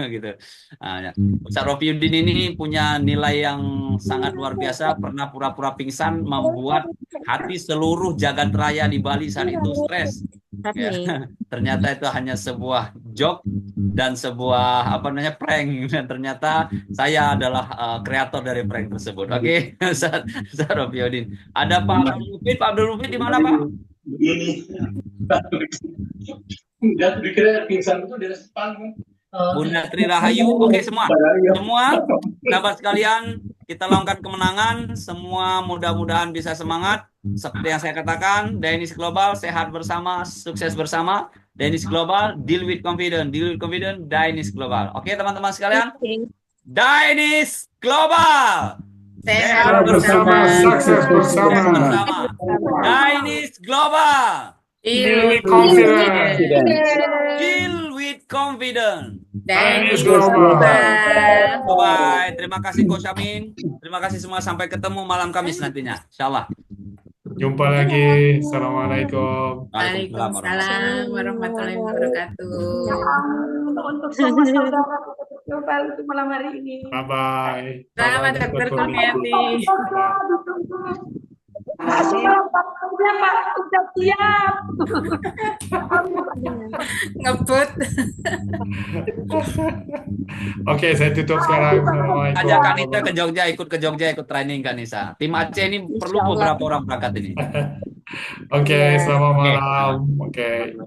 [SPEAKER 6] Gitu. Nah, Ustaz Rofiuddin ini punya nilai yang sangat luar biasa, pernah pura-pura pingsan membuat hati seluruh jagat raya di Bali saat itu stres. Ya. Ternyata itu hanya sebuah joke dan sebuah prank, dan ternyata saya adalah kreator dari prank tersebut. Oke, Ustaz Rofiuddin. Ada Pak Abdul Mufid. Pak Abdul Mufid di mana, Pak?
[SPEAKER 9] Begini. Enggak dikira pingsan itu di atas panggung.
[SPEAKER 6] Bunda Tri Rahayu. Oke, semua sahabat sekalian, kita lakukan kemenangan. Semua mudah-mudahan bisa semangat. Seperti yang saya katakan, Denis Global sehat bersama, sukses bersama. Denis Global, deal with confidence, Denis Global. Oke, teman-teman sekalian, Denis Global.
[SPEAKER 4] Sehat
[SPEAKER 2] bersama, sukses bersama.
[SPEAKER 6] Denis Global.
[SPEAKER 4] Deal with
[SPEAKER 2] confidence.
[SPEAKER 6] Deal with confidence.
[SPEAKER 4] Denis
[SPEAKER 2] Global.
[SPEAKER 6] Bye-bye. Terima kasih Coach Amin. Terima kasih semua. Sampai ketemu malam Kamis nantinya. Insyaallah.
[SPEAKER 2] Jumpa lagi. Assalamualaikum.
[SPEAKER 4] Waalaikumsalam warahmatullahi wabarakatuh.
[SPEAKER 3] Untuk semua saudara global untuk malam hari ini.
[SPEAKER 2] Bye-bye.
[SPEAKER 4] Selamat Dr. Kurniati.
[SPEAKER 3] Siap, Pak. Udah siap.
[SPEAKER 4] Ngebut.
[SPEAKER 2] Oke, saya tutup sekarang. Assalamualaikum.
[SPEAKER 6] Ajak Kanisa ke Jogja, ikut training Kanisa. Tim Aceh ini perlu beberapa orang berangkat ini.
[SPEAKER 2] Oke, selamat malam. Oke.